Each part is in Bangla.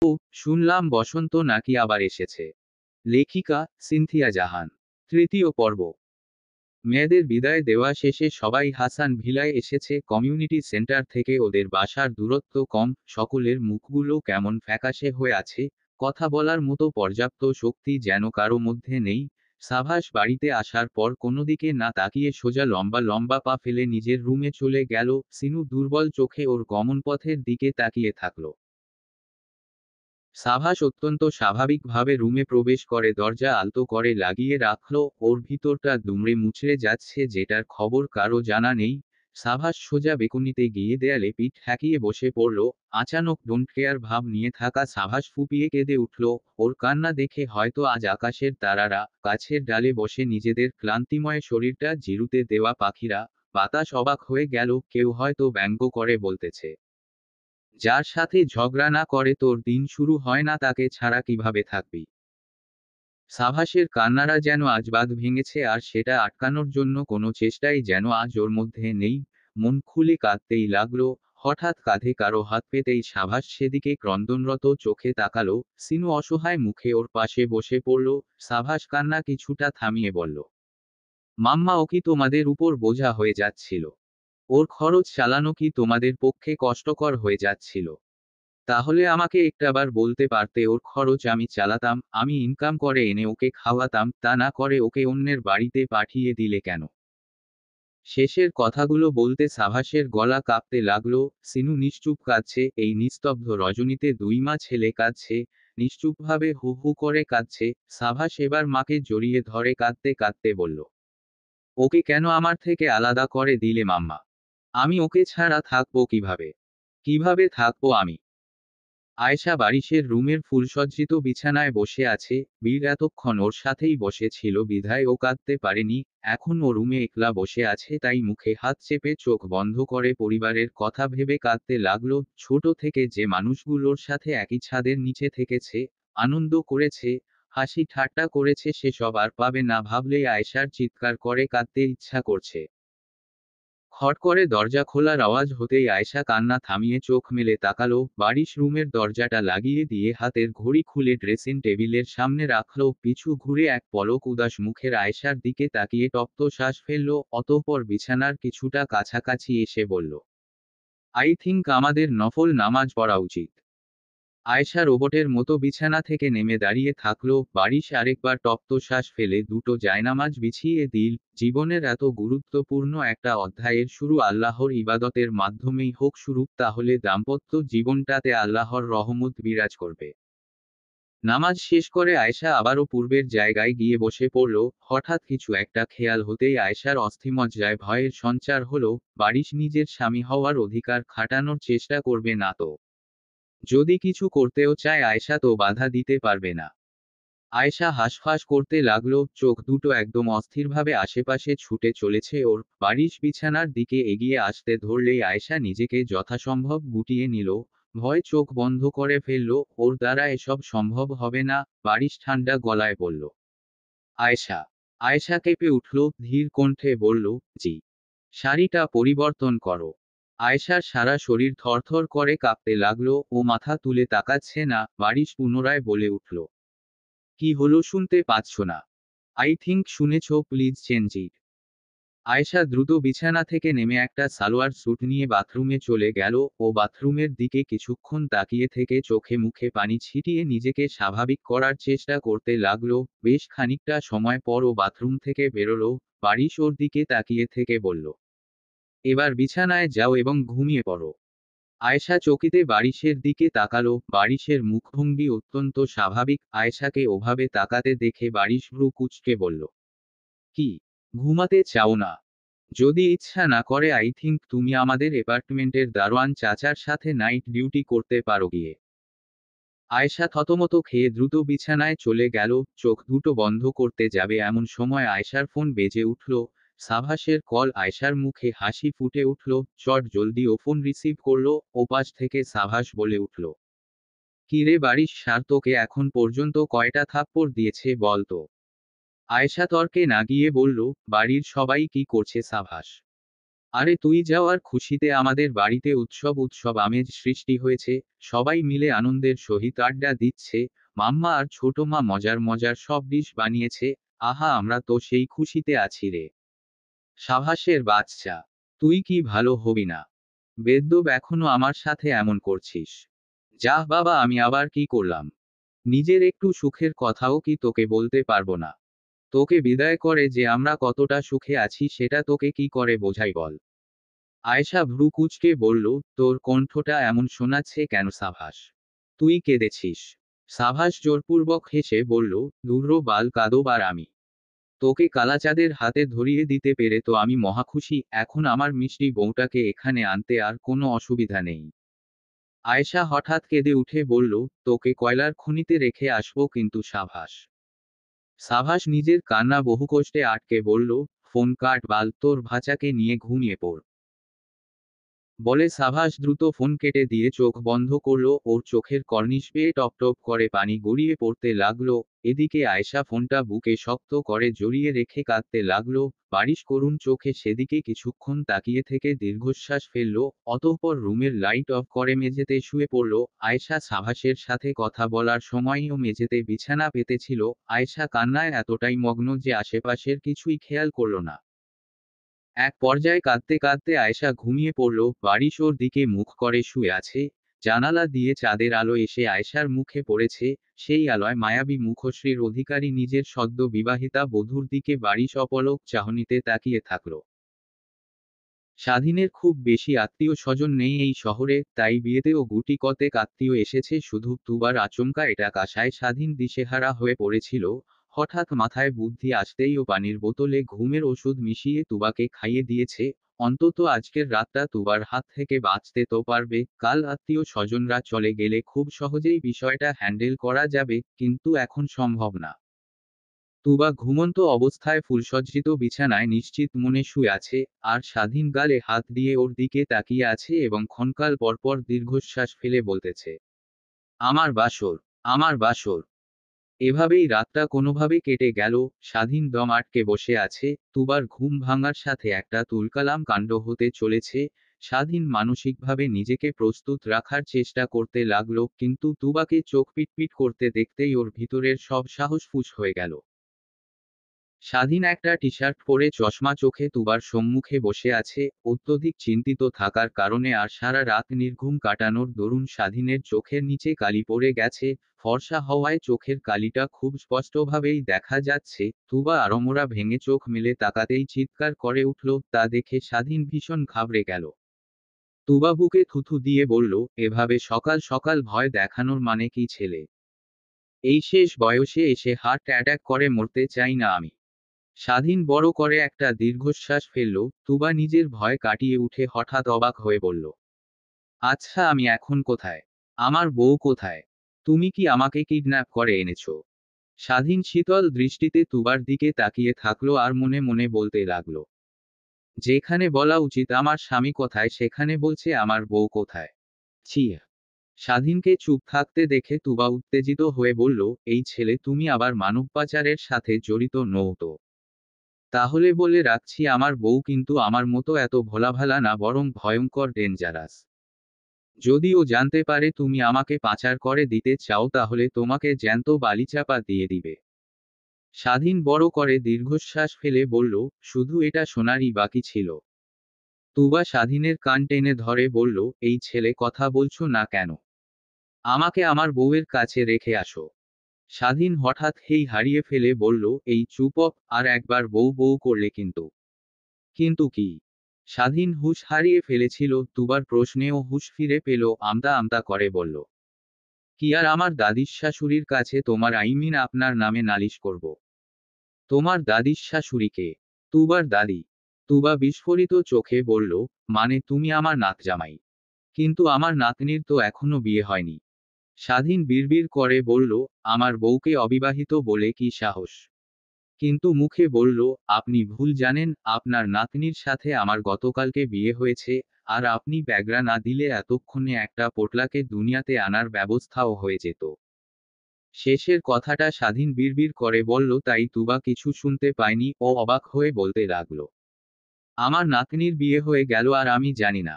ও শুনলাম বসন্ত নাকি আবার এসেছে। লেখিকা সিনথিয়া জাহান। তৃতীয় পর্ব। মেয়েদের বিদায় দেওয়া শেষে সবাই হাসান ভিলায় এসেছে। কমিউনিটি সেন্টার থেকে ওদের বাসার দূরত্ব কম, সকলের মুখগুলো কেমন ফ্যাকাশে হয়ে আছে, কথা বলার মতো পর্যাপ্ত শক্তি যেন কারো মধ্যে নেই। সাভাস বাড়িতে আসার পর কোনো দিকে না তাকিয়ে সোজা লম্বা লম্বা পা ফেলে নিজের রুমে চলে গেল। সিনু দুর্বল চোখে ওর গমনপথের দিকে তাকিয়ে থাকল। সাভাস অত্যন্ত স্বাভাবিকভাবে রুমে প্রবেশ করে, দরজা আলতো করে লাগিয়ে রাখল। ওর ভিতরটা দুমড়ে মুচড়ে যাচ্ছে, যেটার খবর কারো জানা নেই। সাভাস সোজা বেকুনিতে গিয়ে দেয়ালে পিঠ ঠেকিয়ে বসে পড়ল। আচানক ডোন্ট কেয়ার ভাব নিয়ে থাকা সাভাস ফুপিয়ে কেঁদে উঠল। ওর কান্না দেখে হয়তো আজ আকাশের তারারা, গাছের ডালে বসে নিজেদের ক্লান্তিময় শরীরটা জিরুতে দেওয়া পাখিরা, বাতাস অবাক হয়ে গেল। কেউ হয়তো ব্যঙ্গ করে বলতেছে, যার সাথে ঝগড়া না করে তোর দিন শুরু হয় না, তাকে ছাড়া কিভাবে থাকবি। সাভাসের কান্নারা যেন আজ বাঁধ ভেঙেছে, আর সেটা আটকানোর জন্য কোনো চেষ্টাই যেন আজ ওর মধ্যে নেই। মন খুলে কাঁদতেই লাগলো। হঠাৎ কাঁধে কারো হাত পেতেই সাভাস সেদিকে ক্রন্দনরত চোখে তাকালো। সিনু অসহায় মুখে ওর পাশে বসে পড়ল। সাভাস কান্না কিছুটা থামিয়ে বলল, মাম্মা, ও কি তোমাদের উপর বোঝা হয়ে যাচ্ছিল? ওর খরচ চালানো কি তোমাদের পক্ষে কষ্টকর হয়ে যাচ্ছিল? তাহলে আমাকে একটাবার বলতে পারতে, ওর খরচ আমি চালাতাম, আমি ইনকাম করে এনে ওকে খাওয়াতাম, তা না করে ওকে অন্যের বাড়িতে পাঠিয়ে দিলে কেন? শেষের কথাগুলো বলতে সাভাসের গলা কাঁপতে লাগলো। সিনু নিশ্চুপ কাঁদছে, এই নিস্তব্ধ রজনীতে দুই মা ছেলে কাঁদছে, নিশ্চুপভাবে হু হু করে কাঁদছে। সাভাস এবার মাকে জড়িয়ে ধরে কাঁদতে কাঁদতে বলল, ওকে কেন আমার থেকে আলাদা করে দিলে মাম্মা? আমি ওকে ছাড়া থাকবো কিভাবে? কিভাবে থাকবো আমি? আয়েশা বারিশের রুমের ফুলসজ্জিত বিছানায় বসে আছে। বীর এতক্ষণ ওর সাথেই বসে ছিল বিধায় ও কাঁদতে পারেনি। এখন ও রুমে একলা বসে আছে, তাই মুখে হাত চেপে চোখ বন্ধ করে পরিবারের কথা ভেবে কাঁদতে লাগলো। ছোট থেকে যে মানুষগুলোর সাথে একই ছাদের নিচে থেকেছে, আনন্দ করেছে, হাসি ঠাট্টা করেছে, সেসব আর পাবে না ভাবলেই আয়েশার চিৎকার করে কাঁদতে ইচ্ছা করছে। খট করে দরজা খোলার আওয়াজ হতেই আয়েশা কান্না থামিয়ে চোখ মেলে তাকালো। বারিশ রুমের দরজাটা লাগিয়ে দিয়ে হাতের ঘড়ি খুলে ড্রেসিং টেবিলের সামনে রাখলো। পিছু ঘুরে এক পলক উদাস মুখের আয়েশার দিকে তাকিয়ে তপ্ত শ্বাস ফেলল। অতঃপর বিছানার কিছুটা কাছাকাছি এসে বলল, আই থিংক আমাদের নফল নামাজ পড়া উচিত। আয়েশা রোবটের মতো বিছানা থেকে নেমে দাঁড়িয়ে থাকলো। বারিশ আরেকবার তপ্ত শ্বাস ফেলে দুটো জায়নামাজ বিছিয়ে দিল। জীবনের এত গুরুত্বপূর্ণ একটা অধ্যায়ের শুরু আল্লাহর ইবাদতের মাধ্যমেই হোক শুরু, তাহলে দাম্পত্য জীবনটাতে আল্লাহর রহমত বিরাজ করবে। নামাজ শেষ করে আয়েশা আবারও পূর্বের জায়গায় গিয়ে বসে পড়ল। হঠাৎ কিছু একটা খেয়াল হতেই আয়েশার অস্থিমজ্জায় ভয়ের সঞ্চার হলো। বারিশ নিজের স্বামী হওয়ার অধিকার খাটানোর চেষ্টা করবে না তো? যদি কিছু করতেও চায় আয়েশা তো বাধা দিতে পারবে না। আয়েশা হাঁসফাঁস করতে লাগলো, চোখ দুটো একদম অস্থিরভাবে আশেপাশে ছুটে চলেছে ওর। বারিশ বিছানার দিকে এগিয়ে আসতে ধরলেই আয়েশা নিজেকে যথাসম্ভব গুটিয়ে নিল। ভয় চোখ বন্ধ করে ফেলল। ওর দ্বারা এসব সম্ভব হবে না। বারিশ ঠান্ডা গলায় বলল, আয়েশা। আয়েশা কেঁপে উঠল, ধীর কণ্ঠে বলল, জি। শাড়িটা পরিবর্তন করো। আয়েশার সারা শরীর থরথর করে কাঁপতে লাগলো। ও মাথা তুলে তাকাচ্ছে না। বারিশ পুনরায় বলে উঠল, কি হলো শুনতে পাচ্ছ না? আই থিংক শুনেছ, প্লিজ চেঞ্জ ইট। আয়েশা দ্রুত বিছানা থেকে নেমে একটা সালোয়ার স্যুট নিয়ে বাথরুমে চলে গেল। ও বাথরুমের দিকে কিছুক্ষণ তাকিয়ে থেকে চোখে মুখে পানি ছিটিয়ে নিজেকে স্বাভাবিক করার চেষ্টা করতে লাগলো। বেশ খানিকটা সময় পর ও বাথরুম থেকে বেরোলো। বারিশ ওর দিকে তাকিয়ে থেকে বলল, এবার বিছানায় যাও এবং ঘুমিয়ে পড়ো। আয়েশা চকিতে বারিশের দিকে তাকালো। বারিশের মুখভঙ্গি অত্যন্ত স্বাভাবিক। আয়েশাকে ওভাবে তাকাতে দেখে বারিশ ভ্রু কুঁচকে বলল, কি, ঘুমাতে চাও না? যদি ইচ্ছা না করে আই থিংক তুমি আমাদের অ্যাপার্টমেন্টের দারোয়ান চাচার সাথে নাইট ডিউটি করতে পারো গিয়ে। আয়েশা থতমত খেয়ে দ্রুত বিছানায় চলে গেল। চোখ দুটো বন্ধ করতে যাবে এমন সময় আয়েশার ফোন বেজে উঠল। সাভাসের কল। আয়েশার মুখে হাসি ফুটে উঠল। চট জলদি ও ফোন রিসিভ করল। ওপাশ থেকে সাভাস বলে উঠল, কিরে বারিশ, সার তোকে এখন পর্যন্ত কয়টা থাপ্পড় দিয়েছে বল তো? আয়েশা তর্কে না গিয়ে বলল, বাড়ির সবাই কি করছে সাভাস? আরে তুই যাওয়ার খুশিতে আমাদের বাড়িতে উৎসব উৎসব আমেজ সৃষ্টি হয়েছে, সবাই মিলে আনন্দের সহিত আড্ডা দিচ্ছে। মাম্মা আর ছোট মা মজার মজার সব ডিশ বানিয়েছে। আহা, আমরা তো সেই খুশিতে আছি রে। সাভাসের বাচ্চা, তুই কি ভালো হবি না? বেদ্যব এখনো আমার সাথে এমন করছিস? যাহ বাবা, আমি আবার কি করলাম? নিজের একটু সুখের কথাও কি তোকে বলতে পারবো না? তোকে বিদায় করে যে আমরা কতটা সুখে আছি সেটা তোকে কি করে বোঝাই বল? আয়েশা ভ্রু কুঁচকে বলল, তোর কণ্ঠটা এমন শোনাচ্ছে কেন সাভাস? তুই কেঁদেছিস? সাভাস জোরপূর্বক হেসে বলল, দূর বাল, কাঁদব আর আমি? তোকে কালাচাঁদের হাতে ধরিয়ে দিতে পেরে তো আমি মহাখুশি। এখন আমার মিষ্টি বউটাকে এখানে আনতে আর কোনো অসুবিধা নেই। আয়েশা হঠাৎ কেঁদে উঠে বলল, তোকে কয়লার খনিতে রেখে আসবো কিন্তু সাভাস। সাভাস নিজের কান্না বহু কষ্টে আটকে বলল, ফোন কাট বাল, তোর ভাচাকে নিয়ে ঘুমিয়ে পড়। বলে সাভাস দ্রুত ফোন কেটে দিয়ে চোখ বন্ধ করল। ওর চোখের কর্নিশ বেয়ে টপ টপ করে পানি গড়িয়ে পড়তে লাগলো। এদিকে আয়েশা ফোনটা বুকে শক্ত করে জড়িয়ে রেখে কাঁদতে লাগলো। বারিশ করুণ চোখে সেদিকে কিছুক্ষণ তাকিয়ে থেকে দীর্ঘশ্বাস ফেলল। অতঃপর রুমের লাইট অফ করে মেঝেতে শুয়ে পড়ল। আয়েশা সাভাসের সাথে কথা বলার সময়ও মেঝেতে বিছানা পেতেছিল। আয়েশা কান্নায় এতটাই মগ্ন যে আশেপাশের কিছুই খেয়াল করল না। এক পর্যায়ে কাঁদতে কাঁদতে আয়েশা ঘুমিয়ে পড়ল। বারিশ ওর দিকে মুখ করে শুয়ে আছে। জানালা দিয়ে চাঁদের আলো এসে আয়েশার মুখে পড়েছে। সেই আলোয় মায়াবী মুখশ্রীর অধিকারী নিজের সদ্য বিবাহিতা বধূর দিকে বারিশ অপলক চাহনিতে তাকিয়ে থাকল। স্বাধীনের খুব বেশি আত্মীয় স্বজন নেই এই শহরে, তাই বিয়েতেও গুটি কতেক আত্মীয় এসেছে শুধু। তুবার আচমকা এটা কাশায় স্বাধীন দিশেহারা হয়ে পড়েছিল। হঠাৎ মাথায় বুদ্ধি আসতেই ও পানির বোতলে ঘুমের ওষুধ মিশিয়ে তুবাকে খাইয়ে দিয়েছে। অন্তত আজকের রাতটা তুবার হাত থেকে বাঁচতে তো পারবে, কাল আত্মীয় স্বজনরা চলে গেলে খুব সহজেই বিষয়টা হ্যান্ডেল করা যাবে, কিন্তু এখন সম্ভব না। তুবা ঘুমন্ত অবস্থায় ফুলসজ্জিত বিছানায় নিশ্চিত মনে শুয়ে আছে, আর স্বাধীন গালে হাত দিয়ে ওর দিকে তাকিয়ে আছে এবং ক্ষণকাল পরপর দীর্ঘশ্বাস ফেলে বলতেছে, আমার বাসর, আমার বাসর। এভাবেই রাতটা কোনোভাবে কেটে গেল। স্বাধীন দম আটকে বসে আছে। তুবার ঘুম ভাঙার সাথে একটা তুলকালাম কাণ্ড হতে চলেছে। স্বাধীন মানসিকভাবে নিজেকে প্রস্তুত রাখার চেষ্টা করতে লাগলো, কিন্তু তুবাকে চোখ পিটপিট করতে দেখতেই ওর ভিতরের সব সাহস ফুস হয়ে গেল। স্বাধীন একটা টি শার্ট পরে চশমা চোখে তুবার সম্মুখে বসে আছে। অত্যধিক চিন্তিত থাকার কারণে আর সারা রাত নির্ঘুম কাটানোর দরুন স্বাধীনের চোখের নিচে কালি পড়ে গেছে। ফর্সা হওয়ায় চোখের কালিটা খুব স্পষ্টভাবেই দেখা যাচ্ছে। তুবা আড়মোড়া ভেঙে চোখ মেলে তাকাতেই চিৎকার করে উঠল। তা দেখে স্বাধীন ভীষণ ঘাবড়ে গেল। তুবা বুকে থুথু দিয়ে বলল, এভাবে সকাল সকাল ভয় দেখানোর মানে কি ছেলে? এই শেষ বয়সে এসে হার্ট অ্যাটাক করে মরতে চাই না আমি। স্বাধীন বড় করে একটা দীর্ঘশ্বাস ফেলল। তুবা নিজের ভয় কাটিয়ে উঠে হঠাৎ অবাক হয়ে বলল, আচ্ছা, আমি এখন কোথায়? আমার বউ কোথায়? তুমি কি আমাকে কিডন্যাপ করে এনেছো? স্বাধীন শীতল দৃষ্টিতে তুবার দিকে তাকিয়ে থাকলো আর মনে মনে বলতে লাগলো, যেখানে বলা উচিত আমার স্বামী কোথায় সেখানে বলছে আমার বউ কোথায়। ছি। স্বাধীনকে চুপ থাকতে দেখে তুবা উত্তেজিত হয়ে বলল, এই ছেলে, তুমি আবার মানব পাচারের সাথে জড়িত নও তো? তাহলে বলে রাখছি, আমার বউ কিন্তু আমার মতো এত ভোলাভালা না, বরং ভয়ঙ্কর ডেঞ্জারাস। যদি ও জানতে পারে তুমি আমাকে পাচার করে দিতে চাও তাহলে তোমাকে জ্যান্ত বালিচাপা দিয়ে দিবে। স্বাধীন বড় করে দীর্ঘশ্বাস ফেলে বলল, শুধু এটা শোনারই বাকি ছিল। তুবা স্বাধীনের কান টেনে ধরে বলল, এই ছেলে, কথা বলছো না কেন? আমাকে আমার বউয়ের কাছে রেখে আসো। স্বাধীন হঠাৎ হেই হারিয়ে ফেলে বলল, এই চুপ অপ, আর একবার বউ বউ করলে কিন্তু। কিন্তু কি? স্বাধীন হুঁশ হারিয়ে ফেলেছিল। তুবার প্রশ্নেও হুঁশ ফিরে পেল, আমতা আমতা করে বলল, কি আর আমার দাদির শাশুড়ির কাছে তোমার, আপনার নামে নালিশ করব? তোমার দাদির শাশুড়িকে? তুবার দাদি? তুবা বিস্ফোরিত চোখে বলল, মানে তুমি আমার নাত জামাই? কিন্তু আমার নাতনির তো এখনো বিয়ে হয়নি। স্বাধীন বিড়বিড় করে বলল, আমার বউকে অবিবাহিত বলে কি সাহস? কিন্তু মুখে বলল, আপনি ভুল জানেন, আপনার নাতনির সাথে আমার গতকালকে বিয়ে হয়েছে। আর আপনি ব্যাগরা না দিলে এতক্ষণে একটা পোটলাকে দুনিয়াতে আনার ব্যবস্থাও হয়ে যেত। শেষের কথাটা স্বাধীন বিড়বিড় করে বলল, তাই তুবা কিছু শুনতে পায়নি। ও অবাক হয়ে বলতে লাগলো, আমার নাতনির বিয়ে হয়ে গেল আর আমি জানি না।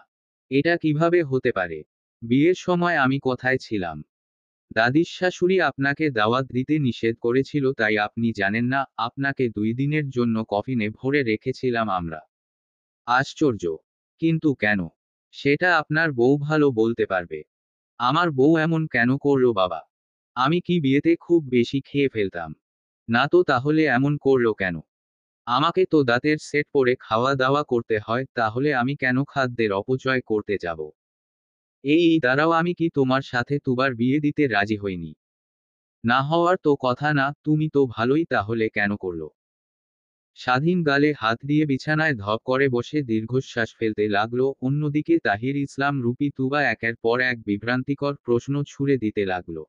এটা কিভাবে হতে পারে? বিয়ের সময় আমি কোথায় ছিলাম? দাদির শাশুড়ি আপনাকে দাওয়াত দিতে নিষেধ করেছিল তাই আপনি জানেন না, আপনাকে 2 দিনের জন্য কফিনে ভরে রেখেছিলাম আমরা। আশ্চর্য! কিন্তু কেন? সেটা আপনার বউ ভালো বলতে পারবে। আমার বউ এমন কেন করলো বাবা? আমি কি বিয়েতে খুব বেশি খেয়ে ফেলতাম? না তো তাহলে এমন করলো কেন? আমাকে তো দাঁতের সেট পরে খাওয়া দাওয়া করতে হয়, তাহলে আমি কেন খাদ্যের অপচয় করতে যাব? দাঁড়াও, আমি কি তোমার সাথে তুবার বিয়ে দিতে রাজি হইনি? না হওয়ার তো কথা না, তুমি তো ভালোই, তাহলে কেন করলো? স্বাধীন গালে হাত দিয়ে বিছানায় ধপ করে বসে দীর্ঘশ্বাস ফেলতে লাগলো, অন্যদিকে তাহির ইসলাম রূপী তুবা একের পর এক বিভ্রান্তিকর প্রশ্ন ছুড়ে দিতে লাগলো।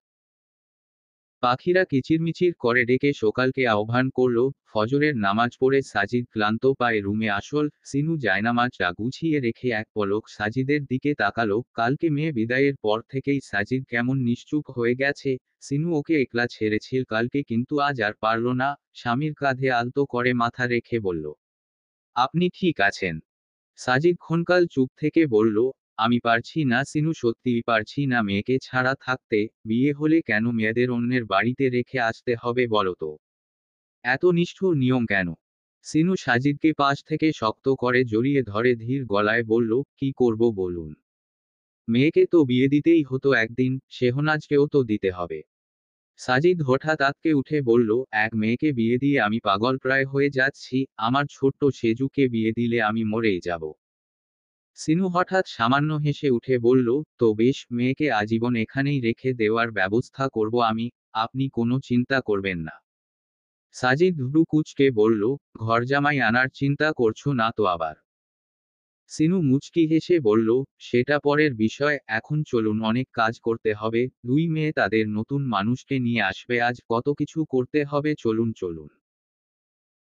পাখিরা কিচিরমিচির করে ডেকে সকালকে আহ্বান করল। ফজরের নামাজ পড়ে সাজিদ ক্লান্ত পায়ে রুমে আসল। সিনু জায়নামাজটা গুছিয়ে রেখে এক পলক সাজিদের দিকে তাকালো। কালকে মেয়ে বিদায়ের পর থেকেই সাজিদ কেমন নিশ্চুপ হয়ে গেছে। সিনু ওকে একলা ছেড়েছিল কালকে, কিন্তু আজ আর পারল না। স্বামীর কাঁধে আলতো করে মাথা রেখে বলল, আপনি ঠিক আছেন? সাজিদ ক্ষণকাল চুপ থেকে বলল, আমি পারছি না সিনু, সত্যিই পারছি না মেয়েকে ছাড়া থাকতে। বিয়ে হলে কেন মেয়েদের অন্যের বাড়িতে রেখে আসতে হবে বলো তো? এত নিষ্ঠুর নিয়ম কেন? সিনু সাজিদকে পাশ থেকে শক্ত করে জড়িয়ে ধরে ধীর গলায় বলল, কি করব বলুন? মেয়েকে তো বিয়ে দিতেই হতো একদিন, শেহনাজকেও তো দিতে হবে। সাজিদ হঠাৎ আঁতকে উঠে বলল, এক মেয়েকে বিয়ে দিয়ে আমি পাগল প্রায় হয়ে যাচ্ছি, আমার ছোট্ট সেজুকে বিয়ে দিলে আমি মরেই যাব। সিনু হঠাৎ সামান্য হেসে উঠে বলল, তো বেশ, মেয়েকে আজীবন এখানেই রেখে দেওয়ার ব্যবস্থা করব আমি, আপনি কোনো চিন্তা করবেন না। সাজিদ ভ্রু কুঁচকে বলল, ঘরজামাই আনার চিন্তা করছো না তো আবার? সিনু মুচকি হেসে বলল, সেটা পরের বিষয়, এখন চলুন, অনেক কাজ করতে হবে। 2 মেয়ে তাদের নতুন মানুষকে নিয়ে আসবে, আজ কত কিছু করতে হবে, চলুন চলুন।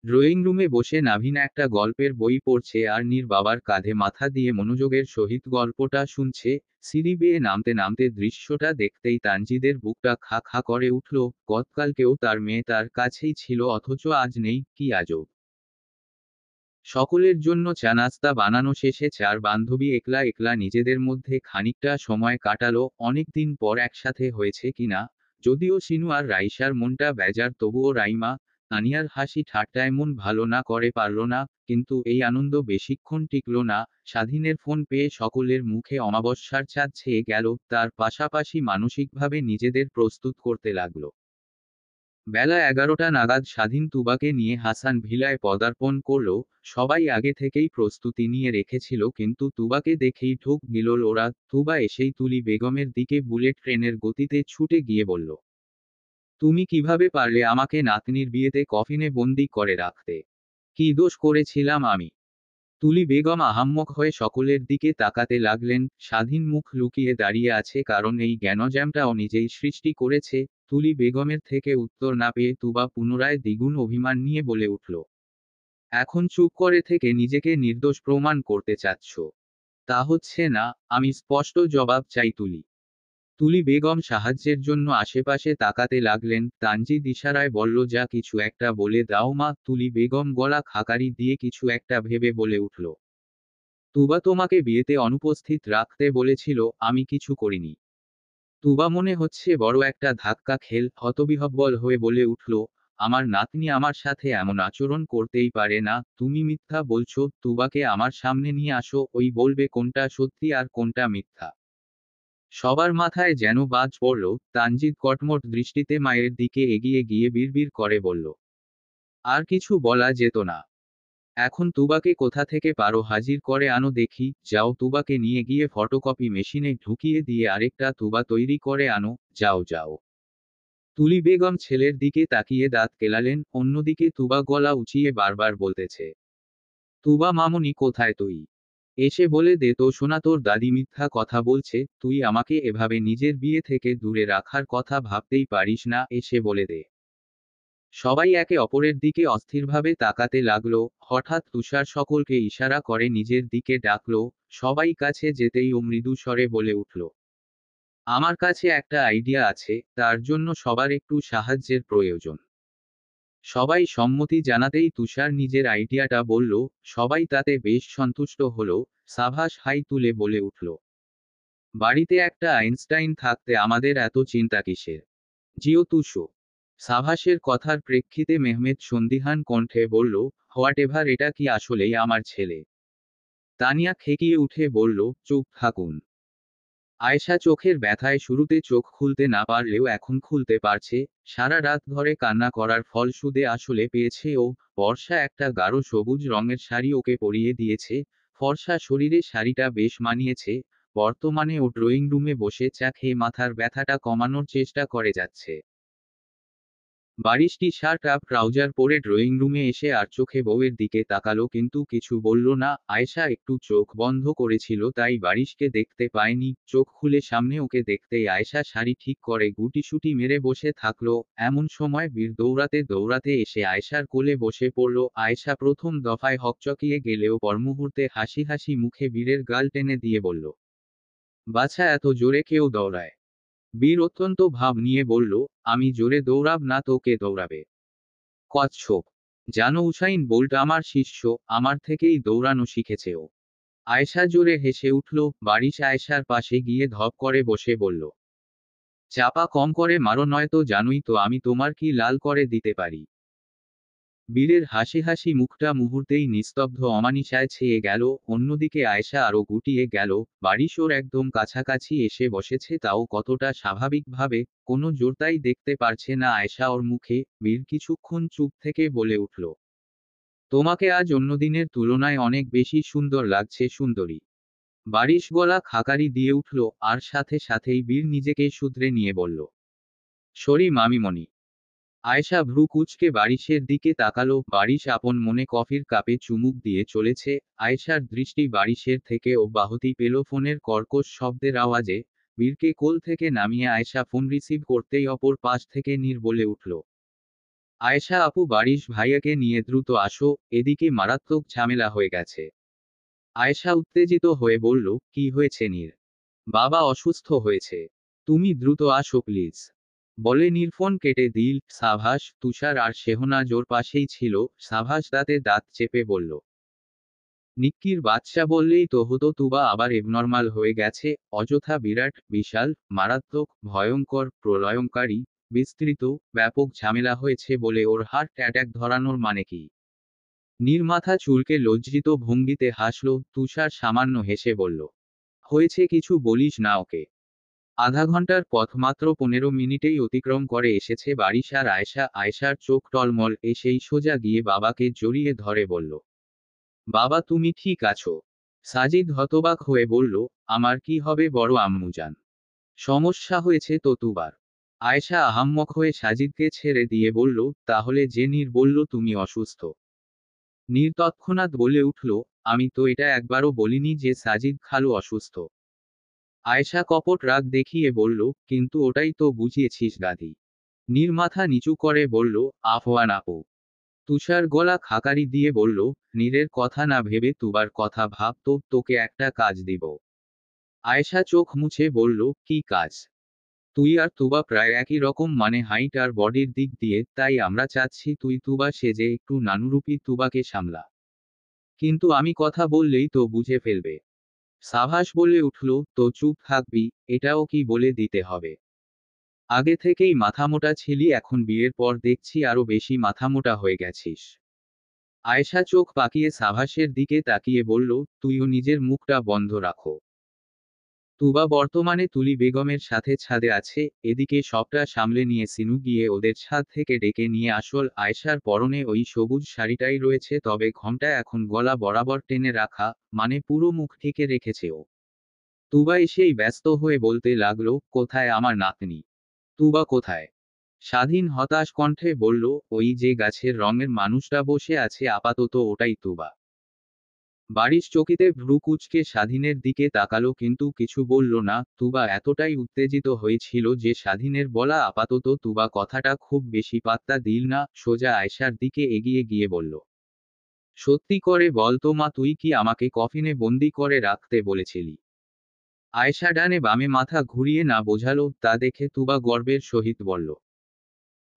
ড্রয়িং রুমে বসে নাভিন একটা গল্পের বই পড়ছে আর নীর বাবার কাঁধে মাথা দিয়ে মনোযোগের সহিত গল্পটা শুনছে। সিঁড়ি বেয়ে নামতে নামতে দৃশ্যটা দেখতেই তানজিদের বুকটা খা খা করে উঠল। গতকালকেও তার মেয়ে তার কাছেই ছিল, অথচ আজ নেই, কি আজব! সকলের জন্য চা নাস্তা বানানো শেষে চার বান্ধবী একলা একলা নিজেদের মধ্যে খানিকটা সময় কাটালো। অনেকদিন পর একসাথে হয়েছে কিনা। যদিও সিনু আর রাইসার মনটা বেজার, তবুও রাইমা, তানিয়ার হাসি ঠাট্টায় মন ভালো না করে পারল না। কিন্তু এই আনন্দ বেশিক্ষণ টিকল না। স্বাধীনের ফোন পেয়ে সকলের মুখে অমাবস্যার চাঁদ ছেয়ে গেল, তার পাশাপাশি মানসিকভাবে নিজেদের প্রস্তুত করতে লাগলো। বেলা 11টা নাগাদ স্বাধীন তুবাকে নিয়ে হাসান ভিলায় পদার্পণ করল। সবাই আগে থেকেই প্রস্তুতি নিয়ে রেখেছিল, কিন্তু তুবাকে দেখেই ঢোক গিলল ওরা। তুবা এসেই তুলি বেগমের দিকে বুলেট ট্রেনের গতিতে ছুটে গিয়ে বলল, তুমি কিভাবে পারলে আমাকে নাতনির বিয়েতে কফিনে বন্দি করে রাখতে? কি দোষ করেছিলাম আমি? তুলি বেগম আহাম্মক হয়ে সকলের দিকে তাকাতে লাগলেন। স্বাধীন মুখ লুকিয়ে দাঁড়িয়ে আছে, কারণ এই জ্ঞানজামটাও নিজেই সৃষ্টি করেছে। তুলি বেগমের থেকে উত্তর না পেয়ে তুবা পুনরায় দ্বিগুণ অভিমান নিয়ে বলে উঠল, এখন চুপ করে থেকে নিজেকে নির্দোষ প্রমাণ করতে চাচ্ছ? তা হচ্ছে না। আমি স্পষ্ট জবাব চাই তুলি। তুলি বেগম সাহায্যের জন্য আশেপাশে তাকাতে লাগলেন। তানজিদ ইশারায় বলল, যা কিছু একটা বলে দাও মা। তুলি বেগম গলা খাকারি দিয়ে কিছু একটা ভেবে বলে উঠল, তুবা তোমাকে বিয়েতে অনুপস্থিত রাখতে বলেছিল, আমি কিছু করিনি। তুবা মনে হচ্ছে বড় একটা ধাক্কা খেল, হতবিহ্বল হয়ে বলে উঠল, আমার নাতনি আমার সাথে এমন আচরণ করতেই পারে না। তুমি মিথ্যা বলছো। তুবাকে আমার সামনে নিয়ে আসো, ওই বলবে কোনটা সত্যি আর কোনটা মিথ্যা। সবার মাথায় যেন বাজ পড়ল। তানজিদ কটমট দৃষ্টিতে মায়ের দিকে এগিয়ে গিয়ে বিড়বিড় করে বলল, আর কিছু বলা যেত না। এখন তুবাকে কোথা থেকে পারো হাজির করে আনো দেখি। যাও, তুবাকে নিয়ে গিয়ে ফটোকপি মেশিনে ঢুকিয়ে দিয়ে আরেকটা তুবা তৈরি করে আনো। যাও যাও। তুলি বেগম ছেলের দিকে তাকিয়ে দাঁত কেলালেন, অন্যদিকে তুবা গলা উঁচিয়ে বারবার বলতেছে, তুবা মামুনি কোথায় তুই? এসে বলে দে তো শোনা, তোর দাদি মিথ্যা কথা বলছে। তুই আমাকে এভাবে নিজের বিয়ে থেকে দূরে রাখার কথা ভাবতেই পারিস না, এসে বলে দে। সবাই একে অপরের দিকে অস্থিরভাবে তাকাতে লাগলো। হঠাৎ তুষার সকলকে ইশারা করে নিজের দিকে ডাকলো। সবাই কাছে যেতেই ও মৃদু স্বরে বলে উঠল, আমার কাছে একটা আইডিয়া আছে, তার জন্য সবার একটু সাহায্যের প্রয়োজন। সবাই সম্মতি জানাতেই তুষার নিজের আইডিয়াটা বলল। সবাই তাতে বেশ সন্তুষ্ট হলো। সাভাস হাই তুলে বলে উঠল, বাড়িতে একটা আইনস্টাইন থাকতে আমাদের এত চিন্তা কিসের? জিও তুষো। সাভাসের কথার প্রেক্ষিতে মেহমেদ সন্দিহান কণ্ঠে বলল, হোয়াটএভার, এটা কি আসলেই আমার ছেলে? তানিয়া খেকিয়ে উঠে বলল, চুপ থাকুন। আয়েশা চোখের ব্যথায় শুরুতে চোখ খুলতে না পারলেও এখন খুলতে পারছে। সারা রাত ধরে কান্না করার ফল সুদে আসলে পেয়েছে ও। বর্ষা একটা গাঢ় সবুজ রঙের শাড়ি ওকে পরিয়ে দিয়েছে। ফর্সা শরীরে শাড়িটা বেশ মানিয়েছে। বর্তমানে ও ড্রয়িং রুমে বসে চা খেয়ে মাথার ব্যথাটা কমানোর চেষ্টা করে যাচ্ছে। বারিশ টি শার্ট আপ ট্রাউজার পরে ড্রয়িং রুমে এসে আর চোখে বউয়ের দিকে তাকালো কিন্তু কিছু বলল না। আয়েশা একটু চোখ বন্ধ করেছিল তাই বারিশকে দেখতে পায়নি। চোখ খুলে সামনে ওকে দেখতেই আয়েশা শাড়ি ঠিক করে গুটিসুটি মেরে বসে থাকলো। এমন সময় বীর দৌড়াতে দৌড়াতে এসে আয়েশার কোলে বসে পড়ল। আয়েশা প্রথম দফায় হকচকিয়ে গেলেও পরমুহূর্তে হাসি হাসি মুখে বীরের গাল টেনে দিয়ে বলল, বাছা, এত জোরে কেউ দৌড়ায়? বীর অত্যন্ত ভাব নিয়ে বলল, আমি জোরে দৌড়াব না তো কে দৌড়াবে? কচ্ছপ। জানো উসাইন বোল্ট আমার শিষ্য, আমার থেকেই দৌড়ানো শিখেছে ও। আয়েশা জোরে হেসে উঠল। বারিশ আয়েশার পাশে গিয়ে ধপ করে বসে বলল, চাপা কম করে মারো, নয়তো জানোই তো আমি তোমার কি লাল করে দিতে পারি। বীরের হাসি হাসি মুখটা মুহূর্তেই নিস্তব্ধ অমানিসায় ছেয়ে গেল। অন্যদিকে আয়েশা আরো গুটিয়ে গেল। বারিশ ওর একদম কাছাকাছি এসে বসেছে, তাও কতটা স্বাভাবিকভাবে। কোনো জোরতাই দেখতে পারছে না আয়েশা ওর মুখে। বীর কিছুক্ষণ চুপ থেকে বলে উঠল, তোমাকে আজ অন্যদিনের তুলনায় অনেক বেশি সুন্দর লাগছে সুন্দরী। বারিশ গলা খাকারি দিয়ে উঠল, আর সাথে সাথেই বীর নিজেকে শুধরে নিয়ে বলল, সরি মামিমণি। আয়েশা ভ্রু কুঁচকে বারিশের দিকে তাকালো। বারিশ আপন মনে কফির কাপে চুমুক দিয়ে চলেছে। আয়েশার দৃষ্টি বারিশের থেকে অব্যাহতি পেল ফোনের কর্কশ শব্দের আওয়াজে। বীরকে কোল থেকে নামিয়ে আয়েশা ফোন রিসিভ করতেই অপর পাশ থেকে নীর বলে উঠল, আয়েশা আপু, বারিশ ভাইয়াকে নিয়ে দ্রুত আসো, এদিকে মারাত্মক ঝামেলা হয়ে গেছে। আয়েশা উত্তেজিত হয়ে বলল, কি হয়েছে নীর? বাবা অসুস্থ হয়েছে। তুমি দ্রুত আসো প্লিজ। বলে নীর ফোন কেটে দিল। সাভাস, তুষার আর শেহনাজ ওর পাশেই ছিল। সাভাস দাঁতে দাঁত চেপে বলল, নিক্কির বাচ্চা বললেই তো হতো, তুবা আবার এবনর্মাল হয়ে গেছে। অযথা বিরাট, বিশাল, মারাত্মক, ভয়ঙ্কর, প্রলয়ঙ্কারী, বিস্তৃত, ব্যাপক ঝামেলা হয়েছে বলে ওর হার্ট অ্যাটাক ধরানোর মানে কি? নীর মাথা চুলকে লজ্জিত ভঙ্গিতে হাসল। তুষার সামান্য হেসে বলল, হয়েছে কিছু বলিস না ওকে। আধা ঘন্টার পথ মাত্র 15 মিনিটেই অতিক্রম করে এসেছে বারিশ আর আয়েশা। আয়েশার চোখ টলমল। এসেই সোজা গিয়ে বাবাকে জড়িয়ে ধরে বলল, বাবা তুমি ঠিক আছো? সাজিদ হতবাক হয়ে বলল, আমার কি হবে বড় আম্মুজান? সমস্যা হয়েছে তো তুবার? আয়েশা আহাম্মক হয়ে সাজিদকে ছেড়ে দিয়ে বলল, তাহলে যে নীর বলল তুমি অসুস্থ? নীর তৎক্ষণাৎ বলে উঠল, আমি তো এটা একবারও বলিনি যে সাজিদ খালু অসুস্থ। আয়েশা কপট রাগ দেখিয়ে বলল, কিন্তু ওটাই তো বুঝিয়েছিস গাধি। নীর মাথা নিচু করে বলল, আফওয়ান আপু। তুষার গলা খাকারি দিয়ে বলল, নীরের কথা না ভেবে তুবার কথা ভাব তো, তোকে একটা কাজ দিব। আয়েশা চোখ মুছে বলল, কি কাজ? তুই আর তুবা প্রায় একই রকম, মানে হাইট আর বডির দিক দিয়ে, তাই আমরা চাচ্ছি তুই তুবা সেজে একটু নানুরূপী তুবাকে সামলা। কিন্তু আমি কথা বললেই তো বুঝে ফেলবে। সাভাস বলে উঠল, তো চুপ থাকবি? এটাও কি বলে দিতে হবে? আগে থেকেই মাথামোটা ছিলি, এখন বিয়ের পর দেখছি আরো বেশি মাথামোটা হয়ে গেছিস। আয়েশা চোখ পাকিয়ে সাভাসের দিকে তাকিয়ে বলল, তুইও নিজের মুখটা বন্ধ রাখো। তুবা বর্তমানে তুলি বেগমের সাথে ছাদে আছে। এদিকে সবটা সামলে নিয়ে সিনু গিয়ে ওদের ছাদ থেকে ডেকে নিয়ে আসল। আয়েশার পরনে ওই সবুজ শাড়িটাই রয়েছে, তবে ঘোমটা এখন গলা বরাবর টেনে রাখা, মানে পুরো মুখ ঢেকে রেখেছে ও। তুবা এসেই ব্যস্ত হয়ে বলতে লাগলো, কোথায় আমার নাতনি? তুবা কোথায়? স্বাধীন হতাশ কণ্ঠে বলল, ওই যে গাছের রঙের মানুষটা বসে আছে আপাতত ওটাই তুবা। বারিশ চকিতে ভ্রু কুঁচকে স্বাধীনের দিকে তাকালো কিন্তু কিছু বলল না। তুবা এতটাই উত্তেজিত হয়েছিল যে স্বাধীনের বলা আপাতত তুবা কথাটা খুব বেশি পাত্তা দিল না। সোজা আয়েশার দিকে এগিয়ে গিয়ে বলল, সত্যি করে বল তো মা, তুই কি আমাকে কফিনে বন্দি করে রাখতে বলেছিলি? আয়েশা ডানে বামে মাথা ঘুরিয়ে না বোঝালো, তা দেখে তুবা গর্বের সহিত বলল,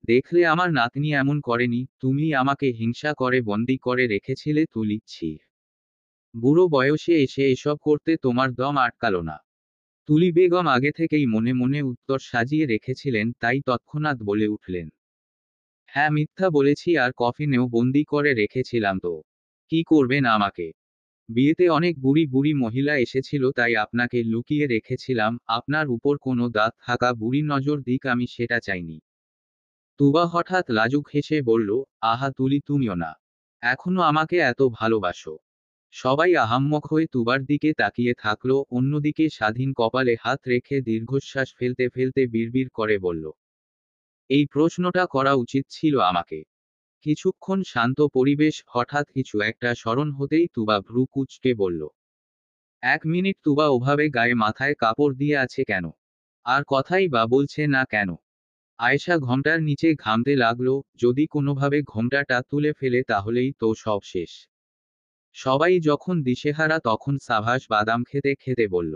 দেখলে আমার নাতনি এমন করেনি, তুমি আমাকে হিংসা করে বন্দি করে রেখেছিলে তুলিচ্ছি। বুড়ো বয়সে এসে এসব করতে তোমার দম আটকালো না। তুলি বেগম আগে থেকেই মনে মনে উত্তর সাজিয়ে রেখেছিলেন, তাই তৎক্ষণাৎ বলে উঠলেন, হ্যাঁ মিথ্যা বলেছি, আর কফিনেও বন্দি করে রেখেছিলাম তো। কি করবেন আমাকে? বিয়েতে অনেক বুড়ি বুড়ি মহিলা এসেছিল, তাই আপনাকে লুকিয়ে রেখেছিলাম, আপনার উপর কোনো দাঁত থাকা বুড়ি নজর দিক আমি সেটা চাইনি। তুবা হঠাৎ লাজুক হেসে বলল, আহা তুলি, তুমিও না এখনো আমাকে এত ভালোবাসো? সবাই আহাম্মক হয়ে তুবার দিকে তাকিয়ে থাকলো, অন্যদিকে স্বাধীন কপালে হাত রেখে দীর্ঘশ্বাস ফেলতে ফেলতে বিড়বিড় করে বলল, এই প্রশ্নটা করা উচিত ছিল আমাকে। কিছুক্ষণ শান্ত পরিবেশ, হঠাৎ কিছু একটা স্মরণ হতেই তুবা ভ্রু কুঁচকে বলল, 1 মিনিট, তুবা ওভাবে গায়ে মাথায় কাপড় দিয়ে আছে কেন? আর কথাই বা বলছে না কেন? আয়েশা ঘোমটার নিচে ঘামতে লাগলো, যদি কোনোভাবে ঘোমটাটা তুলে ফেলে তাহলেই তো সব শেষ। সবাই যখন দিশেহারা তখন সাভাস বাদাম খেতে খেতে বলল,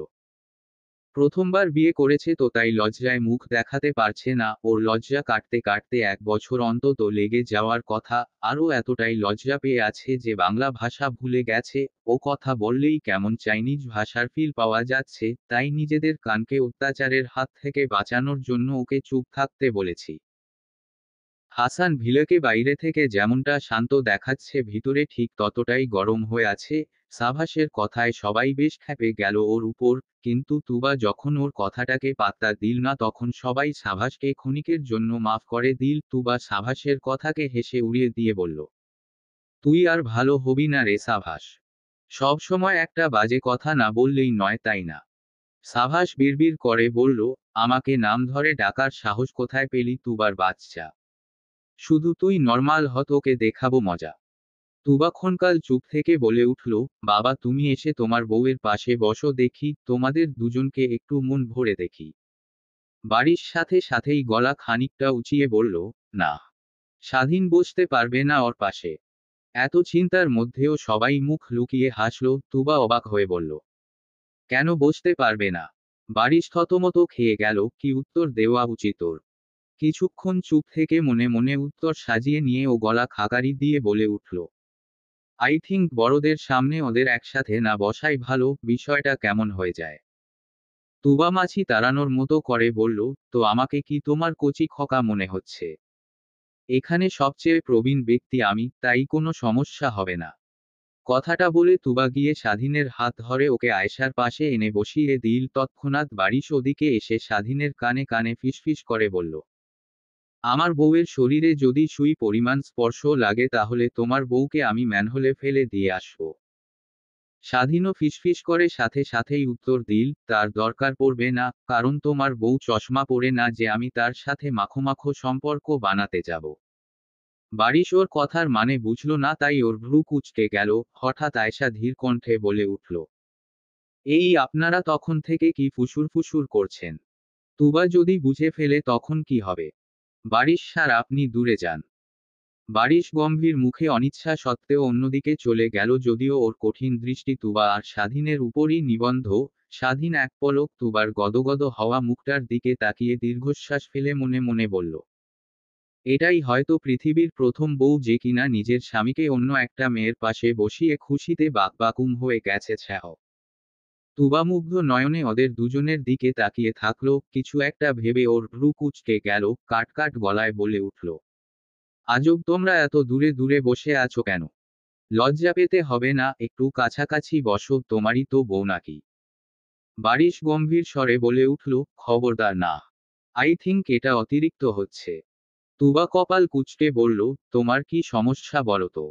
প্রথমবার বিয়ে করেছে তো তাই লজ্জায় মুখ দেখাতে পারছে না, ওর লজ্জা কাটতে কাটতে 1 বছর অন্তত লেগে যাওয়ার কথা। আরও এতটাই লজ্জা পেয়ে আছে যে বাংলা ভাষা ভুলে গেছে, ও কথা বললেই কেমন চাইনিজ ভাষার ফিল পাওয়া যাচ্ছে, তাই নিজেদের কানকে অত্যাচারের হাত থেকে বাঁচানোর জন্য ওকে চুপ থাকতে বলেছি। হাসান ভিলেকে বাইরে থেকে যেমনটা শান্ত দেখাচ্ছে ভিতরে ঠিক ততটাই গরম হয়ে আছে। সাভাসের কথায় সবাই বেশ ক্ষেপে গেল ওর উপর, কিন্তু তুবা যখন ওর কথাটাকে পাত্তা দিল না তখন সবাই সাভাসকে ক্ষণিকের জন্য মাফ করে দিল। তুবা সাভাসের কথাকে হেসে উড়িয়ে দিয়ে বলল, তুই আর ভালো হবি না রে সাভাস। সব সময় একটা বাজে কথা না বললেই নয়, তাই না? সাভাস বিড়বিড় করে বলল, আমাকে নাম ধরে ডাকার সাহস কোথায় পেলি তুবার বাচ্চা? শুধু তুই নর্মাল হ, তোকে দেখাবো মজা। তুবা ক্ষণকাল চুপ থেকে বলে উঠল, বাবা তুমি এসে তোমার বউয়ের পাশে বসো দেখি, তোমাদের দুজনকে একটু মন ভরে দেখি। বাড়ির সাথে সাথেই গলা খানিকটা উঁচিয়ে বলল, না, স্বাধীন বসতে পারবে না ওর পাশে। এত চিন্তার মধ্যেও সবাই মুখ লুকিয়ে হাসল। তুবা অবাক হয়ে বলল, কেন বসতে পারবে না? বাড়ির থতমত খেয়ে গেল, কি উত্তর দেওয়া উচিত ওর। কিছুক্ষণ চুপ থেকে মনে মনে উত্তর সাজিয়ে নিয়ে ও গলা খাকারি দিয়ে বলে উঠল, আই থিঙ্ক বড়দের সামনে ওদের একসাথে না বসাই ভালো, বিষয়টা কেমন হয়ে যায়। তুবা মাছি তাড়ানোর মতো করে বলল, তো আমাকে কি তোমার কচি খোকা মনে হচ্ছে? এখানে সবচেয়ে প্রবীণ ব্যক্তি আমি, তাই কোনো সমস্যা হবে না। কথাটা বলে তুবা গিয়ে স্বাধীনের হাত ধরে ওকে আয়েশার পাশে এনে বসিয়ে দিল। তৎক্ষণাৎ বারিশ ওদিকে এসে স্বাধীনের কানে কানে ফিসফিস করে বলল, আমার বউয়ের শরীরে যদি সুই পরিমাণ স্পর্শ লাগে তাহলে তোমার বউকে আমি ম্যানহোলে ফেলে দিয়ে আসব। স্বাধীনও ফিসফিস করে সাথে সাথেই উত্তর দিল, তার দরকার পড়বে না, কারণ তোমার বউ চশমা পরে না যে আমি তার সাথে মাখো মাখো সম্পর্ক বানাতে যাব। বারিশ ওর কথার মানে বুঝল না, তাই ওর ভ্রু কুঁচকে গেল। হঠাৎ আয়েশা ধীর কণ্ঠে বলে উঠল, এই আপনারা তখন থেকে কি ফুসুর ফুসুর করছেন? তুবা যদি বুঝে ফেলে তখন কি হবে? বারিশ স্যার, আপনি দূরে যান। বারিশ গম্ভীর মুখে অনিচ্ছা সত্ত্বেও অন্যদিকে চলে গেল, যদিও ওর কঠিন দৃষ্টি তুবা আর স্বাধীনের উপরই নিবন্ধ। স্বাধীন এক পলক তুবার গদগদ হওয়া মুখটার দিকে তাকিয়ে দীর্ঘশ্বাস ফেলে মনে মনে বলল, এটাই হয়তো পৃথিবীর প্রথম বউ যে কিনা নিজের স্বামীকে অন্য একটা মেয়ের পাশে বসিয়ে খুশিতে বাকবাকুম হয়ে গেছে। ছ্যাঃ। তুবা মুগ্ধ নয়নে ওদের দুজনের দিকে তাকিয়ে থাকলো, কিছু একটা ভেবে ওর ভ্রু কুঁচকে গেল, কাট কাট গলায় বলে উঠল, আজব, তোমরা এত দূরে দূরে বসে আছো কেন? লজ্জা পেতে হবে না, একটু কাছাকাছি বসো, তোমারই তো বউ নাকি। বারিশ গম্ভীর স্বরে বলে উঠল, খবরদার না। আই থিঙ্ক এটা অতিরিক্ত হচ্ছে। তুবা কপাল কুঁচকে বলল, তোমার কি সমস্যা বলো তো?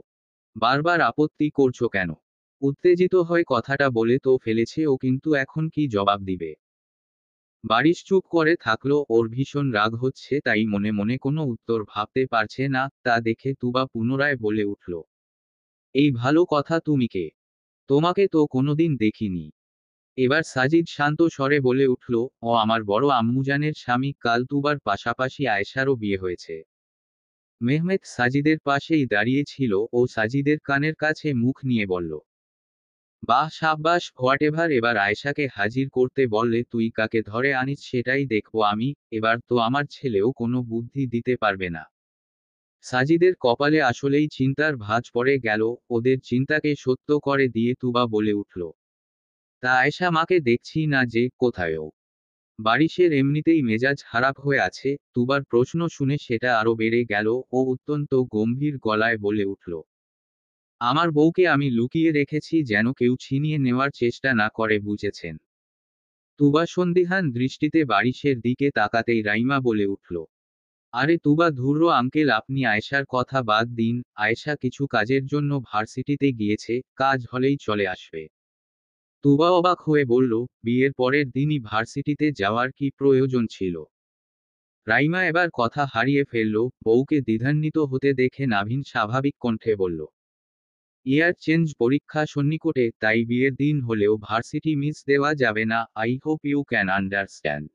বারবার আপত্তি করছো কেন? উত্তেজিত হয়ে কথাটা বলে তো ফেলেছে ও, কিন্তু এখন কি জবাব দিবে? বারিশ চুপ করে থাকলো, ওর ভীষণ রাগ হচ্ছে তাই মনে মনে কোনো উত্তর ভাবতে পারছে না। তা দেখে তুবা পুনরায় বলে উঠল, এই ভালো কথা, তুমি কে? তোমাকে তো কোনোদিন দেখিনি। এবার সাজিদ শান্ত স্বরে বলে উঠল, ও আমার বড় আম্মুজানের স্বামী, কাল তুবার পাশাপাশি আয়েশারও বিয়ে হয়েছে। মেহমেদ সাজিদের পাশেই দাঁড়িয়ে ছিল, ও সাজিদের কানের কাছে মুখ নিয়ে বলল, বাহ সাব্বাস হোয়াটেভার, এবার আয়েশাকে হাজির করতে বললে তুই কাকে ধরে আনিস সেটাই দেখবো আমি। এবার তো আমার ছেলেও কোনো বুদ্ধি দিতে পারবে না। সাজিদের কপালে আসলেই চিন্তার ভাঁজ পড়ে গেল। ওদের চিন্তাকে সত্য করে দিয়ে তুবা বলে উঠল, তা আয়েশা মাকে দেখছি না যে কোথায়ও। বারিশের এমনিতেই মেজাজ খারাপ হয়ে আছে, তুবার প্রশ্ন শুনে সেটা আরো বেড়ে গেল। ও অত্যন্ত গম্ভীর গলায় বলে উঠল, আমার বউকে আমি লুকিয়ে রেখেছি যেন কেউ ছিনিয়ে নেওয়ার চেষ্টা না করে, বুঝেছেন? তুবা সন্দিহান দৃষ্টিতে বারিশের দিকে তাকাতেই রাইমা বলে উঠল, আরে তুবা ধুর্র আঙ্কেল, আপনি আয়েশার কথা বাদ দিন। আয়েশা কিছু কাজের জন্য ভার্সিটিতে গিয়েছে, কাজ হলেই চলে আসবে। তুবা অবাক হয়ে বলল, বিয়ের পরের দিনই ভার্সিটিতে যাওয়ার কি প্রয়োজন ছিল? রাইমা এবার কথা হারিয়ে ফেলল। বউকে দ্বিধান্বিত হতে দেখে নাভিন স্বাভাবিক কণ্ঠে বলল, ইয়ার চেঞ্জ পরীক্ষা সন্নিকটে, তাই বিয়ের দিন হলেও ভার্সিটি মিস দেওয়া যাবে না। I hope you can understand.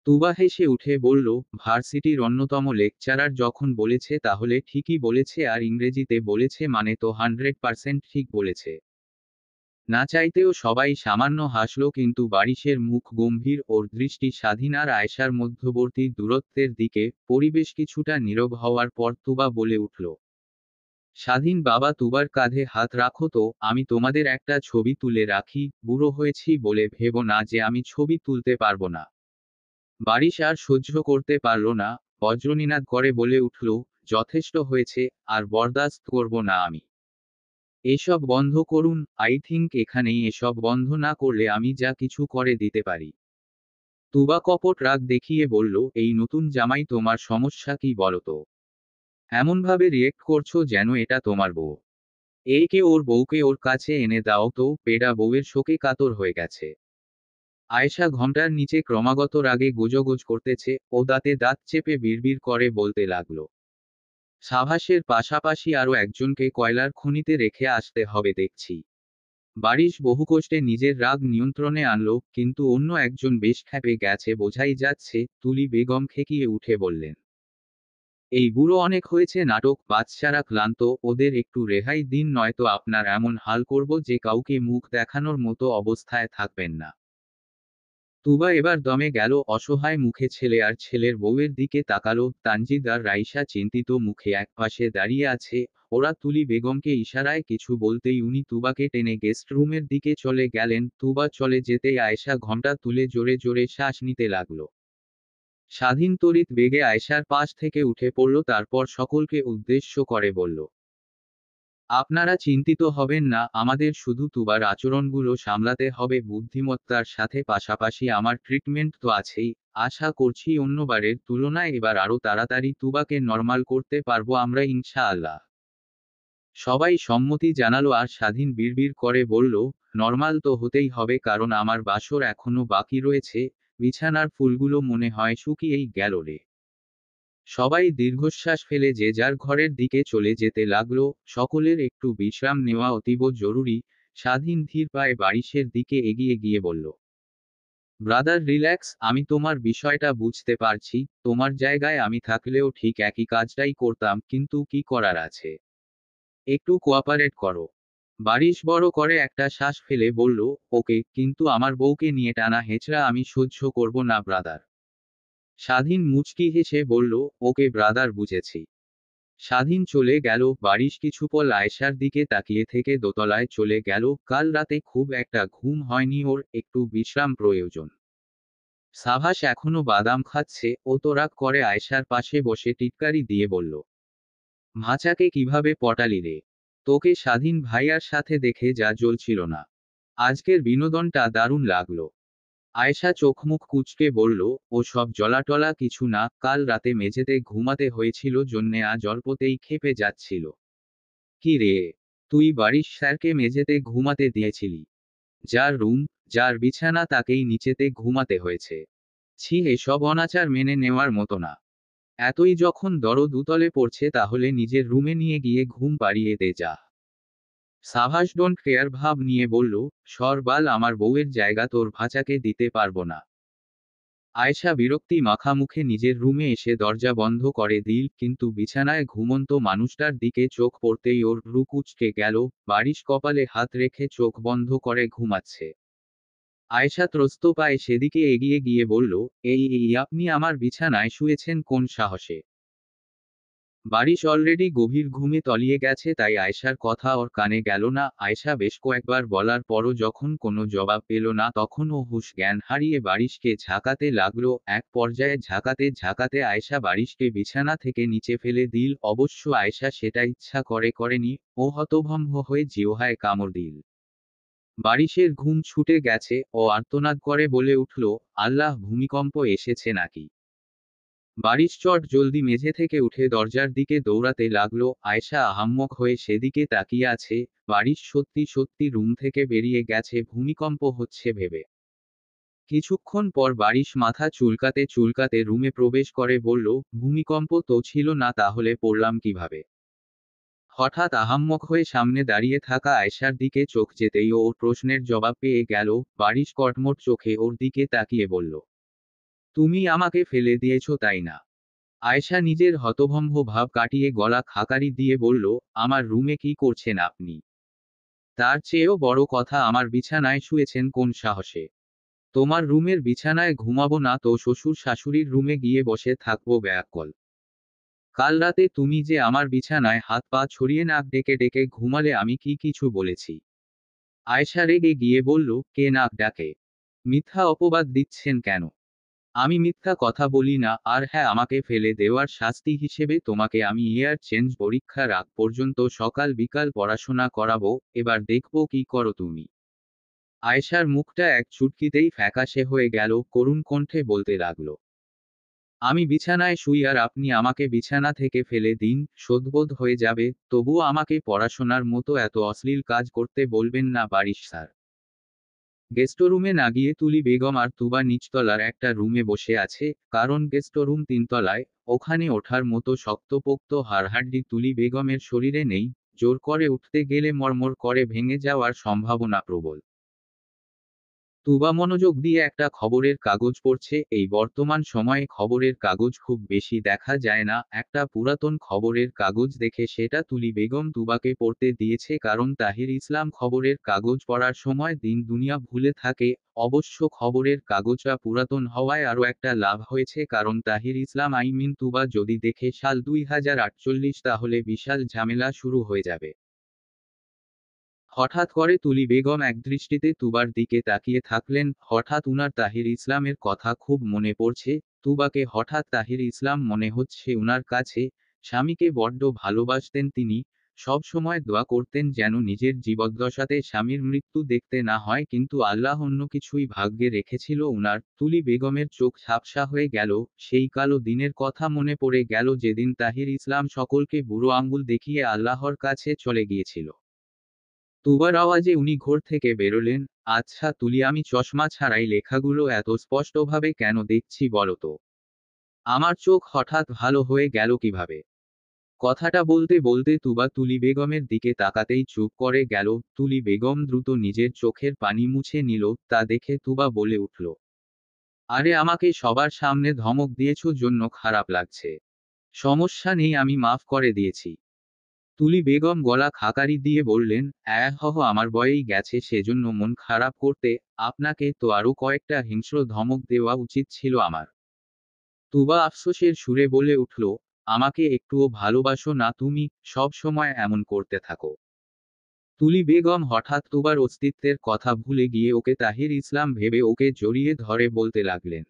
Tuba হেসে উঠে বলল, ভার্সিটির অন্যতম লেকচারার যখন বলেছে তাহলে ঠিকই বলেছে, আর ইংরেজিতে বলেছে মানে তো 100% ঠিক বলেছে। না চাইতেও সবাই সামান্য হাসল, কিন্তু বারিশের মুখ গম্ভীর, ওর দৃষ্টি স্বাধীন আর আয়েশার মধ্যবর্তী দূরত্বের দিকে। পরিবেশ কিছুটা নীরব হওয়ার পর তুবা বলে উঠল, স্বাধীন বাবা, তুবার কাঁধে হাত রাখো তো, আমি তোমাদের একটা ছবি তুলে রাখি। বুড়ো হয়েছি বলে ভেবো না যে আমি ছবি তুলতে পারবো না। বারিশ আর সহ্য করতে পারল না, বজ্রনিনাদ করে বলে উঠল, যথেষ্ট হয়েছে, আর বরদাস্ত করব না আমি। এসব বন্ধ করুন। আই থিংক এখানেই এসব বন্ধ না করলে আমি যা কিছু করে দিতে পারি। তুবা কপট রাগ দেখিয়ে বলল, এই নতুন জামাই তোমার সমস্যা কি বলো তো? এমনভাবে রিয়েক্ট করছো যেন এটা তোমার বউ। একে ওর বউকে ওর কাছে এনে দাও তো, পেড়া বউয়ের শোকে কাতর হয়ে গেছে। আয়েশা ঘোমটার নিচে ক্রমাগত রাগে গোজগোজ করতেছে, ও দাঁতে দাঁত চেপে বিড়বিড় করে বলতে লাগলো, সাভাসের পাশাপাশি আরও একজনকে কয়লার খনিতে রেখে আসতে হবে দেখছি। বারিশ বহুকষ্টে নিজের রাগ নিয়ন্ত্রণে আনলো, কিন্তু অন্য একজন বেশ ক্ষেপে গেছে বোঝাই যাচ্ছে। তুলি বেগম খেকিয়ে উঠে বললেন, এই বুড়ো অনেক হয়েছে নাটক, বাচ্চারা ক্লান্ত, ওদের একটু রেহাই দিন, নয়তো আপনার এমন হাল করব যে কাউকে মুখ দেখানোর মতো অবস্থায় থাকবেন না। তুবা এবার দমে গেল, অসহায় মুখে ছেলে আর ছেলের বউয়ের দিকে তাকালো। তানজিদ আর রাইসা চিন্তিত মুখে একপাশে দাঁড়িয়ে আছে। ওরা তুলি বেগমকে ইশারায় কিছু বলতেই উনি তুবাকে টেনে গেস্ট রুমের দিকে চলে গেলেন। তুবা চলে যেতেই আয়েশা ঘোমটা তুলে জোরে জোরে শ্বাস নিতে লাগলো। স্বাধীন তড়িৎ বেগে আয়েশার পাশ থেকে উঠে পড়ল, তারপর সকলকে উদ্দেশ্য করে বলল, আপনারা চিন্তিত হবেন না, আমাদের শুধু তুবার আচরণগুলো সামলাতে হবে বুদ্ধিমত্তার সাথে, পাশাপাশি আমার ট্রিটমেন্ট তো আছেই। আশা করছি অন্যবারের তুলনায় এবার আরও তাড়াতাড়ি তুবাকে নর্মাল করতে পারবো আমরা ইনশাআল্লাহ। সবাই সম্মতি জানালো, আর স্বাধীন বিড়বিড় করে বলল, নর্মাল তো হতেই হবে, কারণ আমার বাসর এখনো বাকি রয়েছে। বিছানার ফুলগুলো মনে হয় শুকিয়েই গেল রে। সবাই দীর্ঘশ্বাস ফেলে যে যার ঘরের দিকে চলে যেতে লাগলো। সকলের একটু বিশ্রাম নেওয়া অতীব জরুরি। স্বাধীন ধীর পায়ে বারিশের দিকে এগিয়ে গিয়ে বলল, ব্রাদার রিল্যাক্স, আমি তোমার বিষয়টা বুঝতে পারছি। তোমার জায়গায় আমি থাকলেও ঠিক একই কাজটাই করতাম, কিন্তু কি করার আছে। একটু কোঅপারেট করো। বারিশ বড় করে একটা শ্বাস ফেলে বলল, ওকে, কিন্তু আমার বউকে নিয়ে টানা হেঁচড়া আমি সহ্য করব না ব্রাদার। স্বাধীন মুচকি হেসে বলল, ওকে ব্রাদার, বুঝেছি। স্বাধীন চলে গেল। বারিশ কিছুপল আয়েশার দিকে তাকিয়ে থেকে দোতলায় চলে গেল। কাল রাতে খুব একটা ঘুম হয়নি ওর, একটু বিশ্রাম প্রয়োজন। সাভাস এখনো বাদাম খাচ্ছে। ও তো রাগ করে আয়েশার পাশে বসে টিটকারি দিয়ে বলল, মাচাকে কিভাবে পটালি রে? তোকে স্বাধীন ভাইয়ার সাথে দেখে যা জ্বলছিল না। আজকের বিনোদনটা দারুণ লাগলো। আয়েশা চোখমুখ কুঁচকে বলল, ও সব জলাটলা কিছু না, কাল রাতে মেঝেতে ঘুমাতে হয়েছিল জন্যে আজ অল্পতেই ক্ষেপে যাচ্ছিল। কি রে, তুই বারিশ স্যারকে মেঝেতে ঘুমাতে দিয়েছিলি? যার রুম, যার বিছানা তাকেই নিচেতে ঘুমাতে হয়েছে। ছি, এসব অনাচার মেনে নেওয়ার মতো না। এতই যখন দরদ উতলে পড়ছে তাহলে নিজের রুমে নিয়ে গিয়ে ঘুম পাড়িয়ে দে যা। সাভাস ডোন্ট কেয়ার ভাব নিয়ে বলল, সর বাল, আমার বউয়ের জায়গা তোর ভাচাকে দিতে পারবো না। আয়েশা বিরক্তি মাখা মুখে নিজের রুমে এসে দরজা বন্ধ করে দিল, কিন্তু বিছানায় ঘুমন্ত মানুষটার দিকে চোখ পড়তেই ওর ভ্রু কুঁচকে গেল। বারিশ কপালে হাত রেখে চোখ বন্ধ করে ঘুমাচ্ছে। আয়েশা ত্রস্ত পায়ে সেদিকে এগিয়ে গিয়ে বলল, এই আপনি আমার বিছানায় শুয়েছেন কোন সাহসে? বারিশ অলরেডি গভীর ঘুমে তলিয়ে গেছে, তাই আয়েশার কথা ওর কানে গেল না। আয়েশা বেশ কয়েকবার বলার পরও যখন কোনো জবাব পেল না, তখন ও হুঁশ জ্ঞান হারিয়ে বারিশকে ঝাঁকাতে লাগলো। এক পর্যায়ে ঝাঁকাতে ঝাঁকাতে আয়েশা বারিশকে বিছানা থেকে নিচে ফেলে দিল। অবশ্য আয়েশা সেটা ইচ্ছা করে করেনি, ও হতভম্ব হয়ে জিহ্বায় কামড় দিল। বারিশের ঘুম ছুটে গেছে, ও আর্তনাদ করে বলে উঠল, আল্লাহ, ভূমিকম্প এসেছে নাকি? বারিশ চট জলদি মেঝে থেকে উঠে দরজার দিকে দৌড়াতে লাগলো। আয়েশা আহাম্মক হয়ে সেদিকে তাকিয়ে আছে। বারিশ সত্যি সত্যি রুম থেকে বেরিয়ে গেছে ভূমিকম্প হচ্ছে ভেবে। কিছুক্ষণ পর বারিশ মাথা চুলকাতে চুলকাতে রুমে প্রবেশ করে বলল, ভূমিকম্প তো ছিল না, তাহলে পড়লাম কিভাবে? হঠাৎ আহাম্মক হয়ে সামনে দাঁড়িয়ে থাকা আয়েশার দিকে চোখ যেতেই ও ওর প্রশ্নের জবাব পেয়ে গেল। বারিশ কটমট চোখে ওর দিকে তাকিয়ে বলল, তুমি আমাকে ফেলে দিয়েছো তাই না? আয়েশা নিজের হতভম্ব ভাব কাটিয়ে গলা খাকারি দিয়ে বলল, আমার রুমে কি করছেন আপনি? তার চেয়েও বড় কথা, আমার বিছানায় শুয়েছেন কোন সাহসে? তোমার রুমের বিছানায় ঘুমাবো না তো শ্বশুর শাশুড়ির রুমে গিয়ে বসে থাকবো ব্যাককল? কাল রাতে তুমি যে আমার বিছানায় হাত পা ছড়িয়ে নাক ডেকে ডেকে ঘুমালে, আমি কি কিছু বলেছি? আয়েশা রেগে গিয়ে বলল, কে নাক ডাকে? মিথ্যা অপবাদ দিচ্ছেন কেন? আমি মিথ্যা কথা বলি না, আর হ্যাঁ, আমাকে ফেলে দেওয়ার শাস্তি হিসেবে তোমাকে আমি ইয়ার চেঞ্জ পরীক্ষার আগ পর্যন্ত সকাল বিকাল পড়াশোনা করাবো, এবার দেখবো কি করো তুমি। আয়েশার মুখটা এক চুটকিতেই ফ্যাকাশে হয়ে গেল, করুণ কণ্ঠে বলতে লাগলো, আমি বিছানায় শুই আর আপনি আমাকে বিছানা থেকে ফেলে দিন, শোধবোধ হয়ে যাবে, তবুও আমাকে পড়াশোনার মতো এত অশ্লীল কাজ করতে বলবেন না বারিশ স্যার। গেস্টরুমে না গিয়ে তুলি বেগম আর তুবা নিচতলার একটা রুমে বসে আছে, কারণ গেস্টরুম তিনতলায়। ওখানে ওঠার মতো শক্তপোক্ত হাড়হাড্ডি তুলি বেগমের শরীরে নেই। জোর করে উঠতে গেলে মরমর করে ভেঙে যাওয়ার সম্ভাবনা প্রবল। তুবা মনোযোগ দিয়ে একটা খবরের কাগজ পড়ছে। এই বর্তমান সময়ে খবরের কাগজ খুব বেশি দেখা যায় না। একটা পুরাতন খবরের কাগজ দেখে সেটা তুলি বেগম তুবাকে পড়তে দিয়েছে, কারণ তাহির ইসলাম খবরের কাগজ পড়ার সময় দিন দুনিয়া ভুলে থাকে। অবশ্য খবরের কাগজটা পুরাতন হওয়ায় আরও একটা লাভ হয়েছে, কারণ তাহির ইসলাম তুবা যদি দেখে সাল 2048, তাহলে বিশাল ঝামেলা শুরু হয়ে যাবে। হঠাৎ করে তুলি বেগম একদৃষ্টিতে তুবার দিকে তাকিয়ে থাকলেন। হঠাৎ উনার তাহির ইসলামের কথা খুব মনে পড়ছে। তুবাকে হঠাৎ তাহির ইসলাম মনে হচ্ছে উনার কাছে। স্বামীকে বড্ড ভালোবাসতেন তিনি। সব সময় দোয়া করতেন যেন নিজের জীবদ্দশাতে স্বামীর মৃত্যু দেখতে না হয়, কিন্তু আল্লাহ অন্য কিছুই ভাগ্যে রেখেছিল উনার। তুলি বেগমের চোখ ঝাপসা হয়ে গেল। সেই কালো দিনের কথা মনে পড়ে গেল, যেদিন তাহির ইসলাম সকলকে বুড়ো আঙ্গুল দেখিয়ে আল্লাহর কাছে চলে গিয়েছিল। তুবার আওয়াজে উনি ঘর থেকে বেরোলেন। আচ্ছা তুলি, আমি চশমা ছাড়াই লেখাগুলো এত স্পষ্টভাবে কেন দেখছি বলো তো? আমার চোখ হঠাৎ ভালো হয়ে গেল কিভাবে? কথাটা বলতে বলতে তুবা তুলি বেগমের দিকে তাকাতেই চুপ করে গেল। তুলি বেগম দ্রুত নিজের চোখের পানি মুছে নিল। তা দেখে তুবা বলে উঠল, আরে, আমাকে সবার সামনে ধমক দিয়েছো জন্য খারাপ লাগছে। সমস্যা নেই, আমি মাফ করে দিয়েছি। তুলি বেগম গলা খাকারি দিয়ে বললেন, আমার বয়েই গেছে, সেজন্য মন খারাপ করতে। আপনাকে তো আরও কয়েকটা হিংস্র ধমক দেওয়া উচিত ছিল আমার। তুবা আফসোসের সুরে বলে উঠল, আমাকে একটুও ভালোবাসো না তুমি, সব সময় এমন করতে থাকো। তুলি বেগম হঠাৎ তুবার অস্তিত্বের কথা ভুলে গিয়ে ওকে তাহির ইসলাম ভেবে ওকে জড়িয়ে ধরে বলতে লাগলেন,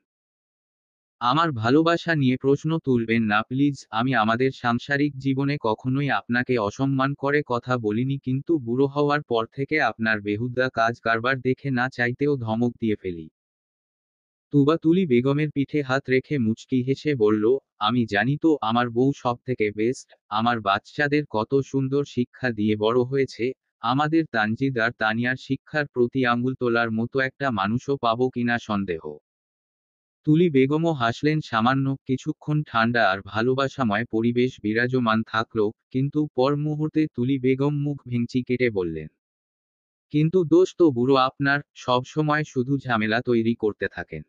আমার ভালোবাসা নিয়ে প্রশ্ন তুলবেন না প্লিজ। আমি আমাদের সাংসারিক জীবনে কখনোই আপনাকে অসম্মান করে কথা বলিনি, কিন্তু বুড়ো হওয়ার পর থেকে আপনার বেহুদা কাজ কারবার দেখে না চাইতেও ধমক দিয়ে ফেলি। তুবা তুলি বেগমের পিঠে হাত রেখে মুচকি হেসে বলল, আমি জানি তো আমার বউ সব থেকে বেস্ট। আমার বাচ্চাদের কত সুন্দর শিক্ষা দিয়ে বড় হয়েছে। আমাদের তানজিদ আর তানিয়ার শিক্ষার প্রতি আঙুল তোলার মতো একটা মানুষও পাবো কিনা সন্দেহ। তুলি বেগমও হাসলেন সামান্য। কিছুক্ষণ ঠান্ডা আর ভালোবাসাময় পরিবেশ বিরাজমান থাকল, কিন্তু পর মুহূর্তে তুলি বেগম মুখ ভেঙচি কেটে বললেন, কিন্তু দোষ তো বুড়ো আপনার, সব সময় শুধু ঝামেলা তৈরি করতে থাকেন।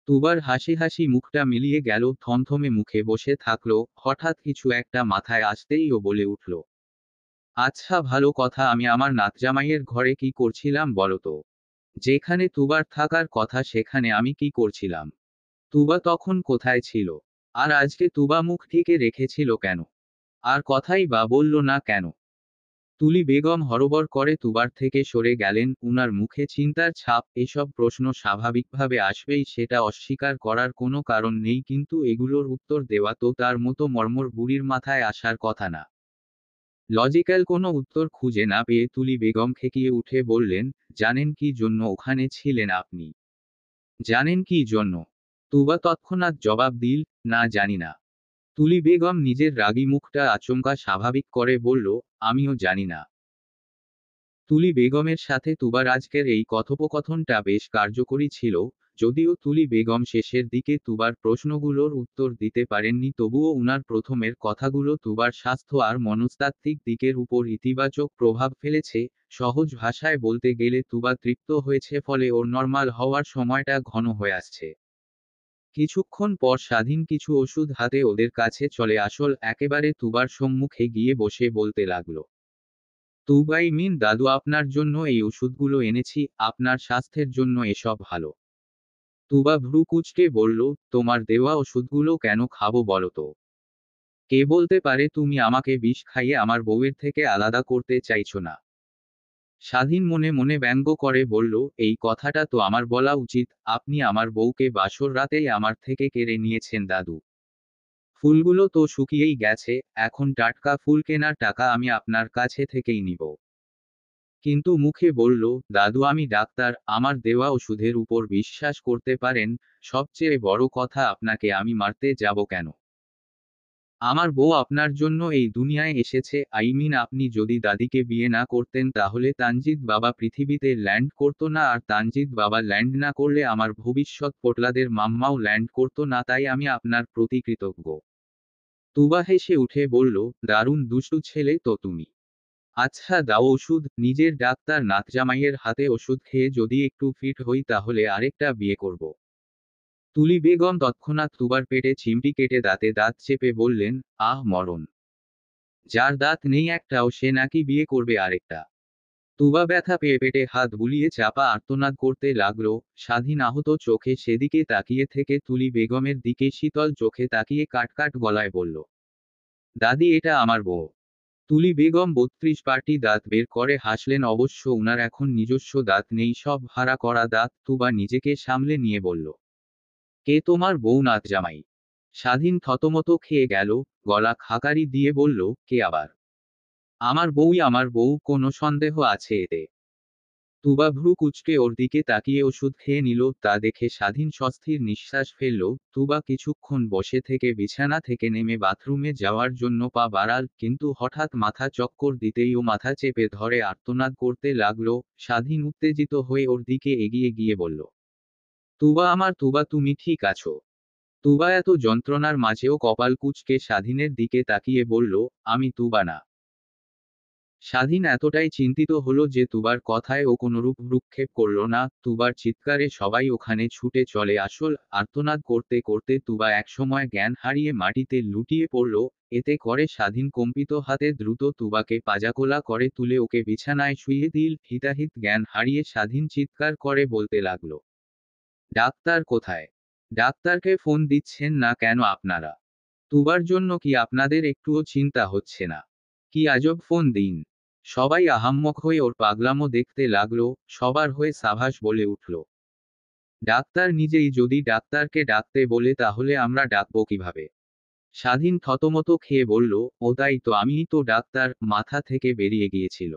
তুবার হাসি হাসি মুখটা মিলিয়ে গেল, থমথমে মুখে বসে থাকলো। হঠাৎ কিছু একটা মাথায় আসতেই ও বলে উঠল, আচ্ছা ভালো কথা, আমি আমার নাতজামাইয়ের ঘরে কি করছিলাম বলো তো? যেখানে তুবার থাকার কথা সেখানে আমি কি করছিলাম? তুবা তখন কোথায় ছিল? আর আজকে তুবা মুখ ঢেকে রেখেছিল কেন? আর কথাই বা বলল না কেন? তুলি বেগম হরবর করে তুবার থেকে সরে গেলেন, উনার মুখে চিন্তার ছাপ। এসব প্রশ্ন স্বাভাবিকভাবে আসবেই, সেটা অস্বীকার করার কোনো কারণ নেই, কিন্তু এগুলোর উত্তর দেওয়া তো তার মতো মর্মর বুড়ির মাথায় আসার কথা না। লজিক্যাল কোনো উত্তর খুঁজে না পেয়ে তুলি বেগম খেকিয়ে উঠে বললেন, জানেন কি জন্য ওখানে ছিলেন আপনি? জানেন কি জন্য? তুবা তৎক্ষণাৎ জবাব দিল, না জানি না। তুলি বেগম নিজের রাগী মুখটা আচমকা স্বাভাবিক করে বলল, আমিও জানি না। তুলি বেগমের সাথে তুবার আজকের এই কথোপকথনটা বেশ কার্যকরী ছিল। যদিও তুলি বেগম শেষের দিকে তুবার প্রশ্নগুলোর উত্তর দিতে পারেননি, তবুও উনার প্রথমের কথাগুলো তুবার স্বাস্থ্য আর মনস্তাত্ত্বিক দিকের উপর ইতিবাচক প্রভাব ফেলেছে। সহজ ভাষায় বলতে গেলে তুবা তৃপ্ত হয়েছে, ফলে ওর নর্মাল হওয়ার সময়টা ঘন হয়ে আসছে। কিছুক্ষণ পর স্বাধীন কিছু ওষুধ হাতে ওদের কাছে চলে আসল, একেবারে তুবার সম্মুখে গিয়ে বসে বলতে লাগলো, তুবাই মিন দাদু, আপনার জন্য এই ওষুধগুলো এনেছি, আপনার স্বাস্থ্যের জন্য এসব ভালো। তুবা ভ্রু কুঁচকে বলল, তোমার দেওয়া ওষুধগুলো কেন খাবো বলো তো? কে বলতে পারে তুমি আমাকে বিষ খাইয়ে আমার বউয়ের থেকে আলাদা করতে চাইছো না? স্বাধীন মনে মনে ব্যঙ্গ করে বলল, এই কথাটা তো আমার বলা উচিত, আপনি আমার বউকে বাসর রাতেই আমার থেকে কেড়ে নিয়েছেন দাদু। ফুলগুলো তো শুকিয়েই গেছে, এখন টাটকা ফুল কেনার টাকা আমি আপনার কাছে থেকেই নিব। কিন্তু মুখে বলল, দাদু আমি ডাক্তার, আমার দেওয়া ওষুধের উপর বিশ্বাস করতে পারেন। সবচেয়ে বড় কথা, আপনাকে আমি মারতে যাব কেন? আমার বউ আপনার জন্য এই দুনিয়ায় এসেছে, আই মিন আপনি যদি দাদিকে বিয়ে না করতেন তাহলে তানজিদ বাবা পৃথিবীতে ল্যান্ড করতো না, আর তানজিদ বাবা ল্যান্ড না করলে আমার ভবিষ্যৎ পোটলাদের মাম্মাও ল্যান্ড করতো না, তাই আমি আপনার প্রতি কৃতজ্ঞ। তুবা হেসে উঠে বলল, দারুণ দুষ্টু ছেলে তো তুমি। আচ্ছা দাও ওষুধ, নিজের ডাক্তার নাতজামাইয়ের হাতে ওষুধ খেয়ে যদি একটু ফিট হই তাহলে আরেকটা বিয়ে করব। তুলি বেগম তৎক্ষণাৎ তুবার পেটে চিমটি কেটে দাঁতে দাঁত চেপে বললেন, আহ মরণ! যার দাঁত নেই একটাও সে নাকি বিয়ে করবে আরেকটা? তুবা ব্যথা পেয়ে পেটে হাত বুলিয়ে চাপা আর্তনাদ করতে লাগলো। স্বাধীন আহত চোখে সেদিকে তাকিয়ে থেকে তুলি বেগমের দিকে শীতল চোখে তাকিয়ে কাটকাট গলায় বলল, দাদি এটা আমার বউ। তুলি বেগম ৩২ পাটি দাঁত বের করে হাসলেন, অবশ্য উনার এখন নিজস্ব দাঁত নেই, সব ভাড়া করা দাঁত। তুবা নিজেকে সামলে নিয়ে বলল, কে তোমার বউ নাতজামাই? স্বাধীন থতমত খেয়ে গেল, গলা খাকারি দিয়ে বলল, কে আবার? আমার বউই আমার বউ, কোনো সন্দেহ আছে এতে? তুবা ভ্রু কুঁচকে ওর দিকে তাকিয়ে ওষুধ খেয়ে নিল, তা দেখে স্বাধীন স্বস্তির নিঃশ্বাস ফেলল। তুবা কিছুক্ষণ বসে থেকে বিছানা থেকে নেমে বাথরুমে যাওয়ার জন্য পা বাড়াল, কিন্তু হঠাৎ মাথা চক্কর দিতেই ও মাথা চেপে ধরে আর্তনাদ করতে লাগলো। স্বাধীন উত্তেজিত হয়ে ওর দিকে এগিয়ে গিয়ে বলল, তুবা আমার তুবা, তুমি ঠিক আছো? তুবা এত যন্ত্রণার মাঝেও কপাল কুঁচকে স্বাধীনের দিকে তাকিয়ে বলল, আমি তুবা না। স্বাধীন এতটাই চিন্তিত হলো যে তুবার কথায় ও কোনরূপ ভ্রুক্ষেপ করল না। তুবার চিৎকারে সবাই ওখানে ছুটে চলে আসল। আর্তনাদ করতে করতে তুবা একসময় জ্ঞান হারিয়ে মাটিতে লুটিয়ে পড়ল। এতে করে স্বাধীন কম্পিত হাতে দ্রুত তুবাকে পাজাকোলা করে তুলে ওকে বিছানায় শুইয়ে দিল। হিতাহিত জ্ঞান হারিয়ে স্বাধীন চিৎকার করে বলতে লাগলো, ডাক্তার কোথায়? ডাক্তারকে ফোন দিচ্ছেন না কেন আপনারা? তুবার জন্য কি আপনাদের একটুও চিন্তা হচ্ছে না? কি আজব ফোন দিন! সবাই আহাম্মক হয়ে ওর পাগলামো দেখতে লাগলো। সবার হয়ে সাভাস বলে উঠল, ডাক্তার নিজেই যদি ডাক্তারকে ডাকতে বলে তাহলে আমরা ডাকবো কিভাবে? স্বাধীন থতমত খেয়ে বলল, ও তাই তো, আমিই তো ডাক্তার। মাথা থেকে বেরিয়ে গিয়েছিল।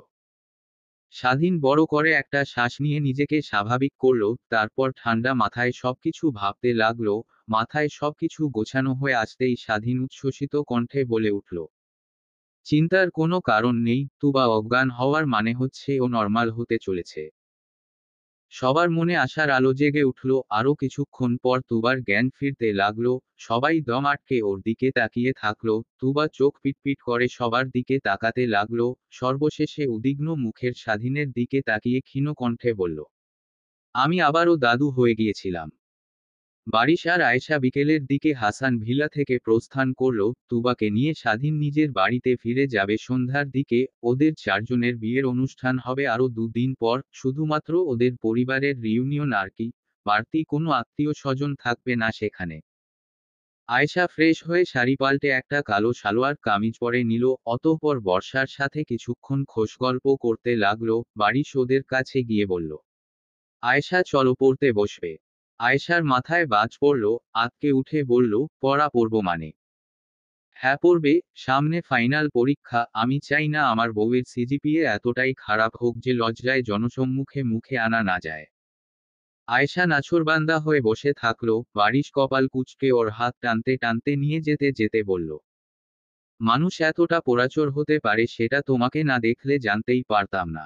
স্বাধীন বড় করে একটা শ্বাস নিয়ে নিজেকে স্বাভাবিক করল, তারপর ঠান্ডা মাথায় সবকিছু ভাবতে লাগলো। মাথায় সবকিছু গোছানো হয়ে আসতেই স্বাধীন উচ্ছ্বসিত কণ্ঠে বলে উঠল, চিন্তার কোনো কারণ নেই, তুবা অজ্ঞান হওয়ার মানে হচ্ছে ও নর্মাল হতে চলেছে। সবার মনে আশার আলো জেগে উঠল। আরও কিছুক্ষণ পর তুবার জ্ঞান ফিরতে লাগলো। সবাই দম আটকে ওর দিকে তাকিয়ে থাকলো। তুবা চোখ পিটপিট করে সবার দিকে তাকাতে লাগলো। সর্বশেষে উদ্বিগ্ন মুখের স্বাধীনের দিকে তাকিয়ে ক্ষীণ কণ্ঠে বলল, আমি আবারও দাদু হয়ে গিয়েছিলাম। বারিশ আর আয়েশা বিকেলের দিকে হাসান ভিলা থেকে প্রস্থান করল। তুবাকে নিয়ে স্বাধীন নিজের বাড়িতে ফিরে যাবে সন্ধ্যার দিকে। ওদের চারজনের বিয়ের অনুষ্ঠান হবে আরো দুদিন পর, শুধুমাত্র ওদের পরিবারের রিউনিয়ন আর কি, বাড়তি কোনো আত্মীয় স্বজন থাকবে না সেখানে। আয়েশা ফ্রেশ হয়ে শাড়ি পাল্টে একটা কালো সালোয়ার কামিজ পরে নিল, অতঃপর বর্ষার সাথে কিছুক্ষণ খোশগল্প করতে লাগলো। বারিশ ওদের কাছে গিয়ে বলল, আয়েশা চলো পড়তে বসবে। আয়েশার মাথায় বাজ পড়ল, আঁতকে উঠে বলল, পড়া পড়ব মানে? হ্যাঁ পড়বে, সামনে ফাইনাল পরীক্ষা, আমি চাই না আমার বউয়ের সিজিপিএ এতটাই খারাপ হোক যে লজ্জায় জনসম্মুখে মুখে আনা না যায়। আয়েশা নাছোড়বান্দা হয়ে বসে থাকলো। বারিশ কপাল কুঁচকে ওর হাত টানতে টানতে নিয়ে যেতে যেতে বলল, মানুষ এতটা পোড়াচোর হতে পারে সেটা তোমাকে না দেখলে জানতেই পারতাম না।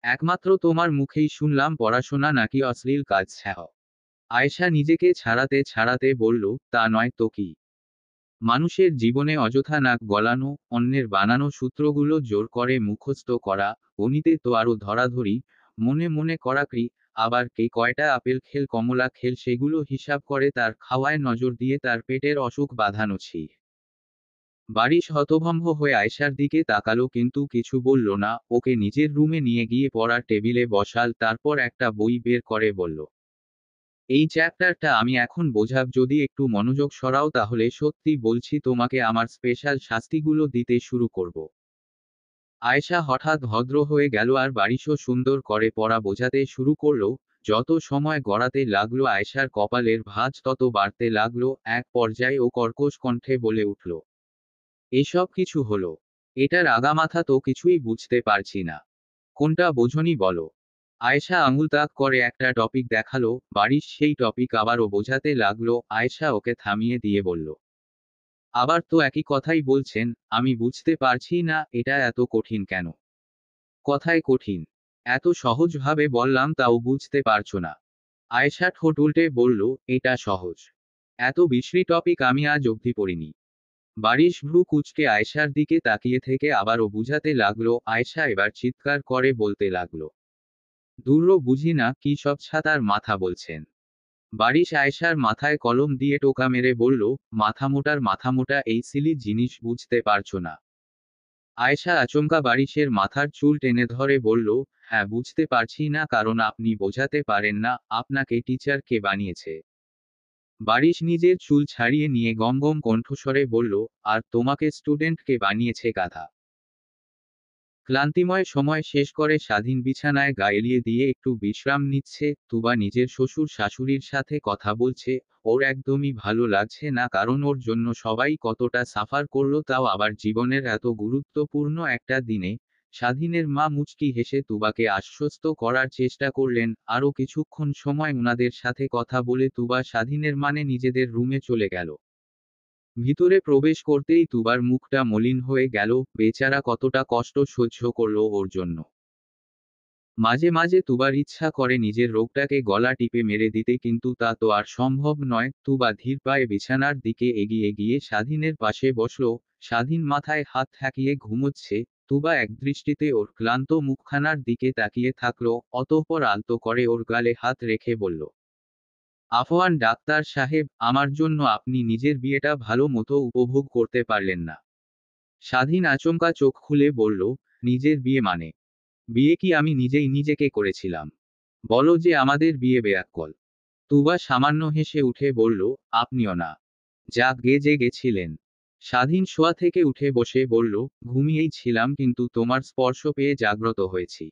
একমাত্র তোমার মুখেই শুনলাম পড়াশোনা নাকি অশ্লীল কাজ। হ্যাঁ। আয়েশা নিজেকে ছাড়াতে ছাড়াতে বলল, তা নয় তো কি। মানুষের জীবনে অযথা নাক গলানো, অন্যের বানানো সূত্রগুলো জোর করে মুখস্থ করা, গণিতে তো আরো ধরাধরি, মনে মনে কড়াকড়ি, আবার কে কয়টা আপেল খেল কমলা খেল সেগুলো হিসাব করে তার খাওয়ায় নজর দিয়ে তার পেটের অসুখ বাঁধানো ছি। বারিশ হতভম্ব হয়ে আয়েশার দিকে তাকালো কিন্তু কিছু বলল না। ওকে নিজের রুমে নিয়ে গিয়ে পড়ার টেবিলে বসাল, তারপর একটা বই বের করে বলল, এই চ্যাপ্টারটা আমি এখন বোঝাব, যদি একটু মনোযোগ সরাও তাহলে সত্যি বলছি তোমাকে আমার স্পেশাল শাস্তিগুলো দিতে শুরু করব। আয়েশা হঠাৎ ভদ্র হয়ে গেল আর বারিশও সুন্দর করে পড়া বোঝাতে শুরু করলো। যত সময় গড়াতে লাগলো আয়েশার কপালের ভাঁজ তত বাড়তে লাগলো। এক পর্যায়ে ও কর্কশ কণ্ঠে বলে উঠল, এসব কিছু হলো? এটার আগামাথা তো কিছুই বুঝতে পারছি না। কোনটা বোঝনি বলো? আয়েশা আঙুল তাক করে একটা টপিক দেখালো। বারিশ সেই টপিক আবারও বোঝাতে লাগলো। আয়েশা ওকে থামিয়ে দিয়ে বলল, আবার তো একই কথাই বলছেন, আমি বুঝতে পারছি না এটা এত কঠিন কেন। কথায় কঠিন? এত সহজভাবে বললাম তাও বুঝতে পারছো না। আয়েশা ঠোঁট উল্টে বলল, এটা সহজ। এত বিশ্রী টপিক আমি আজ অবধি পড়িনি। বারিশ ভ্রু কুঁচকে আয়েশার দিকে তাকিয়ে থেকে আবারও বুঝাতে লাগলো। আয়েশা এবার চিৎকার করে বলতে লাগলো, দূর বুঝি না কি সব ছাতার মাথা বলছেন। বারিশ আয়েশার মাথায় কলম দিয়ে টোকা মেরে বলল, মাথামোটার মাথামোটা এই সিলি জিনিস বুঝতে পারছো না? আয়েশা আচমকা বারিশের মাথার চুল টেনে ধরে বলল, হ্যাঁ বুঝতে পারছি না কারণ আপনি বোঝাতে পারেন না, আপনাকে টিচার কে বানিয়েছে? বারিশ নিজের চুল ছাড়িয়ে নিয়ে গমগম কণ্ঠস্বরে বলল, আর তোমাকে স্টুডেন্ট কে বানিয়েছে গাধা? ক্লান্তিময় সময় শেষ করে স্বাধীন বিছানায় গা এলিয়ে দিয়ে একটু বিশ্রাম নিচ্ছে। তুবা নিজের শ্বশুর শাশুড়ির সাথে কথা বলছে। ওর একদমই ভালো লাগছে না কারণ ওর জন্য সবাই কতটা সাফার করলো, তাও আবার জীবনের এত গুরুত্বপূর্ণ একটা দিনে। স্বাধীনের মা মুচকি হেসে তুবাকে আশ্বস্ত করার চেষ্টা করলেন। আরও কিছুক্ষণ সময় ওনাদের সাথে কথা বলে তুবা স্বাধীনের মানে নিজেদের রুমে চলে গেল। ভিতরে প্রবেশ করতেই তুবার মুখটা মলিন হয়ে গেল। বেচারা কতটা কষ্ট সহ্য করলো ওর জন্য। মাঝে মাঝে তুবার ইচ্ছা করে নিজের রোগটাকে গলা টিপে মেরে দিতে, কিন্তু তা তো আর সম্ভব নয়। তুবা ধীর পায়ে বিছানার দিকে এগিয়ে গিয়ে স্বাধীনের পাশে বসল। স্বাধীন মাথায় হাত ঠেকিয়ে ঘুমোচ্ছে। তুবা একদৃষ্টিতে ওর ক্লান্ত মুখখানার দিকে তাকিয়ে থাকলো, অতঃপর আলতো করে ওর গালে হাত রেখে বলল, আফওয়ান ডাক্তার সাহেব, আমার জন্য আপনি নিজের বিয়েটা ভালো মতো উপভোগ করতে পারলেন না। স্বাধীন আচমকা চোখ খুলে বলল, নিজের বিয়ে মানে? বিয়ে কি আমি নিজেই নিজেকে করেছিলাম? বলো যে আমাদের বিয়ে বেয়াক্কল। তুবা সামান্য হেসে উঠে বলল, আপনিও না। যা গেজে গেছিলেন। স্বাধীন শোয়া থেকে উঠে বসে বলল, ঘুমিয়েই ছিলাম কিন্তু তোমার স্পর্শ পেয়ে জাগ্রত হয়েছি।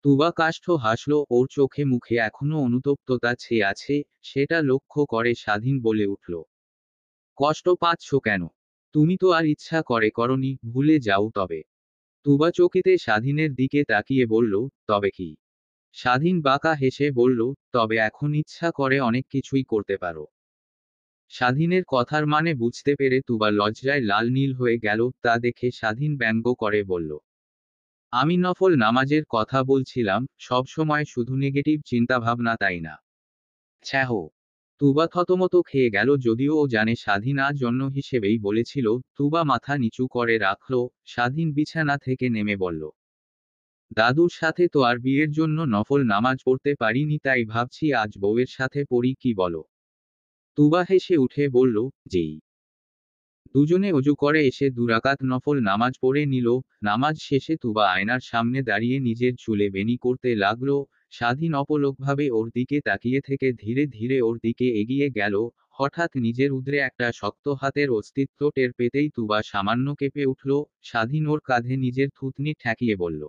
তুবা কাষ্ঠ হাসল, ওর চোখে মুখে এখনো অনুতপ্ততা ছেয়ে আছে। সেটা লক্ষ্য করে স্বাধীন বলে উঠল, কষ্ট পাচ্ছ কেন? তুমি তো আর ইচ্ছা করে করনি, ভুলে যাও তবে। তুবা চকিতে স্বাধীনের দিকে তাকিয়ে বলল, তবে কি? স্বাধীন বাঁকা হেসে বলল, তবে এখন ইচ্ছা করে অনেক কিছুই করতে পারো। স্বাধীনের কথার মানে বুঝতে পেরে তুবা লজ্জায় লাল নীল হয়ে গেল। তা দেখে স্বাধীন ব্যঙ্গ করে বলল, আমি নফল নামাজের কথা বলছিলাম, সব সময় শুধু নেগেটিভ চিন্তাভাবনা তাই না? ছ্যাঃ। তুবা থতমত খেয়ে গেল, যদিও ও জানে স্বাধীন আজ অন্য হিসেবেই বলেছিল। তুবা মাথা নিচু করে রাখল। স্বাধীন বিছানা থেকে নেমে বলল, দাদুর সাথে তো আর বিয়ের জন্য নফল নামাজ পড়তে পারিনি, তাই ভাবছি আজ বউয়ের সাথে পড়ি, কি বলো? তুবা হেসে উঠে বলল, যেই। দুজনে অজু করে এসে দুরাকাত নফল নামাজ পড়ে নিল। নামাজ শেষে তুবা আয়নার সামনে দাঁড়িয়ে নিজের চুলে বেনি করতে লাগলো। স্বাধীন অপলকভাবে ওর দিকে তাকিয়ে থেকে ধীরে ধীরে ওর দিকে এগিয়ে গেল। হঠাৎ নিজের উদরে একটা শক্ত হাতের অস্তিত্ব টের পেতেই তুবা সামান্য কেঁপে উঠল। স্বাধীন ওর কাঁধে নিজের থুতনি ঠেকিয়ে বলল,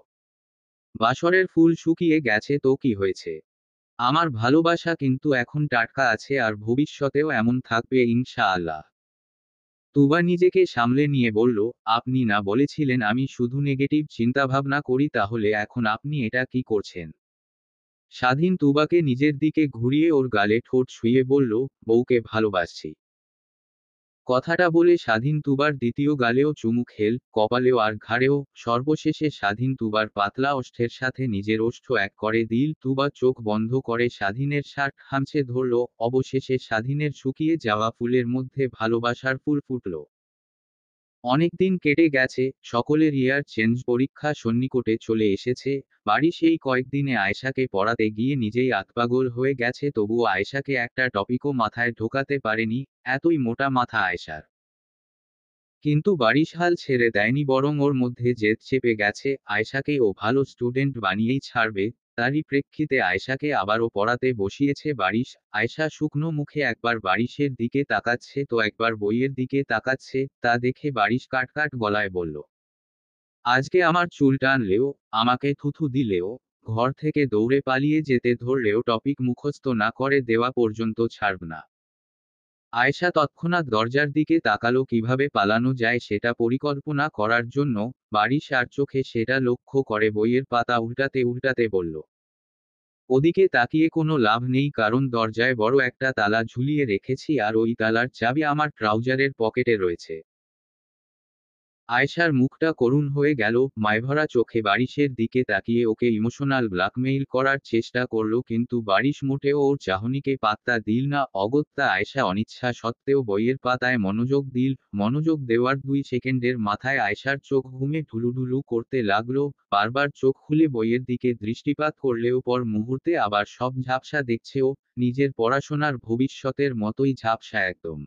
বাসরের ফুল শুকিয়ে গেছে তো কি হয়েছে? আমার ভালোবাসা কিন্তু এখন টাটকা আছে, আর ভবিষ্যতেও এমন থাকবে ইনশাআল্লাহ। তুবা নিজেকে সামলে নিয়ে বলল, আপনি না বলেছিলেন আমি শুধু নেগেটিভ চিন্তাভাবনা করি, তাহলে এখন আপনি এটা কি করছেন? স্বাধীন তুবাকে নিজের দিকে ঘুরিয়ে ওর গালে ঠোঁট শুইয়ে বলল, বউকে ভালোবাসছি। কথাটা বলে স্বাধীন তুবার দ্বিতীয় গালেও চুমু খেল, কপালেও আর ঘাড়েও। সর্বশেষে স্বাধীন তুবার পাতলা ওষ্ঠের সাথে নিজের ওষ্ঠ এক করে দিল। তুবা চোখ বন্ধ করে স্বাধীনের শার্ট খামচে ধরল। অবশেষে স্বাধীনের শুকিয়ে যাওয়া ফুলের মধ্যে ভালোবাসার ফুল ফুটল। অনেকদিন কেটে গেছে, সকলের ইয়ার চেঞ্জ পরীক্ষা সন্নিকটে চলে এসেছে। বাড়ি সেই কয়েকদিনে আয়েশাকে পড়াতে গিয়ে নিজেই আতপাগল হয়ে গেছে, তবুও আয়েশাকে একটা টপিকও মাথায় ঢোকাতে পারেনি। এতই মোটা মাথা আয়েশার। কিন্তু বারিশ হাল ছেড়ে দেয়নি, বরং ওর মধ্যে জেদ চেপে গেছে, আয়েশাকে ও ভালো স্টুডেন্ট বানিয়েই ছাড়বে। তারই প্রেক্ষিতে আয়েশাকে আবারও পড়াতে বসিয়েছে বারিশ। আয়েশা শুকনো মুখে একবার বারিশের দিকে তাকাচ্ছে তো একবার বইয়ের দিকে তাকাচ্ছে, তা দেখে বারিশ কাটকাট গলায় বলল, আজকে আমার চুল টানলেও, আমাকে থুথু দিলেও, ঘর থেকে দৌড়ে পালিয়ে যেতে ধরলেও টপিক মুখস্থ না করে দেওয়া পর্যন্ত ছাড়ব না। আয়েশা তৎক্ষণাৎ দরজার দিকে তাকালো, কিভাবে পালানো যায় সেটা পরিকল্পনা করার জন্য। বারিশ আর চোখে সেটা লক্ষ্য করে বইয়ের পাতা উল্টাতে উল্টাতে বলল, ওদিকে তাকিয়ে কোনো লাভ নেই, কারণ দরজায় বড় একটা তালা ঝুলিয়ে রেখেছি, আর ওই তালার চাবি আমার ট্রাউজারের পকেটে রয়েছে। আয়েশার মুখটা করুণ হয়ে গেল, মায়ভরা চোখে বারিশের দিকে তাকিয়ে ওকে ইমোশনাল ব্ল্যাকমেইল করার চেষ্টা করল, কিন্তু বারিশ মোটেও ওর চাহনিকে পাত্তা দিল না। অগত্যা আয়েশা অনিচ্ছা সত্ত্বেও বইয়ের পাতায় মনোযোগ দিল। মনোযোগ দেওয়ার 2 সেকেন্ডের মাথায় আয়েশার চোখ ঘুমে ঢুলুঢুলু করতে লাগলো। বারবার চোখ খুলে বইয়ের দিকে দৃষ্টিপাত করলেও পর মুহূর্তে আবার সব ঝাপসা দেখছে ও, নিজের পড়াশোনার ভবিষ্যতের মতোই ঝাপসা একদম।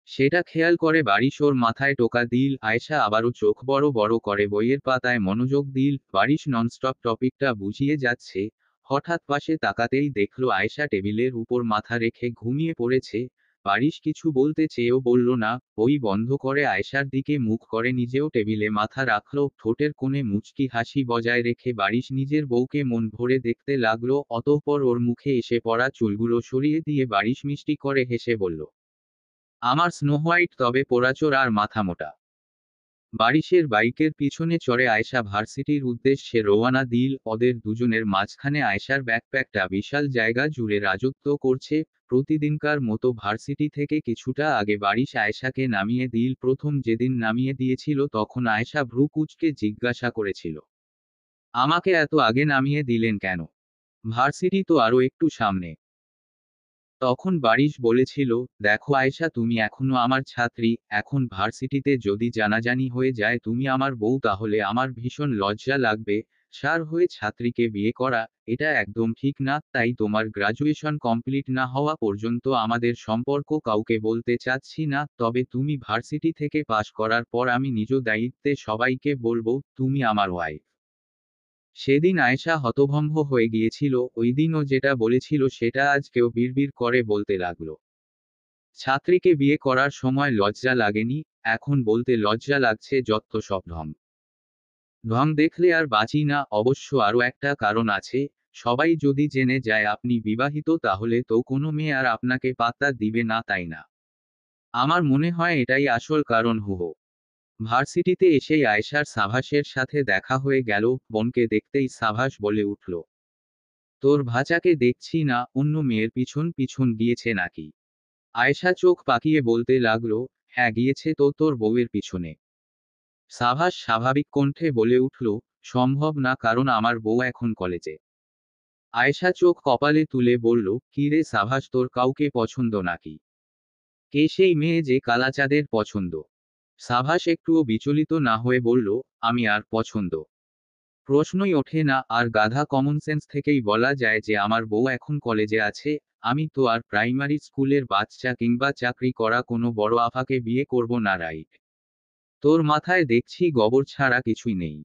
সেটা খেয়াল করে বারিশ ওর মাথায় টোকা দিল। আয়েশা আবারও চোখ বড় বড় করে বইয়ের পাতায় মনোযোগ দিল। বারিশ ননস্টপ টপিকটা বুঝিয়ে যাচ্ছে। হঠাৎ পাশে তাকাতেই দেখল আয়েশা টেবিলের উপর মাথা রেখে ঘুমিয়ে পড়েছে। বারিশ কিছু বলতে চেয়েও বলল না, বই বন্ধ করে আয়েশার দিকে মুখ করে নিজেও টেবিলে মাথা রাখল। ঠোঁটের কোণে মুচকি হাসি বজায় রেখে বারিশ নিজের বউকে মন ভরে দেখতে লাগলো। অতঃপর ওর মুখে এসে পড়া চুলগুলো সরিয়ে দিয়ে বারিশ মিষ্টি করে হেসে বলল, আমার স্নো হোয়াইট তবে পোড়াচোর আর মাথামোটা। বারিশের বাইকের পিছনে চড়ে আয়েশা ভার্সিটির উদ্দেশ্যে রওয়ানা দিল। ওদের দুজনের মাঝখানে আয়েশার ব্যাকপ্যাকটা বিশাল জায়গা জুড়ে রাজত্ব করছে। প্রতিদিনকার মতো ভার্সিটি থেকে কিছুটা আগে বারিশ আয়েশাকে নামিয়ে দিল। প্রথম যেদিন নামিয়ে দিয়েছিল তখন আয়েশা ভ্রু কুঁচকে জিজ্ঞাসা করেছিল, আমাকে এত আগে নামিয়ে দিলেন কেন? ভার্সিটি তো আরো একটু সামনে। তখন বারিশ বলেছিল, দেখো আয়েশা, তুমি এখনো আমার ছাত্রী, এখন ভার্সিটিতে যদি জানাজানি হয়ে যায় তুমি আমার বউ, তাহলে আমার ভীষণ লজ্জা লাগবে। সার হয়ে ছাত্রীকে বিয়ে করা, এটা একদম ঠিক না, তাই তোমার গ্রাজুয়েশন কমপ্লিট না হওয়া পর্যন্ত আমাদের সম্পর্ক কাউকে বলতে চাচ্ছি না, তবে তুমি ভার্সিটি থেকে পাশ করার পর আমি নিজ দায়িত্বে সবাইকে বলবো তুমি আমার ওয়াইফ। সেদিন আয়েশা হতভম্ব হয়ে গিয়েছিল, ওই দিনও যেটা বলেছিল সেটা আজকেও বিড়বিড় করে বলতে লাগলো। ছাত্রীকে বিয়ে করার সময় লজ্জা লাগেনি, এখন বলতে লজ্জা লাগছে, যত সব ঢং। ঢং দেখলে আর বাঁচি না। অবশ্য আরও একটা কারণ আছে, সবাই যদি জেনে যায় আপনি বিবাহিত তাহলে তো কোনো মেয়ে আর আপনাকে পাত্তা দিবে না, তাই না? আমার মনে হয় এটাই আসল কারণ। হুহো। ভার্সিটিতে এসেই আয়েশার সাভাসের সাথে দেখা হয়ে গেল। বোনকে দেখতেই সাভাস বলে উঠল, তোর ভাচাকে দেখছি না, অন্য মেয়ের পিছন পিছন গিয়েছে নাকি? আয়েশা চোখ পাকিয়ে বলতে লাগলো, হ্যাঁ গিয়েছে তো, তোর বউয়ের পিছনে। সাভাস স্বাভাবিক কণ্ঠে বলে উঠল, সম্ভব না, কারণ আমার বউ এখন কলেজে। আয়েশা চোখ কপালে তুলে বলল, কি রে সাভাস, তোর কাউকে পছন্দ নাকি? কে সেই মেয়ে যে কালাচাঁদের পছন্দ? সাভাস একটুও বিচলিত না হয়ে বলল, আমি আর পছন্দ প্রশ্নই ওঠে না। আর গাধা কমন সেন্স থেকেই বলা যায় যে আমার বউ এখন কলেজে আছে। আমি তো আর প্রাইমারি স্কুলের বাচ্চা কিংবা চাকরি করা কোনো বড় আফাকে বিয়ে করব না, রাইট? তোর মাথায় দেখছি গোবর ছাড়া কিছুই নেই।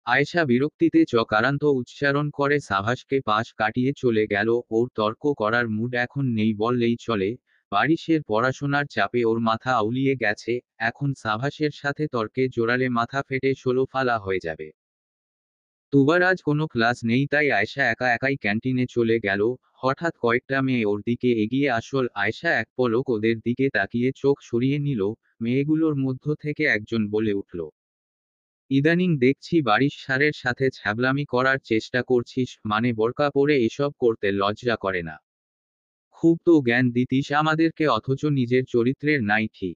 আয়েশা বিরক্তিতে চকারান্ত উচ্চারণ করে সাভাসকে পাশ কাটিয়ে চলে গেল। ওর তর্ক করার মুড এখন নেই বললেই চলে। বারিশের পড়াশোনার চাপে ওর মাথা আউলিয়ে গেছে। এখন সাভাসের সাথে তর্কে জোরালে মাথা ফেটে ষোলো ফালা হয়ে যাবে। তুবার আজ কোনো ক্লাস নেই, তাই আয়েশা একা একাই ক্যান্টিনে চলে গেল। হঠাৎ কয়েকটা মেয়ে ওর দিকে এগিয়ে আসল। আয়েশা এক পলক ওদের দিকে তাকিয়ে চোখ সরিয়ে নিল। মেয়েগুলোর মধ্য থেকে একজন বলে উঠল, ইদানিং দেখছি বাড়ির সারের সাথে ছ্যাবলামি করার চেষ্টা করছিস, মানে বোরকা পরে এসব করতে লজ্জা করে না? খুব তো জ্ঞান দিতিস আমাদেরকে, অথচ নিজের চরিত্রের নাই ঠিক।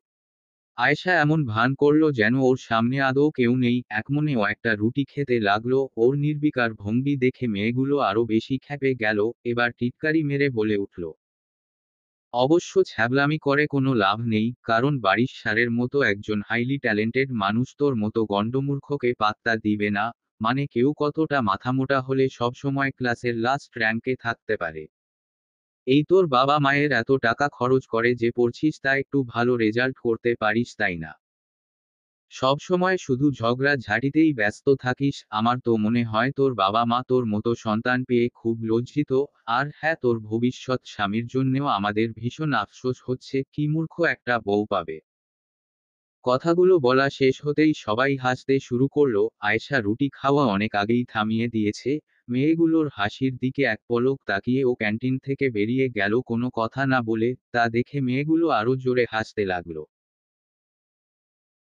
আয়েশা এমন ভান করল যেন ওর সামনে আদৌ কেউ নেই। একমনে ও একটা রুটি খেতে লাগলো। ওর নির্বিকার ভঙ্গি দেখে মেয়েগুলো আরো বেশি ক্ষেপে গেল। এবার টিটকারি মেরে বলে উঠল, অবশ্য ছ্যাবলামি করে কোনো লাভ নেই, কারণ বাড়ির সারের মতো একজন হাইলি ট্যালেন্টেড মানুষ তোর মতো গণ্ডমূর্খকে পাত্তা দিবে না। মানে কেউ কতটা মাথামোটা হলে সবসময় ক্লাসের লাস্ট র্যাঙ্কে থাকতে পারে? এই তোর বাবা মায়ের এত টাকা খরচ করে যে পড়ছিস তা একটু ভালো রেজাল্ট করতে পারিস, তাই না? সবসময় শুধু ঝগড়া ঝাঁটিতেই ব্যস্ত থাকিস। আমার তো মনে হয় তোর বাবা মা তোর মতো সন্তান পেয়ে খুব লজ্জিত। আর হ্যাঁ, তোর ভবিষ্যৎ স্বামীর জন্যেও আমাদের ভীষণ আফসোস হচ্ছে, কি মূর্খ একটা বউ পাবে। কথাগুলো বলা শেষ হতেই সবাই হাসতে শুরু করলো। আয়েশা রুটি খাওয়া অনেক আগেই থামিয়ে দিয়েছে। মেয়েগুলোর হাসির দিকে এক পলক তাকিয়ে ও ক্যান্টিন থেকে বেরিয়ে গেল কোনো কথা না বলে। তা দেখে মেয়েগুলো আরো জোরে হাসতে লাগলো।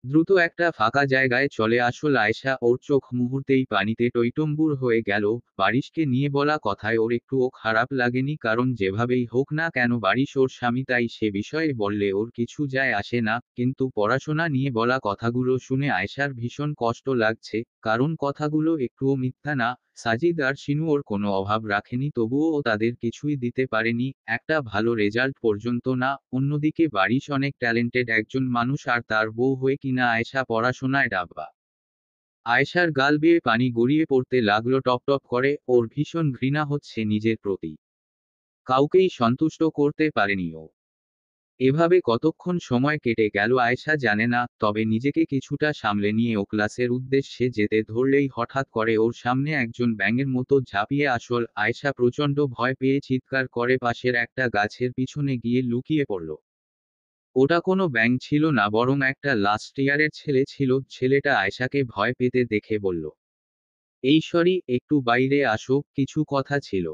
দ্রুত একটা ফাঁকা জায়গায় চলে আসল আয়েশা। ওর চোখ মুহূর্তেই পানিতে টইটম্বুর হয়ে গেল। বারিশকে নিয়ে বলা কথায় ওর একটুও খারাপ লাগেনি, কারণ যেভাবেই হোক না কেন বারিশ ওর স্বামী, তাই সে বিষয়ে বললে ওর কিছু যায় আসে না। কিন্তু পড়াশোনা নিয়ে বলা কথাগুলো শুনে আয়েশার ভীষণ কষ্ট লাগছে, কারণ কথাগুলো একটুও মিথ্যা না। সাজিদ আর শিনু ওর কোনো অভাব রাখেনি, তবুও ও তাদের কিছুই দিতে পারেনি, একটা ভালো রেজাল্ট পর্যন্ত না। অন্যদিকে বারিশ অনেক ট্যালেন্টেড একজন মানুষ, আর তার বউ হয়ে কিনা আয়েশা পড়াশোনায় ডাব্বা। আয়েশার গাল বেয়ে পানি গড়িয়ে পড়তে লাগলো টপ টপ করে। ওর ভীষণ ঘৃণা হচ্ছে নিজের প্রতি। কাউকেই সন্তুষ্ট করতে পারেনি ও। এভাবে কতক্ষণ সময় কেটে গেল আয়েশা জানে না, তবে নিজেকে কিছুটা সামলে নিয়ে ও ক্লাসের উদ্দেশ্যে যেতে ধরলেই হঠাৎ করে ওর সামনে একজন ব্যাঙের মতো ঝাঁপিয়ে আসল। আয়েশা প্রচণ্ড ভয় পেয়ে চিৎকার করে পাশের একটা গাছের পিছনে গিয়ে লুকিয়ে পড়ল। ওটা কোনো ব্যাঙ ছিল না, বরং একটা লাস্ট ইয়ারের ছেলে ছিল। ছেলেটা আয়েশাকে ভয় পেতে দেখে বলল, এই সরি, একটু বাইরে আসো, কিছু কথা ছিল।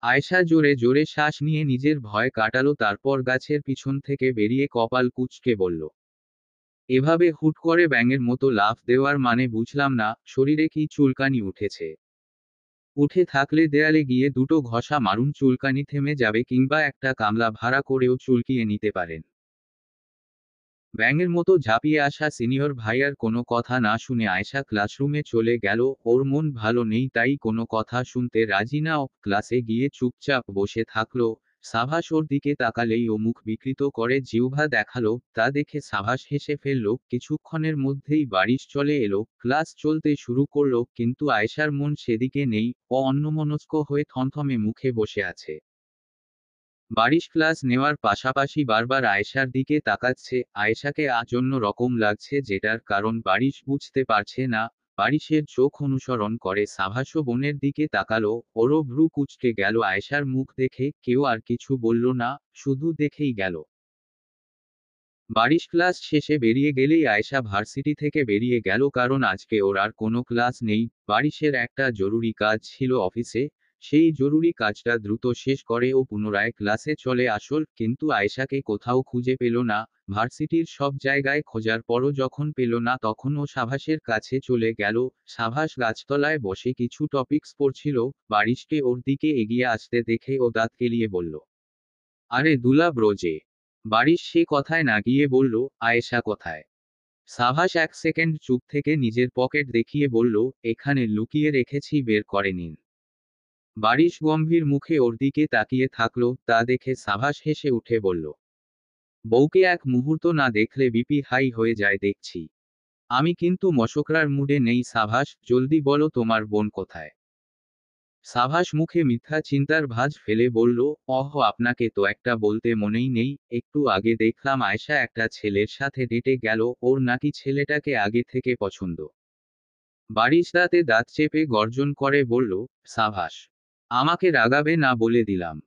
আয়েশা জোরে জোরে শ্বাস নিয়ে নিজের ভয় কাটালো, তারপর গাছের পিছন থেকে বেরিয়ে কপাল কুঁচকে বলল, এভাবে হুট করে ব্যাঙের মতো লাফ দেওয়ার মানে বুঝলাম না, শরীরে কি চুলকানি উঠেছে? উঠে থাকলে দেয়ালে গিয়ে দুটো ঘষা মারুন, চুলকানি থেমে যাবে, কিংবা একটা কামলা ভাড়া করেও চুলকিয়ে নিতে পারেন। ব্যাঙের মতো ঝাঁপিয়ে আসা সিনিয়র ভাইয়ার কোনো কথা না শুনে আয়েশা ক্লাসরুমে চলে গেল। ওর মন ভালো নেই, তাই কোনো কথা শুনতে রাজি না। ও ক্লাসে গিয়ে চুপচাপ বসে থাকলো। সাভাস ওর দিকে তাকালেই ও মুখ বিকৃত করে জিহ্বা দেখালো। তা দেখে সাভাস হেসে ফেলল। কিছুক্ষণের মধ্যেই বারিশ চলে এলো। ক্লাস চলতে শুরু করলো, কিন্তু আয়েশার মন সেদিকে নেই। ও অন্যমনস্ক হয়ে থমথমে মুখে বসে আছে। বারিশ ক্লাস নেওয়ার পাশাপাশি বারবার আয়েশার দিকে তাকাচ্ছে। আয়েশাকে আজ অন্য রকম লাগছে, যেটার কারণ বারিশ বুঝতে পারছে না। বারিশের চোখ অনুসরণ করে সাভাসও বোনের দিকে তাকালো। ওরও ভ্রু কুঁচকে গেল আয়েশার মুখ দেখে। কেউ আর কিছু বলল না, শুধু দেখেই গেল। বারিশ ক্লাস শেষে বেরিয়ে গেলেই আয়েশা ভার্সিটি থেকে বেরিয়ে গেল, কারণ আজকে ওর আর কোনো ক্লাস নেই। বারিশের একটা জরুরি কাজ ছিল অফিসে। সেই জরুরি কাজটা দ্রুত শেষ করে ও পুনরায় ক্লাসে চলে আসল, কিন্তু আয়েশাকে কোথাও খুঁজে পেল না। ভার্সিটির সব জায়গায় খোঁজার পরও যখন পেল না, তখন ও সাভাসের কাছে চলে গেল। সাভাস গাছতলায় বসে কিছু টপিকস পড়ছিল। বারিশকে ওর দিকে এগিয়ে আসতে দেখে ও দাঁত কেলিয়ে বলল, আরে দুলা ব্রো যে। বারিশ সে কথায় না গিয়ে বলল, আয়েশা কোথায়? সাভাস এক সেকেন্ড চুপ থেকে নিজের পকেট দেখিয়ে বলল, এখানে লুকিয়ে রেখেছি, বের করে নিন। বারিশ গম্ভীর মুখে ওর দিকে তাকিয়ে থাকলো। তা দেখে সাভাস হেসে উঠে বলল, বউকে এক মুহূর্ত না দেখলে বিপি হাই হয়ে যায় দেখছি। আমি কিন্তু মশকরার মুডে নেই সাভাস, জলদি বলো তোমার বোন কোথায়। সাভাস মুখে মিথ্যা চিন্তার ভাঁজ ফেলে বলল, আপনাকে তো একটা বলতে মনেই নেই, একটু আগে দেখলাম আয়শা একটা ছেলের সাথে ডেটে গেল, ওর নাকি ছেলেটাকে আগে থেকে পছন্দ। বারিশ দাঁতে দাঁত চেপে গর্জন করে বলল, সাভাস, আমাকে রাগাবে না বলে দিলাম।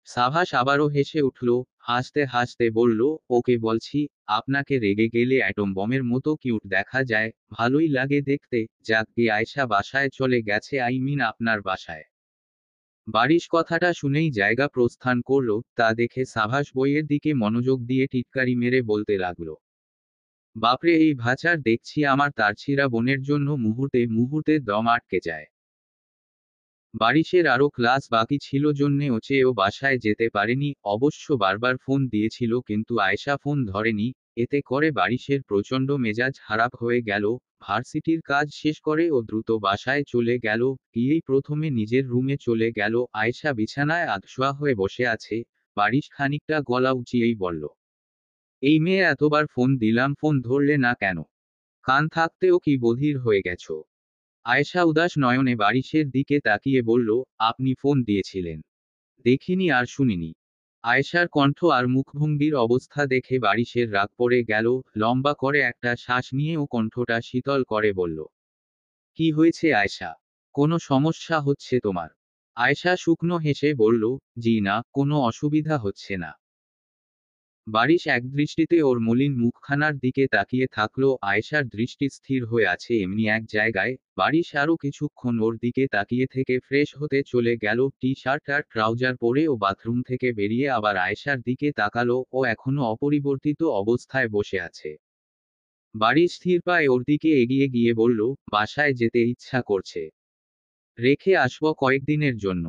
সাভাস আবারও হেসে উঠল, হাসতে হাসতে বলল, ওকে বলছি, আপনাকে রেগে গেলে অ্যাটম বমের মতো কিউট দেখা যায়, ভালোই লাগে দেখতে। যাক গে, আয়শা বাসায় চলে গেছে, আই মিন আপনার বাসায়। বারিশ কথাটা শুনেই জায়গা প্রস্থান করল, তা দেখে সাভাস বইয়ের দিকে মনোযোগ দিয়ে টিটকারি মেরে বলতে লাগলো, বাপরে, এই ভাচার দেখছি আমার তারছিরা বোনের জন্য মুহূর্তে মুহূর্তে দম আটকে যায়। বারিশের আরও ক্লাস বাকি ছিল জন্যে ও বাসায় যেতে পারেনি, অবশ্য বারবার ফোন দিয়েছিল কিন্তু আয়েশা ফোন ধরেনি। এতে করে বারিশের প্রচণ্ড মেজাজ খারাপ হয়ে গেল। ভার্সিটির কাজ শেষ করে ও দ্রুত বাসায় চলে গেল। গিয়েই প্রথমে নিজের রুমে চলে গেল। আয়েশা বিছানায় আধশোয়া হয়ে বসে আছে। বারিশ খানিকটা গলা উঁচিয়েই বলল, এই মেয়ে, এতবার ফোন দিলাম, ফোন ধরলে না কেন? কান থাকতেও কি বধির হয়ে গেছো? আয়েশা উদাস নয়নে বারিশের দিকে তাকিয়ে বলল, আপনি ফোন দিয়েছিলেন? দেখিনি আর শুনিনি। আয়েশার কণ্ঠ আর মুখভঙ্গির অবস্থা দেখে বারিশের রাগ পড়ে গেল। লম্বা করে একটা শ্বাস নিয়ে ও কণ্ঠটা শীতল করে বলল, কি হয়েছে আয়েশা? কোনো সমস্যা হচ্ছে তোমার? আয়েশা শুকনো হেসে বলল, জি না, কোনো অসুবিধা হচ্ছে না। বারিশ একদৃষ্টিতে ওর মলিন মুখখানার দিকে তাকিয়ে থাকলো। আয়েশার দৃষ্টি স্থির হয়ে আছে এমনি এক জায়গায়। বারিশ আরও কিছুক্ষণ ওর দিকে তাকিয়ে থেকে ফ্রেশ হতে চলে গেল। টি শার্ট আর ট্রাউজার পরে ও বাথরুম থেকে বেরিয়ে আবার আয়েশার দিকে তাকালো। ও এখনো অপরিবর্তিত অবস্থায় বসে আছে। বারিশ স্থির পায়ে ওর দিকে এগিয়ে গিয়ে বলল, বাসায় যেতে ইচ্ছা করছে। রেখে আসব কয়েকদিনের জন্য।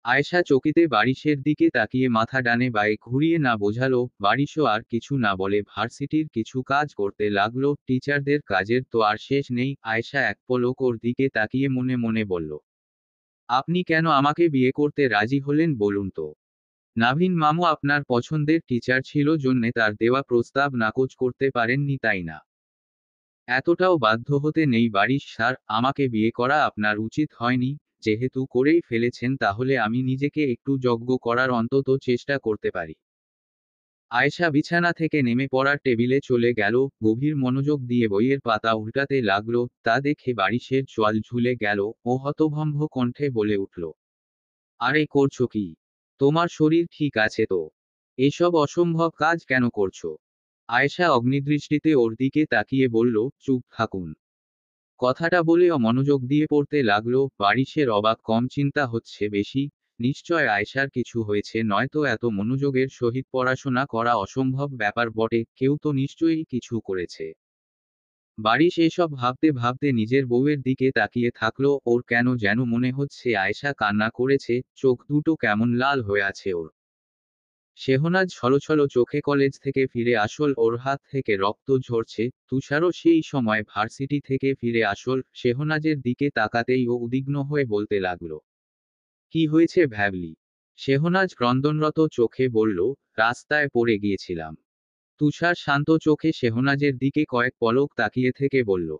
আয়েশা চকিতে বারিশের দিকে তাকিয়ে মাথা ডানে বায়ে ঘুরিয়ে না বোঝালো। বারিশও আর কিছু না বলে ভার্সিটির কিছু কাজ করতে লাগলো। টিচারদের কাজের তো আর শেষ নেই। আয়েশা এক পলক ওর দিকে তাকিয়ে মনে মনে বলল, আপনি কেন আমাকে বিয়ে করতে রাজি হলেন বলুন তো? নাভিন মামু আপনার পছন্দের টিচার ছিল জন্যে তার দেওয়া প্রস্তাব নাকচ করতে পারেননি, তাই না? এতটাও বাধ্য হতে নেই বারিশ স্যার, আমাকে বিয়ে করা আপনার উচিত হয়নি। যেহেতু করেই ফেলেছেন তাহলে আমি নিজেকে একটু যোগ্য করার অন্তত চেষ্টা করতে পারি। আয়েশা বিছানা থেকে নেমে পড়ার টেবিলে চলে গেল। গভীর মনোযোগ দিয়ে বইয়ের পাতা উল্টাতে লাগলো। তা দেখে বারিশের চোয়াল ঝুলে গেল। ও হতভম্ব কণ্ঠে বলে উঠল, আরে করছো কি? তোমার শরীর ঠিক আছে তো? এসব অসম্ভব কাজ কেন করছো? আয়েশা অগ্নিদৃষ্টিতে ওর দিকে তাকিয়ে বলল, চুপ থাকুন। কথাটা বলে অমনোযোগ দিয়ে পড়তে লাগলো। বারিশের অবাক কম, চিন্তা হচ্ছে বেশি। নিশ্চয় আয়েশার কিছু হয়েছে, নয়তো এত মনোযোগের সহিত পড়াশোনা করা অসম্ভব ব্যাপার বটে, কেউ তো নিশ্চয়ই কিছু করেছে। বারিশ এসব ভাবতে ভাবতে নিজের বউয়ের দিকে তাকিয়ে থাকলো। ওর কেন যেন মনে হচ্ছে আয়েশা কান্না করেছে, চোখ দুটো কেমন লাল হয়ে আছে ওর। শেহনাজ ছলছল চোখে কলেজ থেকে ফিরে আসল, ওর হাত থেকে রক্ত ঝরছে। তুষারও সেই সময় ভার্সিটি থেকে ফিরে আসল। শেহনাজের দিকে তাকাতেই ও উদ্বিগ্ন হয়ে বলতে লাগলো, কি হয়েছে ভ্যাবলি? শেহনাজ ক্রন্দনরত চোখে বলল, রাস্তায় পড়ে গিয়েছিলাম। তুষার শান্ত চোখে শেহনাজের দিকে কয়েক পলক তাকিয়ে থেকে বলল,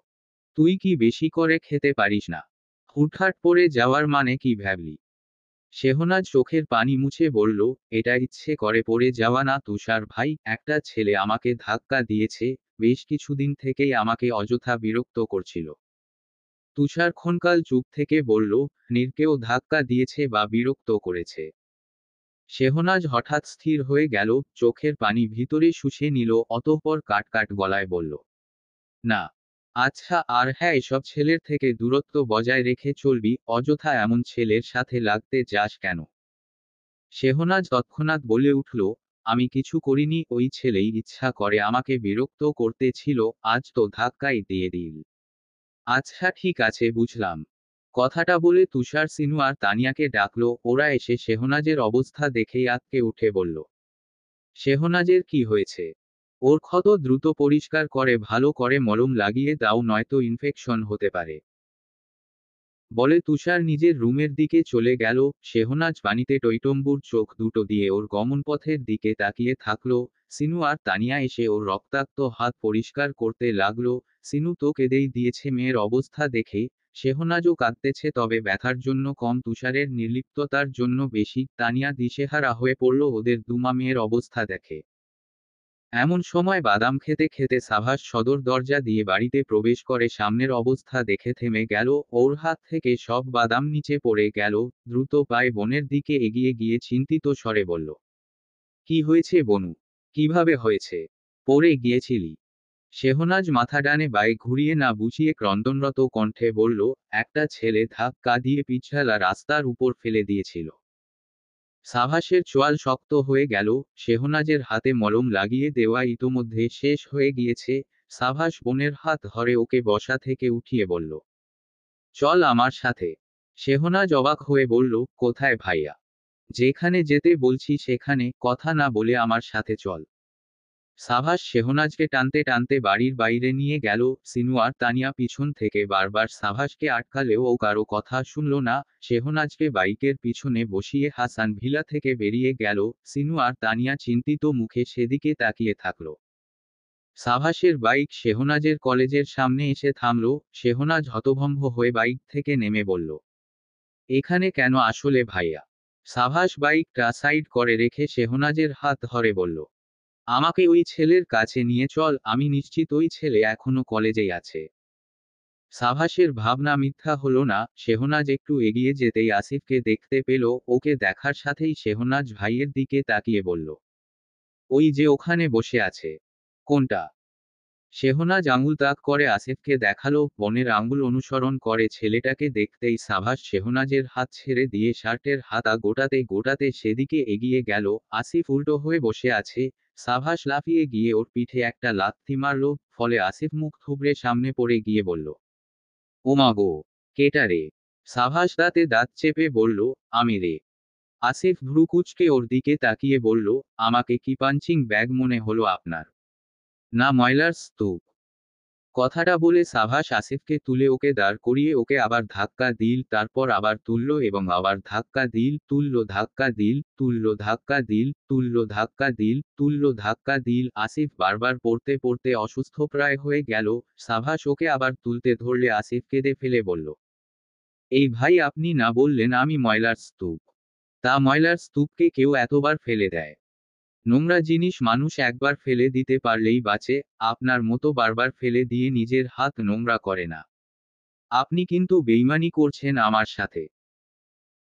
তুই কি বেশি করে খেতে পারিস না? হুটহাট পড়ে যাওয়ার মানে কি ভ্যাবলি? শেহনাজ চোখের পানি মুছে বলল, এটা ইচ্ছে করে পড়ে যাওয়া না তুষার ভাই, একটা ছেলে আমাকে ধাক্কা দিয়েছে। বেশ কিছুদিন থেকেই আমাকে অযথা বিরক্ত করছিল। তুষার ক্ষণকাল চুপ থেকে বলল, নীরকেও ধাক্কা দিয়েছে বা বিরক্ত করেছে? শেহনাজ হঠাৎ স্থির হয়ে গেল, চোখের পানি ভিতরে শুষে নিল, অতঃপর কাট গলায় বলল, না। আচ্ছা, আর হ্যাঁ, এসব ছেলের থেকে দূরত্ব বজায় রেখে চলবি, অযথা এমন ছেলের সাথে লাগতে যাস কেন? শেহনাজ তৎক্ষণাৎ বলে উঠল, আমি কিছু করিনি, ওই ছেলেই ইচ্ছা করে আমাকে বিরক্ত করতে ছিল। আজ তো ধাক্কাই দিয়ে দিল। আচ্ছা ঠিক আছে, বুঝলাম। কথাটা বলে তুষার সিনু আর তানিয়াকে ডাকলো। ওরা এসে শেহনাজের অবস্থা দেখেই আঁতকে উঠে বলল, শেহনাজের কি হয়েছে? ওর ক্ষত দ্রুত পরিষ্কার করে ভালো করে মলম লাগিয়ে দাও, নয়তো ইনফেকশন হতে পারে। বলে তুষার নিজের রুমের দিকে চলে গেল। শেহনাজ পানিতে টইটম্বুর চোখ দুটো দিয়ে ওর গমনপথের দিকে তাকিয়ে থাকলো। সিনু আর তানিয়া এসে ওর রক্তাক্ত হাত পরিষ্কার করতে লাগলো। সিনু তো কেঁদেই দিয়েছে মেয়ের অবস্থা দেখে। শেহনাজও কাঁদতেছে, তবে ব্যথার জন্য কম, তুষারের নির্লিপ্ততার জন্য বেশি। তানিয়া দিশেহারা হয়ে পড়ল ওদের দুমা মেয়ের অবস্থা দেখে। এমন সময় বাদাম খেতে খেতে সাভাস সদর দরজা দিয়ে বাড়িতে প্রবেশ করে। সামনের অবস্থা দেখে থেমে গেল। ওর হাত থেকে সব বাদাম নিচে পড়ে গেল। দ্রুত পায়ে বোনের দিকে এগিয়ে গিয়ে চিন্তিত স্বরে বলল, কি হয়েছে বনু? কিভাবে হয়েছে? পড়ে গিয়েছিলি? শেহনাজ মাথা ডানে বায়ে ঘুরিয়ে না বুঝিয়ে ক্রন্দনরত কণ্ঠে বলল, একটা ছেলে ধাক্কা দিয়ে পিছলা রাস্তার উপর ফেলে দিয়েছিল। সাভাসের চোয়াল শক্ত হয়ে গেল। শেহনাজের হাতে মলম লাগিয়ে দেওয়া ইতোমধ্যে শেষ হয়ে গিয়েছে। সাভাস বোনের হাত ধরে ওকে বসা থেকে উঠিয়ে বলল, চল আমার সাথে। শেহনাজ অবাক হয়ে বলল, কোথায় ভাইয়া? যেখানে যেতে বলছি সেখানে, কথা না বলে আমার সাথে চল। সাভাস শেহনাজকে টানতে টানতে বাড়ির বাইরে নিয়ে গেল। সিনু আর তানিয়া পিছন থেকে বারবার সাভাসকে আটকালেও ও কারো কথা শুনল না। শেহনাজকে বাইকের পিছনে বসিয়ে হাসান ভিলা থেকে বেরিয়ে গেল। সিনু আর তানিয়া চিন্তিত মুখে সেদিকে তাকিয়ে থাকল। সাভাসের বাইক শেহনাজের কলেজের সামনে এসে থামল। শেহনাজ হতভম্ব হয়ে বাইক থেকে নেমে বলল, এখানে কেন আসলে ভাইয়া? সাভাস বাইকটা সাইড করে রেখে শেহনাজের হাত ধরে বলল, আমাকে ওই ছেলের কাছে নিয়ে চল, আমি নিশ্চিত ওই ছেলে এখনো কলেজেই আছে। সাভাসের ভাবনা মিথ্যা হলো না। শেহনাজ একটু এগিয়ে যেতেই আসিফকে দেখতে পেল। ওকে দেখার সাথেই শেহনাজ ভাইয়ের দিকে তাকিয়ে বলল, ওই যে ওখানে বসে আছে। কোনটা? শেহনাজ আঙুল তাক করে আসিফকে দেখালো। বনের আঙুল অনুসরণ করে ছেলেটাকে দেখতেই সাভাস শেহনাজের হাত ছেড়ে দিয়ে শার্টের হাতা গোটাতে গোটাতে সেদিকে এগিয়ে গেল। আসিফ উল্টো হয়ে বসে আছে। সাভাস লাফিয়ে গিয়ে ওর পিঠে একটা লাথি মারল। ফলে আসিফ মুখ থুবড়ে সামনে পড়ে গিয়ে বলল, ওমা গো! কেটা রে? সাভাস দাঁতে দাঁত চেপে বলল, আমি রে। আসিফ ভ্রু কুঁচকে ওর দিকে তাকিয়ে বলল, আমাকে কি পাঞ্চিং ব্যাগ মনে হলো আপনার? না, ময়লার স্তূপ। কথাটা বলে সাভাস আসিফকে তুলে ওকে দাঁড় করিয়ে ওকে আবার ধাক্কা দিল, তারপর আবার তুলল এবং আবার ধাক্কা দিল, তুলল, ধাক্কা দিল, তুলল, ধাক্কা দিল, তুলল, ধাক্কা দিল, তুলল, ধাক্কা দিল। আসিফ বারবার পড়তে পড়তে অসুস্থপ্রায় হয়ে গেল। সাভাস ওকে আবার তুলতে ধরলে আসিফ কেঁদে ফেলে বলল, এই ভাই, আপনি না বললেন আমি ময়লার স্তূপ? তা ময়লার স্তূপকে কেউ এতবার ফেলে দেয়? নোংরা জিনিস মানুষ একবার ফেলে দিতে পারলেই বাঁচে, আপনার মতো বারবার ফেলে দিয়ে নিজের হাত নোংরা করে না। আপনি কিন্তু বেইমানি করছেন আমার সাথে।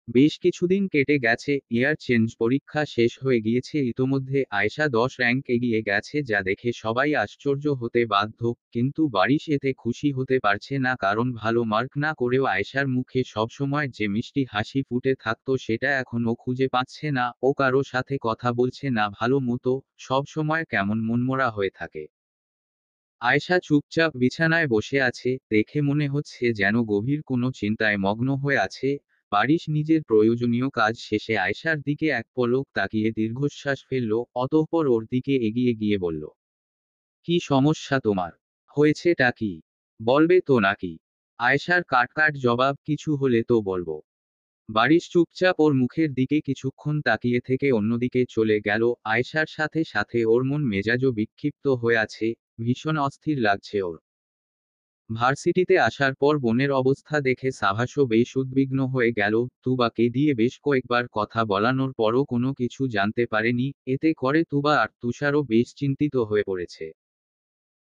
বেশ কিছুদিন কেটে গেছে, ইয়ার চেঞ্জ পরীক্ষা শেষ হয়ে গিয়েছে ইতোমধ্যে। আয়েশা 10 র‍্যাঙ্ক এগিয়ে গেছে, যা দেখে সবাই আশ্চর্য হতে বাধ্য। কিন্তু বারিশ এতে খুশি হতে পারছে না, কারণ ভালো মার্ক না করেও আয়েশার মুখে সবসময় যে মিষ্টি হাসি ফুটে থাকতো সেটা এখন ও খুঁজে পাচ্ছে না। ও কারো সাথে কথা বলছে না ভালো মতো, সবসময় কেমন মনমরা হয়ে থাকে। আয়েশা চুপচাপ বিছানায় বসে আছে, দেখে মনে হচ্ছে যেন গভীর কোনো চিন্তায় মগ্ন হয়ে আছে। বারিশ নিজের প্রয়োজনীয় কাজ শেষে আয়েশার দিকে এক পলক তাকিয়ে দীর্ঘশ্বাস ফেলল, অতঃপর ওর দিকে এগিয়ে গিয়ে বলল, কি সমস্যা তোমার? হয়েছেটা কি? বলবে তো নাকি? আয়েশার কাটকাট জবাব, কিছু হলে তো বলবো। বারিশ চুপচাপ ওর মুখের দিকে কিছুক্ষণ তাকিয়ে থেকে অন্যদিকে চলে গেল। আয়েশার সাথে সাথে ওর মন মেজাজও বিক্ষিপ্ত হয়ে আছে, ভীষণ অস্থির লাগছে ওর। ভার্সিটিতে আসার পর বোনের অবস্থা দেখে সাভাসও বেশ উদ্বিগ্ন হয়ে গেল। তুবাকে দিয়ে বেশ কয়েকবার কথা বলানোর পরও কোনো কিছু জানতে পারেনি। এতে করে তুবা আর তুষারও বেশ চিন্তিত হয়ে পড়েছে।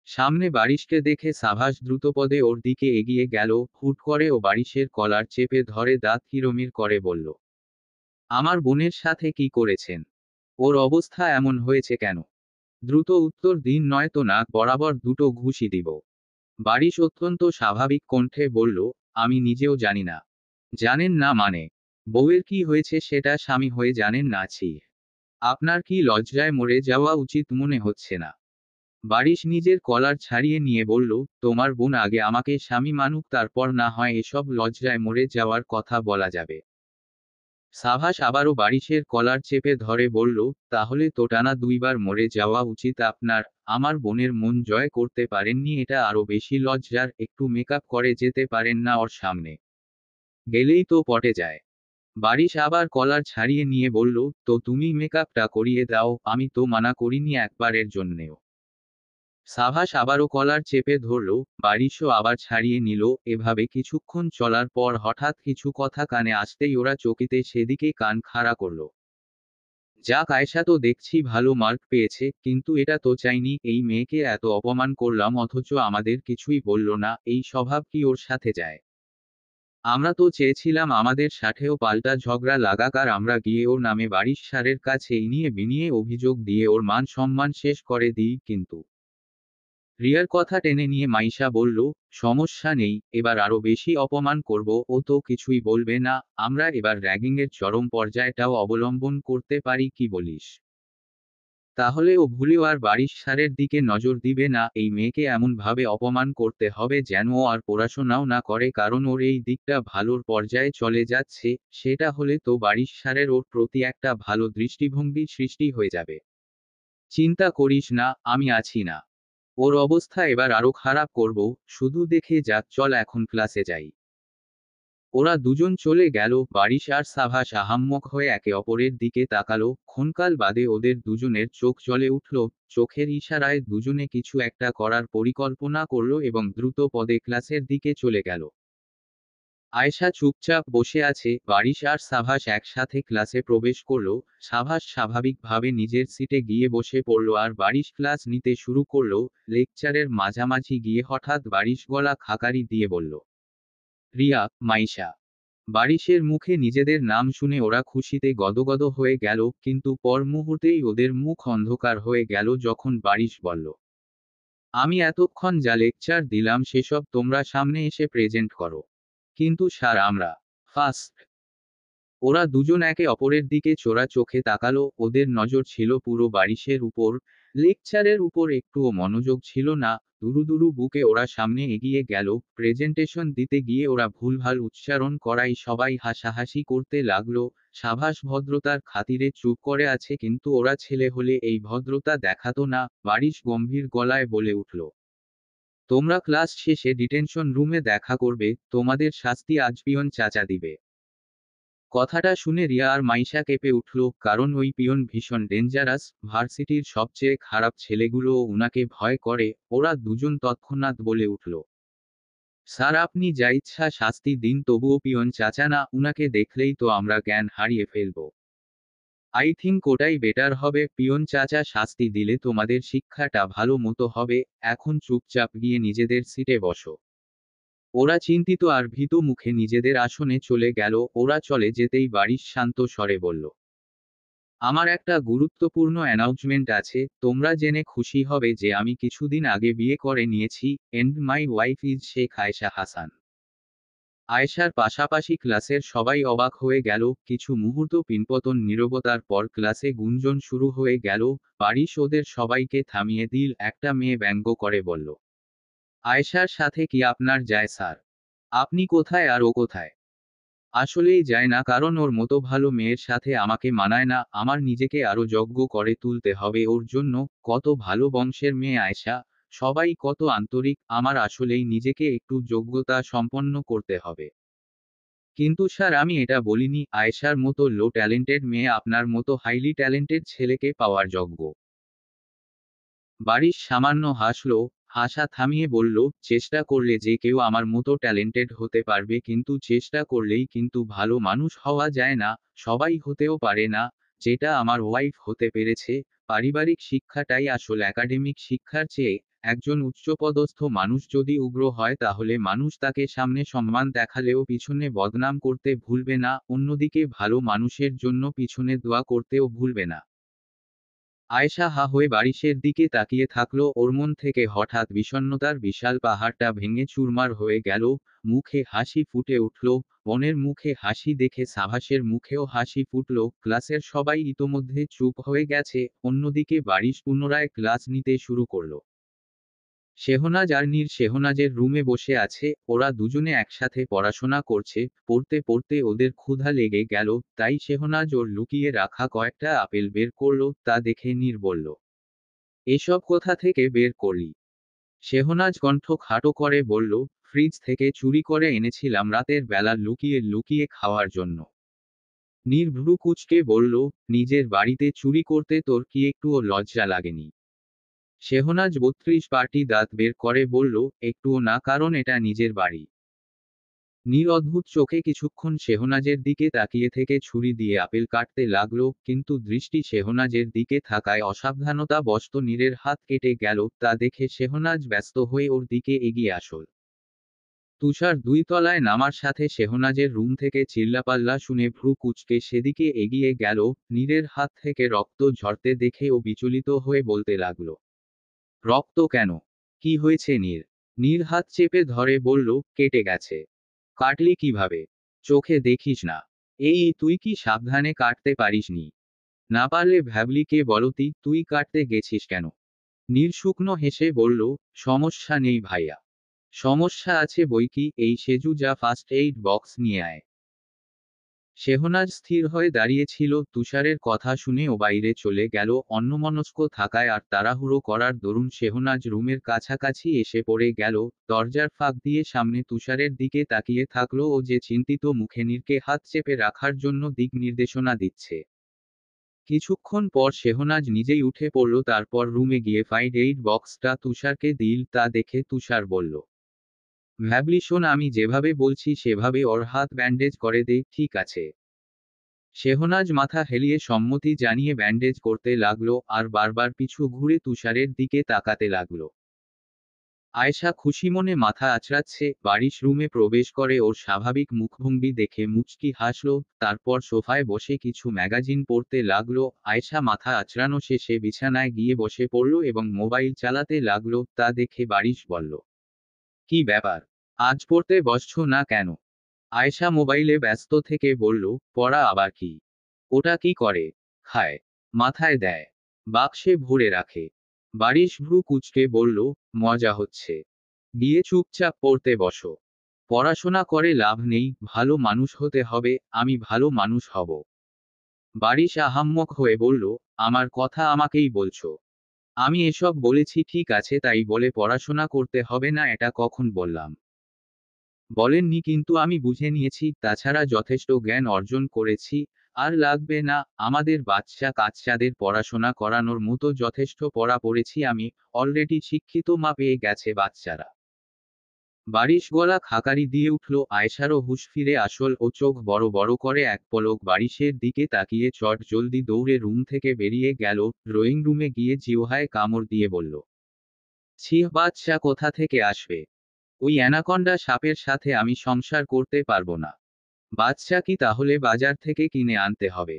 সামনে বারিশকে দেখে সাভাস দ্রুতপদে ওর দিকে এগিয়ে গেল। হুট করে ও বারিশের কলার চেপে ধরে দাঁত কিরমির করে বলল, আমার বোনের সাথে কি করেছেন? ওর অবস্থা এমন হয়েছে কেন? দ্রুত উত্তর দিন, নয়তো নাক বরাবর দুটো ঘুষি দিব। বারিশ অত্যন্ত স্বাভাবিক কণ্ঠে বলল, আমি নিজেও জানি না। জানেন না মানে? বউয়ের কি হয়েছে সেটা স্বামী হয়ে জানেন না? ছি! আপনার কি লজ্জায় মরে যাওয়া উচিত মনে হচ্ছে না? বারিশ নিজের কলার ছাড়িয়ে নিয়ে বলল, তোমার বোন আগে আমাকে স্বামী মানুক, তারপর না হয় এসব লজ্জায় মরে যাওয়ার কথা বলা যাবে। সাভাস আবারও বারিশের কলার চেপে ধরে বলল, তাহলে তো টানা 2বার মরে যাওয়া উচিত আপনার। আমার বোনের মন জয় করতে পারেননি, এটা আরো বেশি লজ্জার। একটু মেকআপ করে যেতে পারেন না ওর সামনে? গেলেই তো পটে যায়। বারিশ আবার কলার ছাড়িয়ে নিয়ে বলল, তো তুমি মেকআপটা করিয়ে দাও, আমি তো মানা করিনি একবারের জন্যেও। সাভাস আবারও কলার চেপে ধরল, বারিশও আবার ছাড়িয়ে নিল। এভাবে কিছুক্ষণ চলার পর হঠাৎ কিছু কথা কানে আসতেই ওরা চকিতে সেদিকে কান খাড়া করল। যাক, আয়শা তো দেখছি ভালো মার্ক পেয়েছে, কিন্তু এটা তো চাইনি, এই মেয়েকে এত অপমান করলাম অথচ আমাদের কিছুই বলল না, এই স্বভাব কি ওর সাথে যায়? আমরা তো চেয়েছিলাম আমাদের সাথেও পাল্টা ঝগড়া লাগাক আর আমরা গিয়ে ওর নামে বাড়ির স্যারের কাছে ইনিয়ে বিনিয়ে অভিযোগ দিয়ে ওর মান সম্মান শেষ করে দিই, কিন্তু রিয়ার কথা টেনে নিয়ে মাইশা বলল, সমস্যা নেই, এবার আরো বেশি অপমান করব, ও তো কিছুই বলবে না। আমরা এবার র্যাগিংয়ের চরম পর্যায়টাও অবলম্বন করতে পারি, কি বলিস? তাহলে ও ভুলেও আর বাড়ির স্যারের দিকে নজর দিবে না। এই মেয়েকে এমনভাবে অপমান করতে হবে যেন ও আর পড়াশোনাও না করে, কারণ ওর এই দিকটা ভালোর পর্যায়ে চলে যাচ্ছে। সেটা হলে তো বাড়ির স্যারের ওর প্রতি একটা ভালো দৃষ্টিভঙ্গি সৃষ্টি হয়ে যাবে। চিন্তা করিস না, আমি আছি না। ওর অবস্থা এবার আরো খারাপ করব, শুধু দেখে যাক, চল এখন ক্লাসে যাই। ওরা দুজন চলে গেল। বারিশ আর সাভাস আহাম্মক হয়ে একে অপরের দিকে তাকালো। ক্ষণকাল বাদে ওদের দুজনের চোখ জ্বলে উঠল। চোখের ইশারায় দুজনে কিছু একটা করার পরিকল্পনা করল এবং দ্রুত পদে ক্লাসের দিকে চলে গেল। আয়েশা চুপচাপ বসে আছে। বারিশ আর সাভাস একসাথে ক্লাসে প্রবেশ করল। সাভাস স্বাভাবিকভাবে নিজের সিটে গিয়ে বসে পড়ল আর বারিশ ক্লাস নিতে শুরু করল। লেকচারের মাঝামাঝি গিয়ে হঠাৎ বারিশ গলা খাকারি দিয়ে বলল, রিয়া, মাইশা। বারিশের মুখে নিজেদের নাম শুনে ওরা খুশিতে গদগদ হয়ে গেল, কিন্তু পর মুহূর্তেই ওদের মুখ অন্ধকার হয়ে গেল যখন বারিশ বলল, আমি এতক্ষণ যা লেকচার দিলাম সেসব তোমরা সামনে এসে প্রেজেন্ট করো। কিন্তু স্যার, আমরা ফার্স্ট। ওরা দুজন একে অপরের দিকে চোরা চোখে তাকালো। ওদের নজর ছিল পুরো বারিশের উপর। লেকচারের উপর একটুও মনোযোগ ছিল না। দুরু দুরু বুকে ওরা সামনে এগিয়ে গেল। প্রেজেন্টেশন দিতে গিয়ে ওরা ভুলভাল উচ্চারণ করাই সবাই হাসাহাসি করতে লাগলো। সাভাস ভদ্রতার খাতিরে চুপ করে আছে, কিন্তু ওরা ছেলে হলে এই ভদ্রতা দেখাতো না। বারিশ গম্ভীর গলায় বলে উঠল, তোমরা ক্লাস শেষে ডিটেনশন রুমে দেখা করবে, তোমাদের শাস্তি আজ পিয়ন চাচা দিবে। কথাটা শুনে রিয়া আর মাইশা কেঁপে উঠল, কারণ ওই পিয়ন ভীষণ ডেঞ্জারাস। ভার্সিটির সবচেয়ে খারাপ ছেলেগুলোও উনাকে ভয় করে। ওরা দুজন তৎক্ষণাৎ বলে উঠল, স্যার, আপনি যা ইচ্ছা শাস্তি দিন, তবুও পিয়ন চাচা না, উনাকে দেখলেই তো আমরা জ্ঞান হারিয়ে ফেলব। আই থিঙ্ক ওটাই বেটার হবে, পিয়ন চাচা শাস্তি দিলে তোমাদের শিক্ষাটা ভালো মতো হবে। এখন চুপচাপ গিয়ে নিজেদের সিটে বসো। ওরা চিন্তিত আর ভীত মুখে নিজেদের আসনে চলে গেল। ওরা চলে যেতেই বারিশ শান্ত স্বরে বলল, আমার একটা গুরুত্বপূর্ণ অ্যানাউন্সমেন্ট আছে, তোমরা জেনে খুশি হবে যে আমি কিছুদিন আগে বিয়ে করে নিয়েছি, and my wife is Sheikh Ayesha Hasan. আয়েশার পাশাপাশি ক্লাসের সবাই অবাক হয়ে গেল। কিছু মুহূর্ত পিনপতন নীরবতার পর ক্লাসে গুঞ্জন শুরু হয়ে গেল। বারিশ ওদের সবাইকে থামিয়ে দিল। একটা মেয়ে ব্যঙ্গ করে বলল, আয়েশার সাথে কি আপনার যায় স্যার? আপনি কোথায় আর ও কোথায়? আসলেই যায় না, কারণ ওর মতো ভালো মেয়ের সাথে আমাকে মানায় না। আমার নিজেকে আরো যোগ্য করে তুলতে হবে ওর জন্য। কত ভালো বংশের মেয়ে আয়েশা, সবাই কত আন্তরিক, আমার আসলেই নিজেকে একটু যোগ্যতা সম্পন্ন করতে হবে। কিন্তু স্যার, আমি এটা বলিনি, আয়েশার মতো লো ট্যালেন্টেড মেয়ে আপনার মতো হাইলি ট্যালেন্টেড ছেলেকে পাওয়ার যোগ্য। বারিশ সামান্য হাসল। হাসা থামিয়ে বলল, চেষ্টা করলে যে কেউ আমার মতো ট্যালেন্টেড হতে পারবে, কিন্তু চেষ্টা করলেই কিন্তু ভালো মানুষ হওয়া যায় না। সবাই হতেও পারে না, যেটা আমার ওয়াইফ হতে পেরেছে। পারিবারিক শিক্ষাটাই আসল একাডেমিক শিক্ষার চেয়ে। একজন উচ্চপদস্থ মানুষ যদি উগ্র হয় তাহলে মানুষ তাকে সামনে সম্মান দেখালেও পিছনে বদনাম করতে ভুলবে না, অন্যদিকে ভালো মানুষের জন্য পিছনে দোয়া করতেও ভুলবে না। আয়েশা হা হয়ে বারিশের দিকে তাকিয়ে থাকল। ওর মন থেকে হঠাৎ বিষণ্ণতার বিশাল পাহাড়টা ভেঙে চুরমার হয়ে গেল। মুখে হাসি ফুটে উঠল। বনের মুখে হাসি দেখে সাভাসের মুখেও হাসি ফুটল। ক্লাসের সবাই ইতোমধ্যে চুপ হয়ে গেছে। অন্যদিকে বারিশ পুনরায় ক্লাস নিতে শুরু করল। শেহনাজ আর নীর শেহনাজের রুমে বসে আছে। ওরা দুজনে একসাথে পড়াশোনা করছে। পড়তে পড়তে ওদের ক্ষুধা লেগে গেল, তাই শেহনাজ ওর লুকিয়ে রাখা কয়েকটা আপেল বের করল। তা দেখে নীর বলল, এসব কোথা থেকে বের করলি? শেহনাজ কণ্ঠ খাটো করে বলল, ফ্রিজ থেকে চুরি করে এনেছিলাম রাতের বেলা লুকিয়ে লুকিয়ে খাওয়ার জন্য। নীর ভ্রু কুঁচকে বলল, নিজের বাড়িতে চুরি করতে তোর কি একটুও লজ্জা লাগেনি? শেহনাজ ৩২ পাটি দাঁত বের করে বলল, একটুও না, কারণ এটা নিজের বাড়ি। নীর অদ্ভুত চোখে কিছুক্ষণ শেহনাজের দিকে তাকিয়ে থেকে ছুরি দিয়ে আপেল কাটতে লাগলো, কিন্তু দৃষ্টি শেহনাজের দিকে থাকায় অসাবধানতা বশত নীরের হাত কেটে গেল। তা দেখে শেহনাজ ব্যস্ত হয়ে ওর দিকে এগিয়ে আসল। তুষার ২ তলায় নামার সাথে শেহনাজের রুম থেকে চিল্লাপাল্লা শুনে ভ্রু কুঁচকে সেদিকে এগিয়ে গেল। নীরের হাত থেকে রক্ত ঝরতে দেখে ও বিচলিত হয়ে বলতে লাগলো, রক্ত কেন? কি হয়েছে নীর? নীর হাত চেপে ধরে বলল, কেটে গেছে। কাটলি কিভাবে? চোখে দেখিস না? এই তুই কি সাবধানে কাটতে পারিসনি? না পারলে ভ্যাবলি কে বলতি, তুই কাটতে গেছিস কেন? নীর শুকনো হেসে বলল, সমস্যা নেই ভাইয়া। সমস্যা আছে বইকি, এই সেজু, যা ফার্স্ট এইড বক্স নিয়ে আয়। শেহনাজ স্থির হয়ে দাঁড়িয়েছিল। তুষারের কথা শুনে ও বাইরে চলে গেল। অন্যমনস্ক থাকায় আর তাড়াহুড়ো করার দরুন শেহনাজ রুমের কাছাকাছি এসে পড়ে গেল। দরজার ফাঁক দিয়ে সামনে তুষারের দিকে তাকিয়ে থাকলো ও যে চিন্তিত মুখে নীরকে হাত চেপে রাখার জন্য দিক নির্দেশনা দিচ্ছে। কিছুক্ষণ পর শেহনাজ নিজেই উঠে পড়ল, তারপর রুমে গিয়ে ফার্স্ট এইড বক্সটা তুষারকে দিল। তা দেখে তুষার বলল, ভ্যাবলি শোন, আমি যেভাবে বলছি সেভাবে ওর হাত ব্যান্ডেজ করে দে, ঠিক আছে? শেহনাজ মাথা হেলিয়ে সম্মতি জানিয়ে ব্যান্ডেজ করতে লাগলো আর বারবার পিছু ঘুরে তুষারের দিকে তাকাতে লাগলো। আয়েশা খুশিমনে মাথা আঁচড়াচ্ছে। বারিশ রুমে প্রবেশ করে ওর স্বাভাবিক মুখভঙ্গি দেখে মুচকি হাসল। তারপর সোফায় বসে কিছু ম্যাগাজিন পড়তে লাগলো। আয়েশা মাথা আঁচড়ানো শেষে বিছানায় গিয়ে বসে পড়ল এবং মোবাইল চালাতে লাগলো। তা দেখে বারিশ বলল, কি ব্যাপার, আজ পড়তে বসছো না কেন? আয়েশা মোবাইলে ব্যস্ত থেকে বলল, পড়া আবার কি? ওটা কি করে? খায়? মাথায় দেয়? বাক্সে ভরে রাখে? বারিশ ভ্রু কুঁচকে বলল, মজা হচ্ছে। গিয়ে চুপচাপ পড়তে বসো। পড়াশোনা করে লাভ নেই, ভালো মানুষ হতে হবে। আমি ভালো মানুষ হব। বারিশ আহাম্মক হয়ে বলল, আমার কথা আমাকেই বলছো? আমি এসব বলেছি ঠিক আছে, তাই বলে পড়াশোনা করতে হবে না এটা কখন বললাম? বলেননি, কিন্তু আমি বুঝে নিয়েছি। তাছাড়া যথেষ্ট জ্ঞান অর্জন করেছি। আর লাগবে না। আমাদের বাচ্চা কাচ্চাদের পড়াশোনা করানোর মতো যথেষ্ট পড়া পড়েছি আমি। অলরেডি শিক্ষিত মা পেয়ে গেছে বাচ্চারা। বারিশ গলা খাকারি দিয়ে উঠল। আয়েশারও হুঁশ ফিরে আসল। ও চোখ বড় বড় করে এক পলক বারিশের দিকে তাকিয়ে চট জলদি দৌড়ে রুম থেকে বেরিয়ে গেল। ড্রয়িং রুমে গিয়ে জিহ্বায় কামড় দিয়ে বলল, ছি, বাচ্চা কোথা থেকে আসবে? ওই অ্যানাকন্ডা সাপের সাথে আমি সংসার করতে পারবো না। বাচ্চা কি তাহলে বাজার থেকে কিনে আনতে হবে?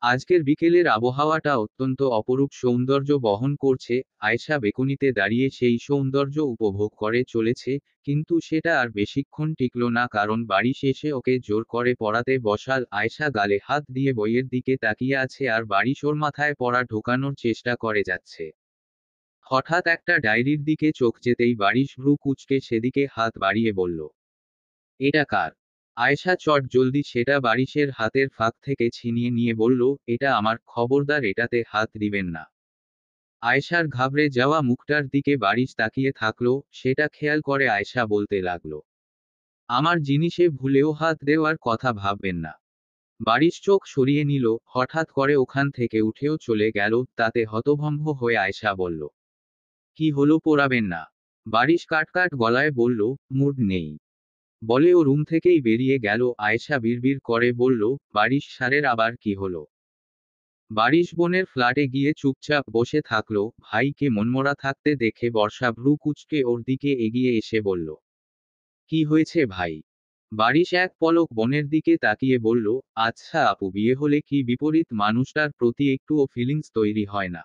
আজকের বিকেলের আবহাওয়াটা অত্যন্ত অপরূপ সৌন্দর্য বহন করছে। আয়েশা বেকুনিতে দাঁড়িয়ে সেই সৌন্দর্য উপভোগ করে চলেছে। কিন্তু সেটা আর বেশিক্ষণ টিকল না, কারণ বাড়ি শেষে ওকে জোর করে পড়াতে বসাল। আয়েশা গালে হাত দিয়ে বইয়ের দিকে তাকিয়ে আছে আর বারিশ ওর মাথায় পড়া ঢোকানোর চেষ্টা করে যাচ্ছে। হঠাৎ একটা ডায়েরির দিকে চোখ যেতেই বারিশ ভ্রু কুঁচকে সেদিকে হাত বাড়িয়ে বলল, এটা কার? আয়েশা চট জলদি সেটা বারিশের হাতের ফাঁক থেকে ছিনিয়ে নিয়ে বলল, এটা আমার, খবরদার এটাতে হাত দিবেন না। আয়েশার ঘাবড়ে যাওয়া মুখটার দিকে বারিশ তাকিয়ে থাকলো। সেটা খেয়াল করে আয়েশা বলতে লাগলো, আমার জিনিসে ভুলেও হাত দেওয়ার কথা ভাববেন না। বারিশ চোখ সরিয়ে নিল। হঠাৎ করে ওখান থেকে উঠেও চলে গেল। তাতে হতভম্ব হয়ে আয়েশা বলল, কি হলো, পোড়াবেন না? বারিশ কাটকাট গলায় বলল, মুড নেই। বলে ও রুম থেকেই বেরিয়ে গেল। আয়েশা বিড়বিড় করে বলল, বারিশ স্যারের আবার কি হলো? বারিশ বোনের ফ্ল্যাটে গিয়ে চুপচাপ বসে থাকলো। ভাইকে মনমরা থাকতে দেখে বর্ষা ভ্রু কুঁচকে ওর দিকে এগিয়ে এসে বলল, কি হয়েছে ভাই? বারিশ এক পলক বোনের দিকে তাকিয়ে বলল, আচ্ছা আপু, বিয়ে হলে কি বিপরীত মানুষটার প্রতি একটুও ফিলিংস তৈরি হয় না?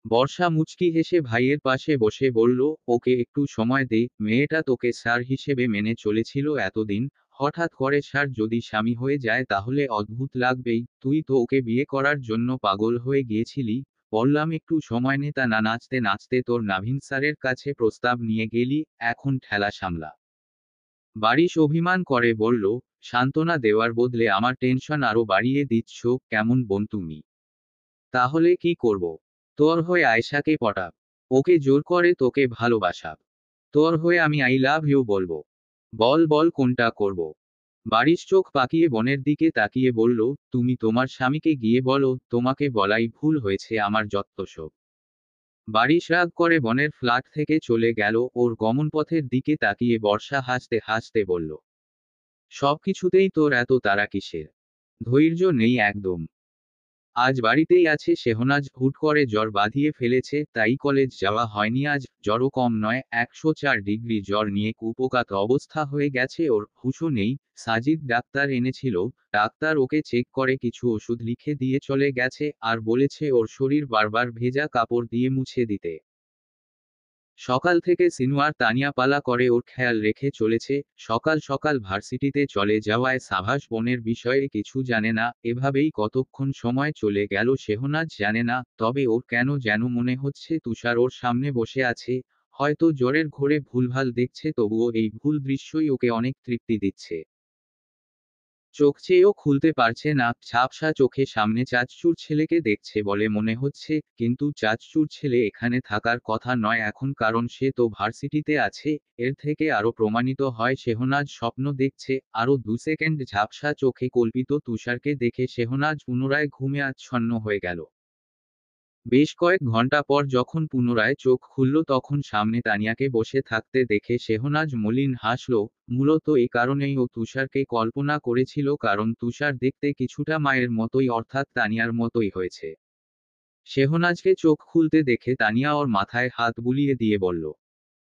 বর্ষা মুচকি হেসে ভাইয়ের পাশে বসে বলল, ওকে একটু সময় দে, মেয়েটা তোকে স্যার হিসেবে মেনে চলেছিল এতদিন। হঠাৎ করে স্যার যদি স্বামী হয়ে যায় তাহলে অদ্ভুত লাগবেই। তুই তো ওকে বিয়ে করার জন্য পাগল হয়ে গিয়েছিলি। বললাম একটু সময় নে, তা না, নাচতে নাচতে তোর নাভিন স্যারের কাছে প্রস্তাব নিয়ে গেলি। এখন ঠেলা সামলা। বারিশ অভিমান করে বলল, সান্ত্বনা দেওয়ার বদলে আমার টেনশন আরো বাড়িয়ে দিচ্ছ। কেমন বোন তুমি? তাহলে কি করব? তোর হয়ে আয়েশাকে পটা। ওকে জোর করে তোকে ভালোবাসা। তোর হয়ে আমি আই লাভ ইউ বলবো। বল বল কোনটা করব। বারিশ চোখ পাকিয়ে বনের দিকে তাকিয়ে বলল, তুমি তোমার স্বামীকে গিয়ে বলো তোমাকে বলাই ভুল হয়েছে আমার যত্তসব। বারিশ রাগ করে বনের ফ্ল্যাট থেকে চলে গেল। ওর গমনপথের দিকে তাকিয়ে বর্ষা হাসতে হাসতে বলল, সবকিছুতেই তোর এত তাড়া কিসের? ধৈর্য নেই একদম। আজ বাড়িতেই আছে শেহনাজ। হুট করে জ্বর বাঁধিয়ে ফেলেছে, তাই কলেজ যাওয়া হয়নি আজ। জ্বরও কম নয়, 104 ডিগ্রি জ্বর নিয়ে কুপোকাত অবস্থা হয়ে গেছে ওর। হুঁশও নেই। সাজিদ ডাক্তার এনেছিল। ডাক্তার ওকে চেক করে কিছু ওষুধ লিখে দিয়ে চলে গেছে, আর বলেছে ওর শরীর বারবার ভেজা কাপড় দিয়ে মুছে দিতে। সকাল থেকে সিনু আর তানিয়া পালা করে ওর খেয়াল রেখে চলেছে। সকাল সকাল ভার্সিটিতে চলে যাওয়ায় সাভাস বোনের বিষয়ে কিছু জানে না। এভাবেই কতক্ষণ সময় চলে গেল শেহনাজ জানে না, তবে ওর কেন যেন মনে হচ্ছে তুষার ওর সামনে বসে আছে। হয়তো জ্বরের ঘোরে ভুলভাল দেখছে, তবুও এই ভুল দৃশ্যই ওকে অনেক তৃপ্তি দিচ্ছে। চোখ চেয়েও খুলতে পারছে না। ঝাপসা চোখে সামনে চাঁদচুর ছেলেকে দেখছে বলে মনে হচ্ছে, কিন্তু চাঁদচুর ছেলে এখানে থাকার কথা নয় এখন, কারণ সে তো ভার্সিটিতে আছে। এর থেকে আরো প্রমাণিত হয় শেহনাজ স্বপ্ন দেখছে। আরো 2 সেকেন্ড ঝাপসা চোখে কল্পিত তুষারকে দেখে শেহনাজ পুনরায় ঘুমে আচ্ছন্ন হয়ে গেল। বেশ কয়েক ঘন্টা পর যখন পুনরায় চোখ খুলল, তখন সামনে তানিয়াকে বসে থাকতে দেখে শেহনাজ মলিন হাসল। মূলত এ কারণেই ও তুষারকে কল্পনা করেছিল, কারণ তুষার দেখতে কিছুটা মায়ের মতোই, অর্থাৎ তানিয়ার মতোই হয়েছে। শেহনাজকে চোখ খুলতে দেখে তানিয়া ওর মাথায় হাত বুলিয়ে দিয়ে বলল,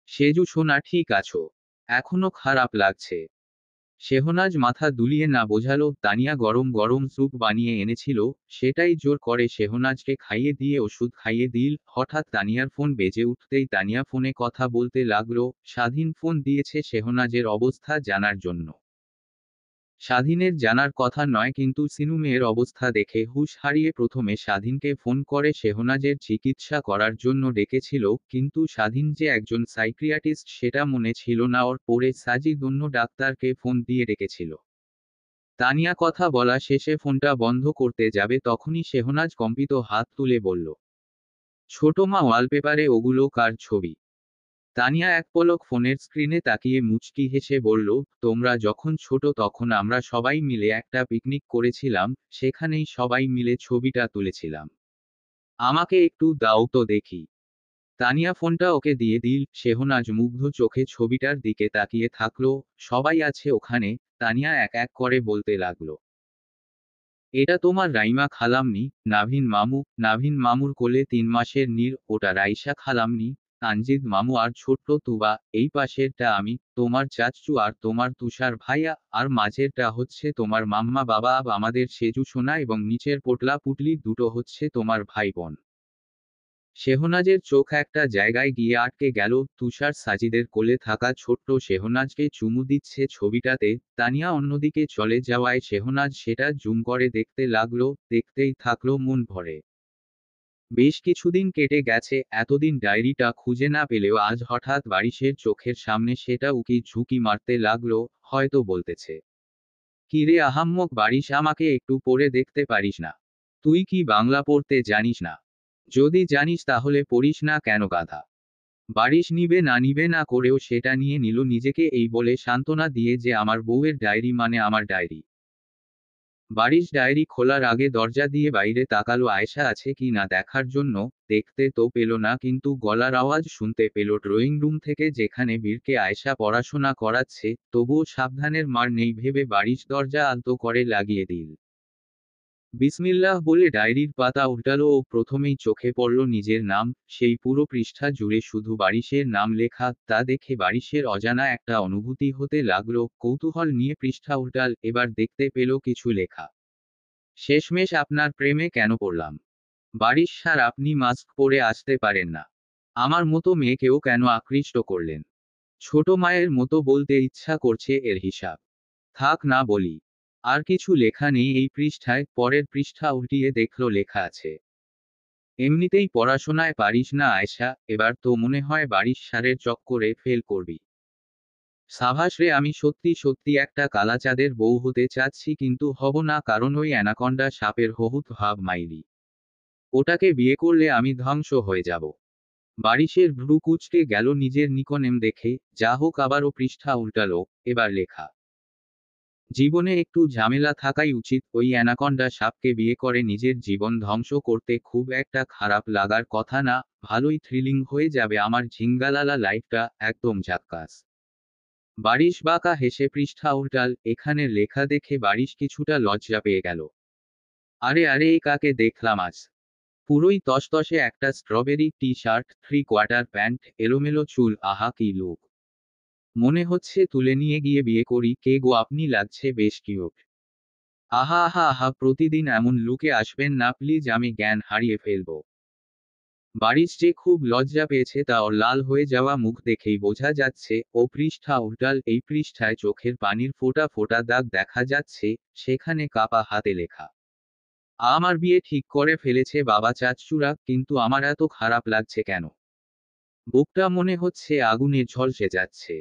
সেজু সোনা ঠিক আছো? এখনো খারাপ লাগছে? শেহনাজ মাথা দুলিয়ে না বোঝালো। তানিয়া গরম গরম স্যুপ বানিয়ে এনেছিল, সেটাই জোর করে শেহনাজকে খাইয়ে দিয়ে ওষুধ খাইয়ে দিল। হঠাৎ তানিয়ার ফোন বেজে উঠতেই তানিয়া ফোনে কথা বলতে লাগলো। স্বাধীন ফোন দিয়েছে শেহনাজের অবস্থা জানার জন্য। স্বাধীনের জানার কথা নয়, কিন্তু সিনু মেয়ের অবস্থা দেখে হুঁশ হারিয়ে প্রথমে স্বাধীনকে ফোন করে শেহনাজের চিকিৎসা করার জন্য ডেকেছিল, কিন্তু স্বাধীন যে একজন সাইক্রিয়াটিস্ট সেটা মনে ছিল না ওর। পরে সাজিদ অন্য ডাক্তারকে ফোন দিয়ে ডেকেছিল। তানিয়া কথা বলা শেষে ফোনটা বন্ধ করতে যাবে, তখনই শেহনাজ কম্পিত হাত তুলে বলল, ছোট মা ওয়ালপেপারে ওগুলো কার ছবি? তানিয়া এক পলক ফোনের স্ক্রিনে তাকিয়ে মুচকি হেসে বলল, তোমরা যখন ছোট তখন আমরা সবাই মিলে একটা পিকনিক করেছিলাম, সেখানেই সবাই মিলে ছবিটা তুলেছিলাম। আমাকে একটু দাও তো দেখি। তানিয়া ফোনটা ওকে দিয়ে দিল। শেহনাজ মুগ্ধ চোখে ছবিটার দিকে তাকিয়ে থাকলো। সবাই আছে ওখানে। তানিয়া এক এক করে বলতে লাগলো, এটা তোমার রাইমা খালামনি, নাভিন মামু, নাভিন মামুর কোলে 3 মাসের নীর, ওটা রাইসা খালামনি, তানজিদ মামু আর ছোট্ট তুবা, এই পাশেরটা আমি, তোমার চাচচু আর তোমার তুষার ভাইয়া, আর মাঝেরটা হচ্ছে তোমার মাম্মা বাবা আব আমাদের সেজু সোনা, এবং নিচের পোটলা পুটলি দুটো হচ্ছে তোমার ভাই বোন। শেহনাজের চোখ একটা জায়গায় গিয়ে আটকে গেল। তুষার সাজিদের কোলে থাকা ছোট্ট শেহনাজকে চুমু দিচ্ছে ছবিটাতে। তানিয়া অন্যদিকে চলে যাওয়ায় শেহনাজ সেটা জুম করে দেখতে লাগলো, দেখতেই থাকলো মন ভরে। বেশ কিছুদিন কেটে গেছে, এতদিন ডায়েরিটা খুঁজে না পেলেও আজ হঠাৎ বারিশের চোখের সামনে সেটা উকি ঝুঁকি মারতে লাগলো। হয়তো বলতেছে, কিরে আহাম্মক বারিশ, আমাকে একটু পড়ে দেখতে পারিস না? তুই কি বাংলা পড়তে জানিস না? যদি জানিস তাহলে পড়িস না কেন গাধা? বারিশ নিবে না নিবে না করেও সেটা নিয়ে নিল নিজেকে এই বলে সান্ত্বনা দিয়ে যে আমার বউয়ের ডায়েরি মানে আমার ডায়েরি। বারিশ ডায়েরি খোলার আগে দরজা দিয়ে বাইরে তাকালো আয়েশা আছে কি না দেখার জন্য। দেখতে তো পেল না, কিন্তু গলার আওয়াজ শুনতে পেল ড্রয়িং রুম থেকে, যেখানে বীরকে আয়েশা পড়াশোনা করাচ্ছে। তবুও সাবধানের মার নেই ভেবে বারিশ দরজা আলতো করে লাগিয়ে দিল। বিসমিল্লাহ বলে ডায়েরির পাতা উল্টালো ও প্রথমেই চোখে পড়ল নিজের নাম। সেই পুরো পৃষ্ঠা জুড়ে শুধু বারিশের নাম লেখা। তা দেখে বারিশের অজানা একটা অনুভূতি হতে লাগলো। কৌতূহল নিয়ে পৃষ্ঠা উল্টাল, এবার দেখতে পেল কিছু লেখা। শেষমেশ আপনার প্রেমে কেন পড়লাম? বারিশ স্যার, আপনি মাস্ক পরে আসতে পারেন না? আমার মতো মেয়েকেও কেন আকৃষ্ট করলেন? ছোট মায়ের মতো বলতে ইচ্ছা করছে এর হিসাব। থাক না বলি। আর কিছু লেখা নেই এই পৃষ্ঠায়। পরের পৃষ্ঠা উল্টিয়ে দেখল লেখা আছে, এমনিতেই পড়াশোনায় পারিস না আয়শা, এবার তো মনে হয় বারিশ সারের চক্করে ফেল করবি। সাভাস রে, আমি সত্যি সত্যি একটা কালাচাঁদের বউ হতে চাচ্ছি, কিন্তু হব না, কারণ ওই অ্যানাকন্ডা সাপের হহুত ভাব মাইরি। ওটাকে বিয়ে করলে আমি ধ্বংস হয়ে যাব। বারিশের ভ্রু কুঁচকে গেল নিজের নিকনেম দেখে, যা হোক আবারও পৃষ্ঠা উল্টালো। এবার লেখা, জীবনে একটু ঝামেলা থাকাই উচিত। ওই অ্যানাকন্ডা সাপকে বিয়ে করে নিজের জীবন ধ্বংস করতে খুব একটা খারাপ লাগার কথা না। ভালোই থ্রিলিং হয়ে যাবে আমার ঝিঙ্গালালা লাইফটা, একদম ঝাক্কাস। বারিশ বাঁকা হেসে পৃষ্ঠা উল্টাল। এখানের লেখা দেখে বারিশ কিছুটা লজ্জা পেয়ে গেল। আরে আরে, এ কাকে দেখলাম আজ? পুরোই তসতসে একটা স্ট্রবেরি টি শার্ট, 3/4 প্যান্ট, এলোমেলো চুল, আহা কি লুক! মনে হচ্ছে তুলে নিয়ে গিয়ে বিয়ে করি। কে গো আপনি? লাগছে বেশ কিউট। আহা আহা আহা, প্রতিদিন এমন লুকে আসবেন না প্লিজ, আমি জ্ঞান হারিয়ে ফেলবো। বারিশ যে খুব লজ্জা পেয়েছে তা ওর লাল হয়ে যাওয়া মুখ দেখেই বোঝা যাচ্ছে। ও পৃষ্ঠা উল্টাল। এই পৃষ্ঠায় চোখের পানির ফোঁটা ফোঁটা দাগ দেখা যাচ্ছে, সেখানে কাপা হাতে লেখা, আমার বিয়ে ঠিক করে ফেলেছে বাবা চাচ্চুরা। কিন্তু আমার এত খারাপ লাগছে কেন? বুকটা মনে হচ্ছে আগুনে ঝলসে যাচ্ছে।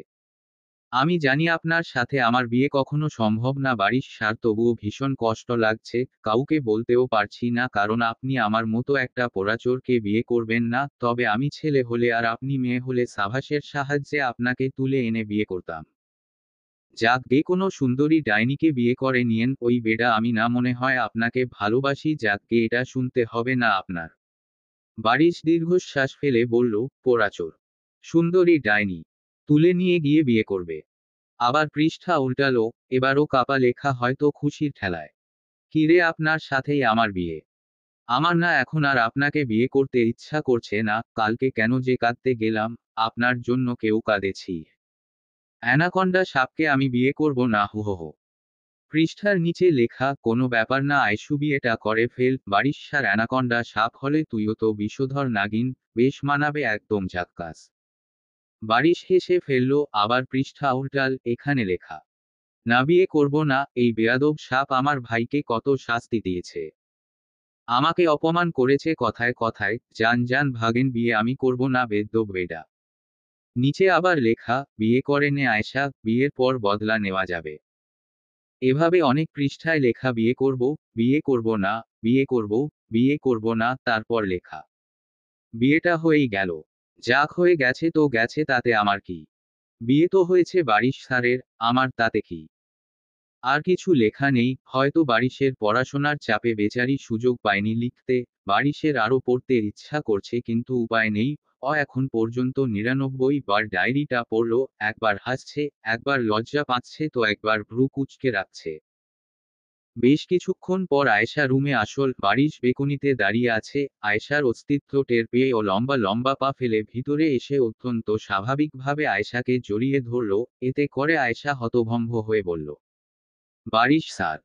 আমি জানি আপনার সাথে আমার বিয়ে কখনো সম্ভব না বারিশ স্যার, তবুও ভীষণ কষ্ট লাগছে। কাউকে বলতেও পারছি না, কারণ আপনি আমার মতো একটা পোড়াচোরকে বিয়ে করবেন না। তবে আমি ছেলে হলে আর আপনি মেয়ে হলে সাভাসের সাহায্যে আপনাকে তুলে এনে বিয়ে করতাম। যাক গে, কোনো সুন্দরী ডাইনিকে বিয়ে করে নিয়েন। ওই বেডা আমি না, মনে হয় আপনাকে ভালোবাসি। যাক গে, এটা শুনতে হবে না আপনার। বারিশ দীর্ঘশ্বাস ফেলে বলল, পোড়াচোর? সুন্দরী ডাইনি? তুলে নিয়ে গিয়ে বিয়ে করবে? আবার পৃষ্ঠা উল্টালো। এবারও কাপা লেখা, হয়তো খুশির ঠেলায়। কিরে, আপনার সাথেই আমার বিয়ে? আমার না এখন আর আপনাকে বিয়ে করতে ইচ্ছা করছে না। কালকে কেন যে কাঁদতে গেলাম, আপনার জন্য কেউ কাঁদেছি। অ্যানাকন্ডা সাপকে আমি বিয়ে করব না, হু হো হো। পৃষ্ঠার নিচে লেখা, কোনো ব্যাপার না আইসু, বিয়েটা করে ফেল। বারিশ স্যার, অ্যানাকন্ডা সাপ হলে তুইও তো বিষধর নাগিন, বেশ মানাবে, একদম ঝাক্কাস। বারিশ হেসে ফেলল। আবার পৃষ্ঠা উল্টাল। এখানে লেখা, না বিয়ে করব না। এই বেয়াদব সাপ আমার ভাইকে কত শাস্তি দিয়েছে। আমাকে অপমান করেছে কথায় কথায়। যান যান ভাগেন, বিয়ে আমি করব না, বেদ্যব বেডা। নিচে আবার লেখা, বিয়ে করে নে আয়শা, বিয়ের পর বদলা নেওয়া যাবে। এভাবে অনেক পৃষ্ঠায় লেখা, বিয়ে করব, বিয়ে করব না, বিয়ে করব, বিয়ে করব না, তারপর লেখা, বিয়েটা হয়েই গেল। যাক, হয়ে গেছে তো গেছে, তাতে আমার কি? বিয়ে তো হয়েছে বারিশ স্যারের, আমার তাতে কি? আর কিছু লেখা নেই। হয়তো বারিশের পড়াশোনার চাপে বেচারি সুযোগ পায়নি লিখতে। বারিশের আরও পড়তে ইচ্ছা করছে, কিন্তু উপায় নেই। এখন পর্যন্ত 99 বার ডায়েরিটা পড়ল। একবার হাসছে, একবার লজ্জা পাচ্ছে, তো একবার ভ্রু কুঁচকে রাখছে। বেশ কিছুক্ষণ পর আয়েশা রুমে আসল। বারিশ বেকুনিতে দাঁড়িয়ে আছে। আয়েশার অস্তিত্ব টের পেয়ে ও লম্বা লম্বা পা ফেলে ভিতরে এসে অত্যন্ত স্বাভাবিকভাবে আয়েশাকে জড়িয়ে ধরল। এতে করে আয়েশা হতভম্ব হয়ে বলল, বারিশ স্যার।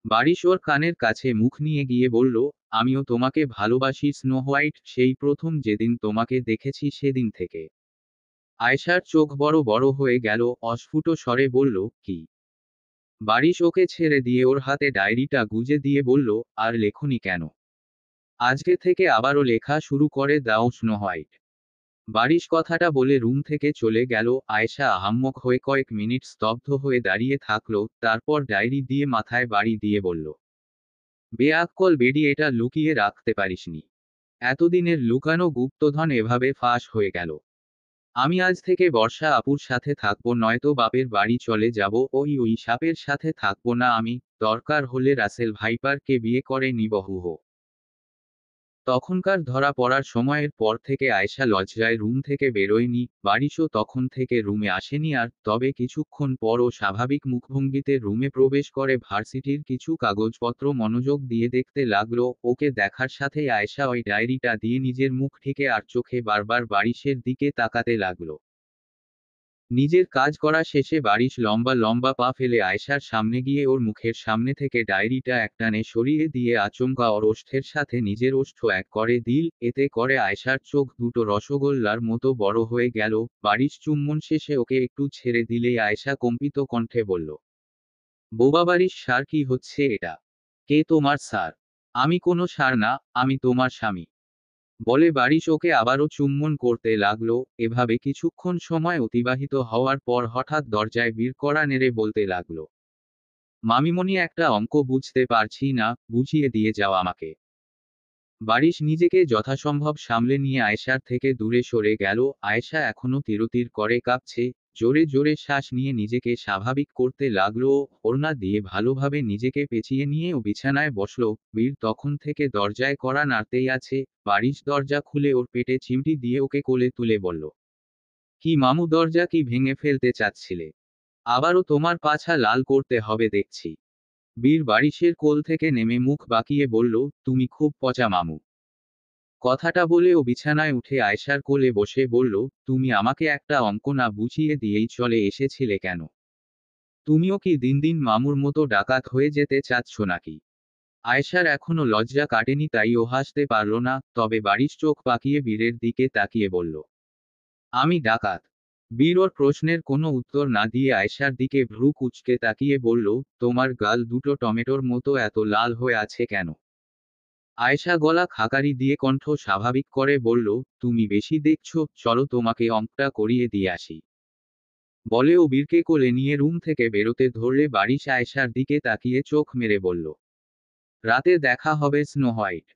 বারিশ ওর কানের কাছে মুখ নিয়ে গিয়ে বলল, আমিও তোমাকে ভালোবাসি স্নো হোয়াইট, সেই প্রথম যেদিন তোমাকে দেখেছি সেদিন থেকে। আয়েশার চোখ বড় বড় হয়ে গেল। অস্ফুট স্বরে বলল, কি? বারিশ ওকে ছেড়ে দিয়ে ওর হাতে ডায়েরিটা গুজে দিয়ে বলল, আর লেখনি কেন? আজকে থেকে আবারও লেখা শুরু করে দাও স্নো হোয়াইট। বারিশ কথাটা বলে রুম থেকে চলে গেল। আয়েশা আহাম্মক হয়ে কয়েক মিনিট স্তব্ধ হয়ে দাঁড়িয়ে থাকলো, তারপর ডায়েরি দিয়ে মাথায় বাড়ি দিয়ে বলল, বেআক্কল বেডি, এটা লুকিয়ে রাখতে পারিসনি। এতদিনের লুকানো গুপ্তধন এভাবে ফাঁস হয়ে গেল। আমি আজ থেকে বর্ষা আপুর সাথে থাকবো, নয়তো বাপের বাড়ি চলে যাব। ওই সাপের সাথে থাকবো না আমি। দরকার হলে রাসেল ভাইপারকে বিয়ে করে নিব, হু হো। তখনকার ধরা পড়ার সময়ের পর থেকে আয়েশা লজ্জায় রুম থেকে বেরোয়নি। বারিশও তখন থেকে রুমে আসেনি আর। তবে কিছুক্ষণ পর ও স্বাভাবিক মুখভঙ্গিতে রুমে প্রবেশ করে ভার্সিটির কিছু কাগজপত্র মনোযোগ দিয়ে দেখতে লাগলো। ওকে দেখার সাথেই আয়েশা ওই ডায়েরিটা দিয়ে নিজের মুখ ঢেকে আর চোখে বারবার বারিশের দিকে তাকাতে লাগলো। নিজের কাজ করা শেষে বারিশ লম্বা লম্বা পা ফেলে আয়েশার সামনে গিয়ে ওর মুখের সামনে থেকে ডায়েরিটা একটানে সরিয়ে দিয়ে আচমকা ওর ওষ্ঠের সাথে নিজের ওষ্ঠ এক করে দিল। এতে করে আয়েশার চোখ দুটো রসগোল্লার মতো বড় হয়ে গেল। বারিশ চুম্বন শেষে ওকে একটু ছেড়ে দিলেই আয়েশা কম্পিত কণ্ঠে বলল, বোবা বারিশ স্যার, কি হচ্ছে এটা? কে তোমার স্যার? আমি কোনো স্যার না, আমি তোমার স্বামী। বলে বারিশ ওকে আবারও চুম্বন করতে লাগলো। এভাবে কিছুক্ষণ সময় অতিবাহিত হওয়ার পর হঠাৎ দরজায় ভিড় করা নেড়ে বলতে লাগলো, মামিমণি, একটা অঙ্ক বুঝতে পারছি না, বুঝিয়ে দিয়ে যাও আমাকে। বারিশ নিজেকে যথাসম্ভব সামলে নিয়ে আয়েশার থেকে দূরে সরে গেল। আয়েশা এখনো তিরতির করে কাঁপছে, জোরে জোরে শ্বাস নিয়ে নিজেকে স্বাভাবিক করতে লাগলো। ওড়না দিয়ে ভালোভাবে নিজেকে পেঁচিয়ে নিয়ে ও বিছানায় বসলো। বীর তখন থেকে দরজায় কড়া নাড়তেই আছে। বারিশ দরজা খুলে ওর পেটে চিমটি দিয়ে ওকে কোলে তুলে বলল, কি মামু, দরজা কি ভেঙে ফেলতে চাচ্ছিলে? আবারও তোমার পাছা লাল করতে হবে দেখছি। বীর বারিশের কোল থেকে নেমে মুখ বাঁকিয়ে বলল, তুমি খুব পচা মামু। কথাটা বলে ও বিছানায় উঠে আয়েশার কোলে বসে বলল, তুমি আমাকে একটা অঙ্ক না বুঝিয়ে দিয়েই চলে এসেছিলে কেন? তুমিও কি দিন দিন মামুর মতো ডাকাত হয়ে যেতে চাচ্ছ নাকি? আয়েশার এখনো লজ্জা কাটেনি, তাই ও হাসতে পারল না। তবে বারিশ চোখ পাকিয়ে বীরের দিকে তাকিয়ে বলল, আমি ডাকাত? বীর ওর প্রশ্নের কোনো উত্তর না দিয়ে আয়েশার দিকে ভ্রু কুঁচকে তাকিয়ে বলল, তোমার গাল দুটো টমেটোর মতো এত লাল হয়ে আছে কেন? আয়েশা গলা খাকারি দিয়ে কণ্ঠ স্বাভাবিক করে বলল, তুমি বেশি দেখছো, চলো তোমাকে অঙ্কটা করিয়ে দিয়ে আসি। বলে ও বীরকে কোলে নিয়ে রুম থেকে বেরোতে ধরলে বারিশ আয়েশার দিকে তাকিয়ে চোখ মেরে বলল, রাতে দেখা হবে স্নো হোয়াইট।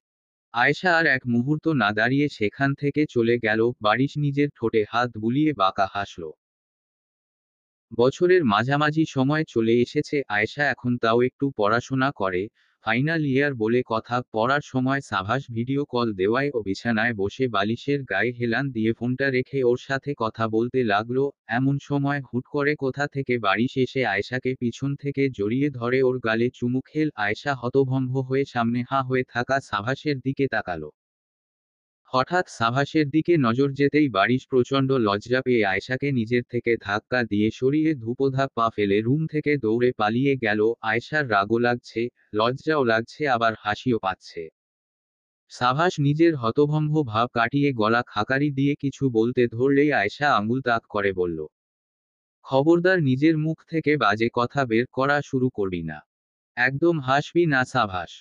আয়েশা আর এক মুহূর্ত না দাঁড়িয়ে সেখান থেকে চলে গেল। বারিশ নিজের ঠোঁটে হাত বুলিয়ে বাঁকা হাসল। বছরের মাঝামাঝি সময় চলে এসেছে, আয়েশা এখন তাও একটু পড়াশোনা করে। ফাইনাল ইয়ার বলে কথা। পড়ার সময় সাভাস ভিডিও কল দেওয়ায় ও বিছানায় বসে বালিশের গায়ে হেলান দিয়ে ফোনটা রেখে ওর সাথে কথা বলতে লাগলো। এমন সময় হুট করে কোথা থেকে বারিশ এসে আয়েশাকে পিছন থেকে জড়িয়ে ধরে ওর গালে চুমু খেল। আয়েশা হতভম্ব হয়ে সামনে হাঁ হয়ে থাকা সাভাসের দিকে তাকালো। হঠাৎ সাভাসের দিকে নজর যেতেই বারিশ প্রচণ্ড লজ্জা পেয়ে আয়েশাকে নিজের থেকে ধাক্কা দিয়ে সরিয়ে ধূপধাপ পা ফেলে রুম থেকে দৌড়ে পালিয়ে গেল। আয়েশার রাগও লাগছে, লজ্জাও লাগছে, আবার হাসিও পাচ্ছে। সাভাস নিজের হতভম্ব ভাব কাটিয়ে গলা খাকারি দিয়ে কিছু বলতে ধরলেই আয়েশা আঙুল তাক করে বলল, খবরদার নিজের মুখ থেকে বাজে কথা বের করা শুরু করবি না। একদম হাসবি না সাভাস।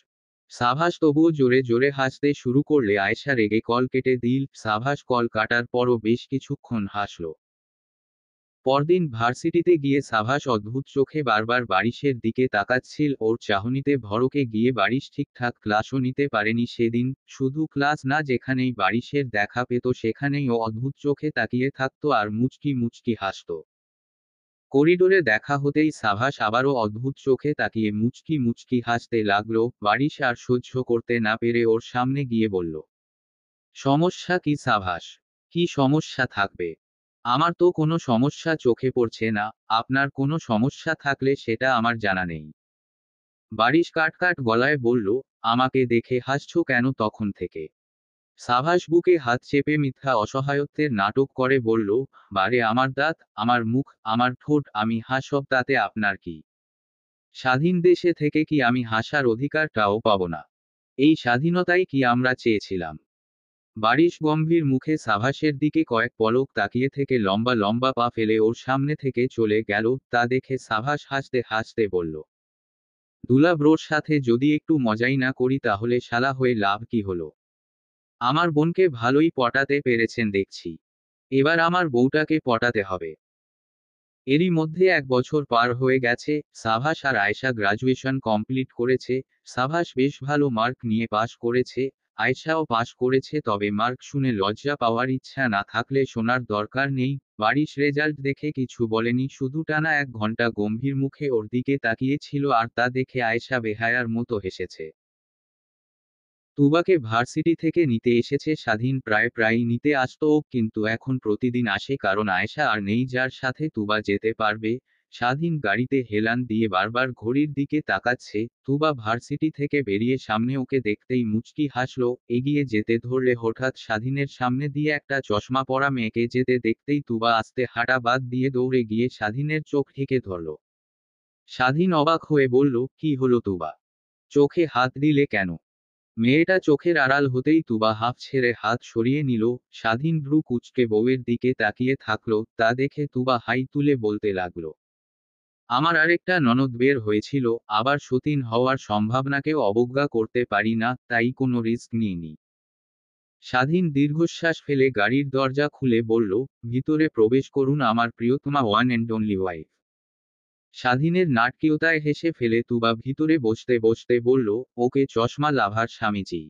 সাভাস তবুও জোরে জোরে হাসতে শুরু করলে আয়েশা রেগে কল কেটে দিল। সাভাস কল কাটার পরও বেশ কিছুক্ষণ হাসল। পরদিন ভার্সিটিতে গিয়ে সাভাস অদ্ভুত চোখে বারবার বারিশের দিকে তাকাচ্ছিল। ওর চাহনিতে ভড়কে গিয়ে বারিশ ঠিকঠাক ক্লাসও নিতে পারেনি সেদিন। শুধু ক্লাস না, যেখানেই বারিশের দেখা পেত সেখানেই ও অদ্ভুত চোখে তাকিয়ে থাকতো আর মুচকি মুচকি হাসত। করিডোরে দেখা হতেই সাভাস আবারও অদ্ভুত চোখে তাকিয়ে মুচকি মুচকি হাসতে লাগলো। বারিশ আর সহ্য করতে না পেরে ওর সামনে গিয়ে বলল, সমস্যা কি সাভাস? কি সমস্যা থাকবে? আমার তো কোনো সমস্যা চোখে পড়ছে না। আপনার কোনো সমস্যা থাকলে সেটা আমার জানা নেই। বারিশ কাট গলায় বলল, আমাকে দেখে হাসছো কেন তখন থেকে? সাভাস বুকে হাত চেপে মিথ্যা অসহায়ত্বের নাটক করে বলল, বারে আমার দাঁত, আমার মুখ, আমার ঠোঁট, আমি হাসব, তাতে আপনার কি? স্বাধীন দেশে থেকে কি আমি হাসার অধিকারটাও পাব না? এই স্বাধীনতাই কি আমরা চেয়েছিলাম? বারিশ গম্ভীর মুখে সাভাসের দিকে কয়েক পলক তাকিয়ে থেকে লম্বা লম্বা পা ফেলে ওর সামনে থেকে চলে গেল। তা দেখে সাভাস হাসতে হাসতে বলল, দুলা ব্রোর সাথে যদি একটু মজাই না করি তাহলে শালা হয়ে লাভ কি হলো? আমার বোনকে ভালোই পটাতে পেরেছেন দেখছি। এবার আমার বউটাকে পটাতে হবে। এরই মধ্যে 1 বছর পার হয়ে গেছে। সাভাস আর আয়েশা গ্রাজুয়েশন কমপ্লিট করেছে। সাভাস বেশ ভালো মার্ক নিয়ে পাশ করেছে। আয়েশাও পাশ করেছে, তবে মার্ক শুনে লজ্জা পাওয়ার ইচ্ছা না থাকলে শোনার দরকার নেই। বারিশ রেজাল্ট দেখে কিছু বলেনি, শুধু টানা 1 ঘন্টা গম্ভীর মুখে ওর দিকে তাকিয়ে ছিল, আর তা দেখে আয়েশা বেহায়ার মতো হেসেছে। তুবাকে ভার্সিটি থেকে নিতে এসেছে স্বাধীন। প্রায়ই নিতে আসতো ও, কিন্তু এখন প্রতিদিন আসে, কারণ আয়েশা আর নেই যার সাথে তুবা যেতে পারবে। স্বাধীন গাড়িতে হেলান দিয়ে বারবার ঘড়ির দিকে তাকাচ্ছে। তুবা ভার্সিটি থেকে বেরিয়ে সামনে ওকে দেখতেই মুচকি হাসল। এগিয়ে যেতে ধরলে হঠাৎ স্বাধীনের সামনে দিয়ে একটা চশমা পরা মেয়েকে যেতে দেখতেই তুবা আস্তে হাঁটা বাদ দিয়ে দৌড়ে গিয়ে স্বাধীনের চোখ ঠেকে ধরল। স্বাধীন অবাক হয়ে বলল, কি হলো তুবা? চোখে হাত দিলে কেন? মেয়েটা চোখের আড়াল হতেই তুবা হাঁফ ছেড়ে হাত সরিয়ে নিল। স্বাধীন ভ্রু কুঁচকে বউয়ের দিকে তাকিয়ে থাকলো। তা দেখে তুবা হাই তুলে বলতে লাগলো, আমার আরেকটা ননদ বের হয়েছিল, আবার সতীন হওয়ার সম্ভাবনাকেও অবজ্ঞা করতে পারি না, তাই কোনো রিস্ক নিইনি। স্বাধীন দীর্ঘশ্বাস ফেলে গাড়ির দরজা খুলে বলল, ভিতরে প্রবেশ করুন আমার প্রিয়তমা ওয়ান অ্যান্ড অনলি ওয়াইফ। স্বাধীনের নাটকীয়তায় হেসে ফেলে তুবা ভিতরে বসতে বসতে বলল, ওকে চশমা লাভার স্বামীজি।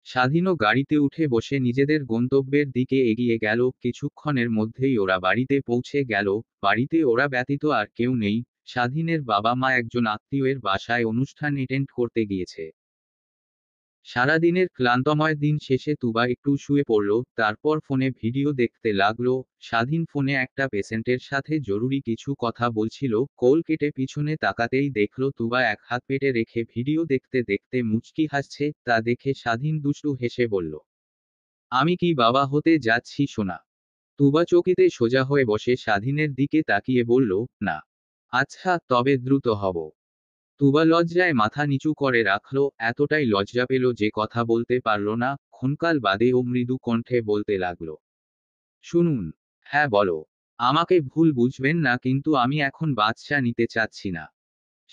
স্বাধীনও গাড়িতে উঠে বসে নিজেদের গন্তব্যের দিকে এগিয়ে গেল। কিছুক্ষণের মধ্যেই ওরা বাড়িতে পৌঁছে গেল। বাড়িতে ওরা ব্যতীত আর কেউ নেই। স্বাধীনের বাবা মা একজন আত্মীয়ের বাসায় অনুষ্ঠান অ্যাটেন্ড করতে গিয়েছে। সারাদিনের ক্লান্তময় দিন শেষে তুবা একটু শুয়ে পড়ল, তারপর ফোনে ভিডিও দেখতে লাগলো। স্বাধীন ফোনে একটা পেশেন্টের সাথে জরুরি কিছু কথা বলছিল। কল কেটে পিছনে তাকাতেই দেখল তুবা এক হাত পেটে রেখে ভিডিও দেখতে দেখতে মুচকি হাসছে। তা দেখে স্বাধীন দুষ্টু হেসে বলল, আমি কি বাবা হতে যাচ্ছি সোনা? তুবা চকিতে সোজা হয়ে বসে স্বাধীনের দিকে তাকিয়ে বলল, না। আচ্ছা, তবে দ্রুত হব। তুবা লজ্জায় মাথা নিচু করে রাখল। এতটাই লজ্জা পেল যে কথা বলতে পারল না। ক্ষণকাল বাদে ও মৃদু কণ্ঠে বলতে লাগল, শুনুন। হ্যাঁ বলো। আমাকে ভুল বুঝবেন না, কিন্তু আমি এখন বাচ্চা নিতে চাচ্ছি না।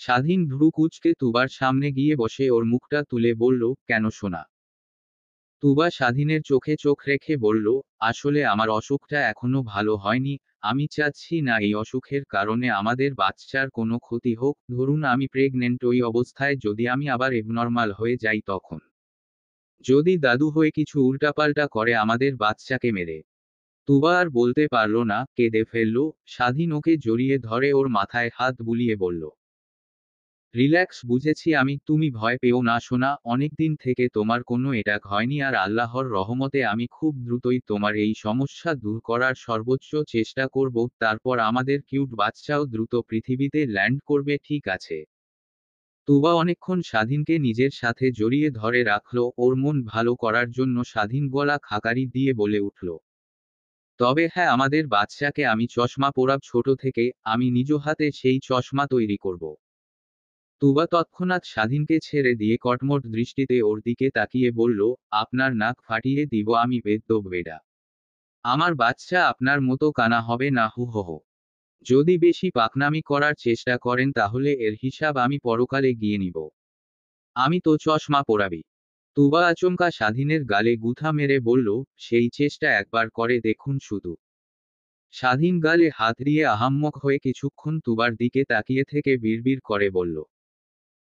স্বাধীন ভ্রু কুঁচকে তুবার সামনে গিয়ে বসে ওর মুখটা তুলে বলল, কেন সোনা? তুবা স্বাধীনের চোখে চোখ রেখে বলল, আসলে আমার অসুখটা এখনো ভালো হয়নি। আমি চাচ্ছি না এই অসুখের কারণে আমাদের বাচ্চার কোনো ক্ষতি হোক। ধরুন আমি প্রেগনেন্ট, ওই অবস্থায় যদি আমি আবার এবনর্মাল হয়ে যাই, তখন যদি দাদু হয়ে কিছু উল্টাপাল্টা করে আমাদের বাচ্চাকে মেরে। তুবা আর বলতে পারল না, কেঁদে ফেলল। স্বাধীন ওকে জড়িয়ে ধরে ওর মাথায় হাত বুলিয়ে বলল, রিল্যাক্স, বুঝেছি আমি, তুমি ভয় পেও না সোনা। অনেকদিন থেকে তোমার কোনো অ্যাটাক হয়নি, আর আল্লাহর রহমতে আমি খুব দ্রুতই তোমার এই সমস্যা দূর করার সর্বোচ্চ চেষ্টা করব। তারপর আমাদের কিউট বাচ্চাও দ্রুত পৃথিবীতে ল্যান্ড করবে, ঠিক আছে? তুবা অনেকক্ষণ স্বাধীনকে নিজের সাথে জড়িয়ে ধরে রাখল। ওর মন ভালো করার জন্য স্বাধীন গলা খাকারি দিয়ে বলে উঠল, তবে হ্যাঁ, আমাদের বাচ্চাকে আমি চশমা পরাব ছোট থেকে। আমি নিজ হাতে সেই চশমা তৈরি করব। তুবা তৎক্ষণাৎ স্বাধীনকে ছেড়ে দিয়ে কটমট দৃষ্টিতে ওর দিকে তাকিয়ে বলল, আপনার নাক ফাটিয়ে দিব আমি বেদ্য বেডা। আমার বাচ্চা আপনার মতো কানা হবে না, হু হো হো। যদি বেশি পাকনামি করার চেষ্টা করেন তাহলে এর হিসাব আমি পরকালে গিয়ে নিব। আমি তো চশমা পরাবি। তুবা আচমকা স্বাধীনের গালে গুঁথা মেরে বলল, সেই চেষ্টা একবার করে দেখুন শুধু। স্বাধীন গালে হাত দিয়ে আহাম্মক হয়ে কিছুক্ষণ তুবার দিকে তাকিয়ে থেকে বিড়বিড় করে বলল,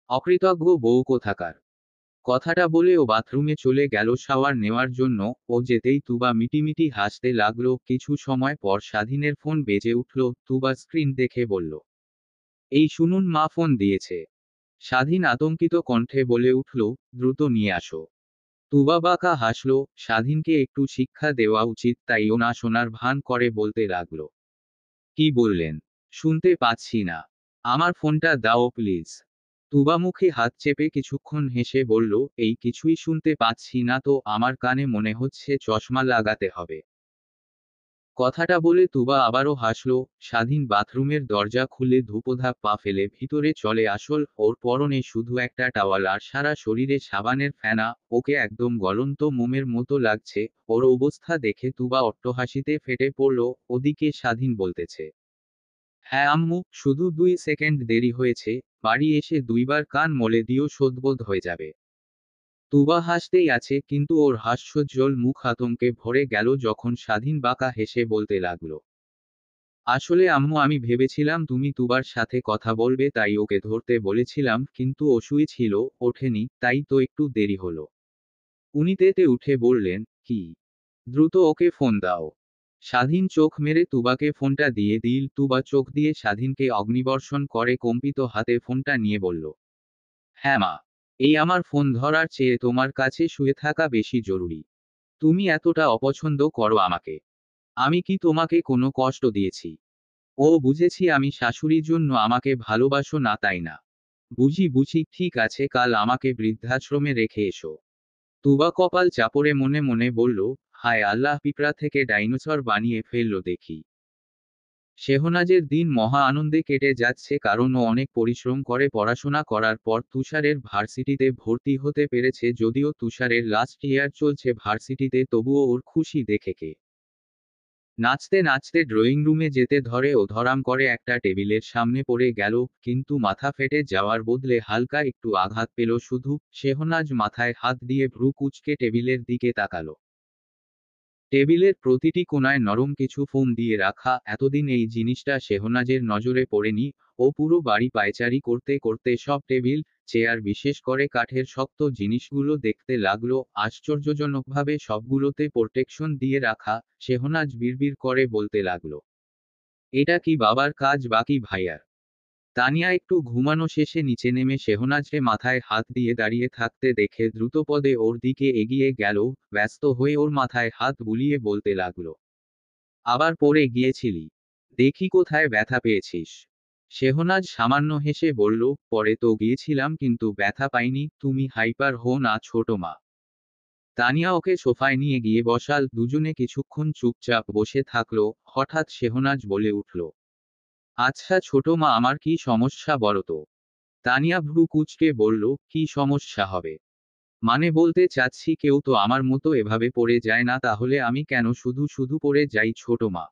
অকৃতজ্ঞ বউ কোথাকার। কথাটা বলে ও বাথরুমে চলে গেল শাওয়ার নেওয়ার জন্য। ও যেতেই তুবা মিটিমিটি হাসতে লাগলো। কিছু সময় পর স্বাধীনের ফোন বেজে উঠল। তুবা স্ক্রিন দেখে বলল, এই শুনুন, মা ফোন দিয়েছে। স্বাধীন আতঙ্কিত কণ্ঠে বলে উঠল, দ্রুত নিয়ে আসো। তুবা বাঁকা হাসল। স্বাধীনকে একটু শিক্ষা দেওয়া উচিত, তাই ও না শোনার ভান করে বলতে লাগলো, কি বললেন? শুনতে পাচ্ছি না। আমার ফোনটা দাও প্লিজ। তুবা মুখে হাত চেপে কিছুক্ষণ হেসে বলল, এই কিছুই শুনতে পাচ্ছি না তো, আমার কানে মনে হচ্ছে চশমা লাগাতে হবে। কথাটা বলে তুবা আবারও হাসল। স্বাধীন বাথরুমের দরজা খুলে ধূপধাপ পা ফেলে ভিতরে চলে আসল। ওর পরনে শুধু একটা টাওয়াল আর সারা শরীরে সাবানের ফেনা। ওকে একদম গলন্ত মোমের মতো লাগছে। ওর অবস্থা দেখে তুবা অট্টহাসিতে ফেটে পড়ল। ওদিকে স্বাধীন বলতেছে, হ্যাঁ আম্মু, শুধু 2 সেকেন্ড দেরি হয়েছে। বাড়ি এসে 2বার কান মলে দিও, শোধবোধ হয়ে যাবে। তুবা হাসতেই আছে, কিন্তু ওর হাস্যোজ্জ্বল মুখ আতঙ্কে ভরে গেল যখন স্বাধীন বাঁকা হেসে বলতে লাগলো, আসলে আম্মু, আমি ভেবেছিলাম তুমি তুবার সাথে কথা বলবে, তাই ওকে ধরতে বলেছিলাম, কিন্তু ও শুয়েছিল, ওঠেনি, তাই তো একটু দেরি হলো। উনি তেতে উঠে বললেন, কি? দ্রুত ওকে ফোন দাও। স্বাধীন চোখ মেরে তুবাকে ফোনটা দিয়ে দিল। তুবা চোখ দিয়ে স্বাধীনকে অগ্নিবর্ষণ করে কম্পিত হাতে ফোনটা নিয়ে বলল, হ্যাঁ মা। এই আমার ফোন ধরার চেয়ে তোমার কাছে শুয়ে থাকা বেশি জরুরি। তুমি এতটা অপছন্দ করো আমাকে। আমি কি তোমাকে কোনো কষ্ট দিয়েছি? ও বুঝেছি, আমি শাশুড়ির জন্য আমাকে ভালোবাসো না, তাই না? বুঝি বুঝি, ঠিক আছে, কাল আমাকে বৃদ্ধাশ্রমে রেখে এসো। তুবা কপাল চাপড়ে মনে মনে বলল, হায় আল্লাহ, পিঁপড়া থেকে ডাইনোসর বানিয়ে ফেলল দেখি। শেহনাজের দিন মহা আনন্দে কেটে যাচ্ছে, কারণ ও অনেক পরিশ্রম করে পড়াশোনা করার পর তুষারের ভার্সিটিতে ভর্তি হতে পেরেছে। যদিও তুষারের লাস্ট ইয়ার চলছে ভার্সিটিতে, তবুও ওর খুশি দেখে কে। নাচতে নাচতে ড্রয়িং রুমে যেতে ধরে ও ধরাম করে একটা টেবিলের সামনে পড়ে গেল। কিন্তু মাথা ফেটে যাওয়ার বদলে হালকা একটু আঘাত পেল শুধু। শেহনাজ মাথায় হাত দিয়ে ভ্রু কুঁচকে টেবিলের দিকে তাকালো। টেবিলের প্রতিটি কোণায় নরম কিছু ফোম দিয়ে রাখা, এতদিন এই জিনিসটা শেহনাজের নজরে পড়েনি। ও পুরো বাড়ি পায়চারি করতে করতে সব টেবিল, চেয়ার, বিশেষ করে কাঠের শক্ত জিনিসগুলো দেখতে লাগলো। আশ্চর্যজনকভাবে সবগুলোতে প্রোটেকশন দিয়ে রাখা। শেহনাজ বিড়বিড় করে বলতে লাগলো, এটা কি বাবার কাজ বাকি ভাইয়ার? তানিয়া একটু ঘুমানো শেষে নিচে নেমে শেহনাজকে মাথায় হাত দিয়ে দাঁড়িয়ে থাকতে দেখে দ্রুতপদে ওর দিকে এগিয়ে গেল। ব্যস্ত হয়ে ওর মাথায় হাত বুলিয়ে বলতে লাগলো, আবার পড়ে গিয়েছিলি? দেখি কোথায় ব্যথা পেয়েছিস। শেহনাজ সামান্য হেসে বলল, পরে তো গিয়েছিলাম কিন্তু ব্যথা পাইনি। তুমি হাইপার হো না ছোট মা। তানিয়া ওকে সোফায় নিয়ে গিয়ে বসাল। দুজনে কিছুক্ষণ চুপচাপ বসে থাকলো। হঠাৎ শেহনাজ বলে উঠল, আচ্ছা ছোট মা, আমার কি সমস্যা বলো তো? তানিয়া ভ্রু কুঁচকে বলল, কি সমস্যা হবে? মানে বলতে চাচ্ছি, কেউ তো আমার মতো এভাবে পড়ে যায় না, তাহলে আমি কেন শুধু শুধু পড়ে যাই ছোট মা?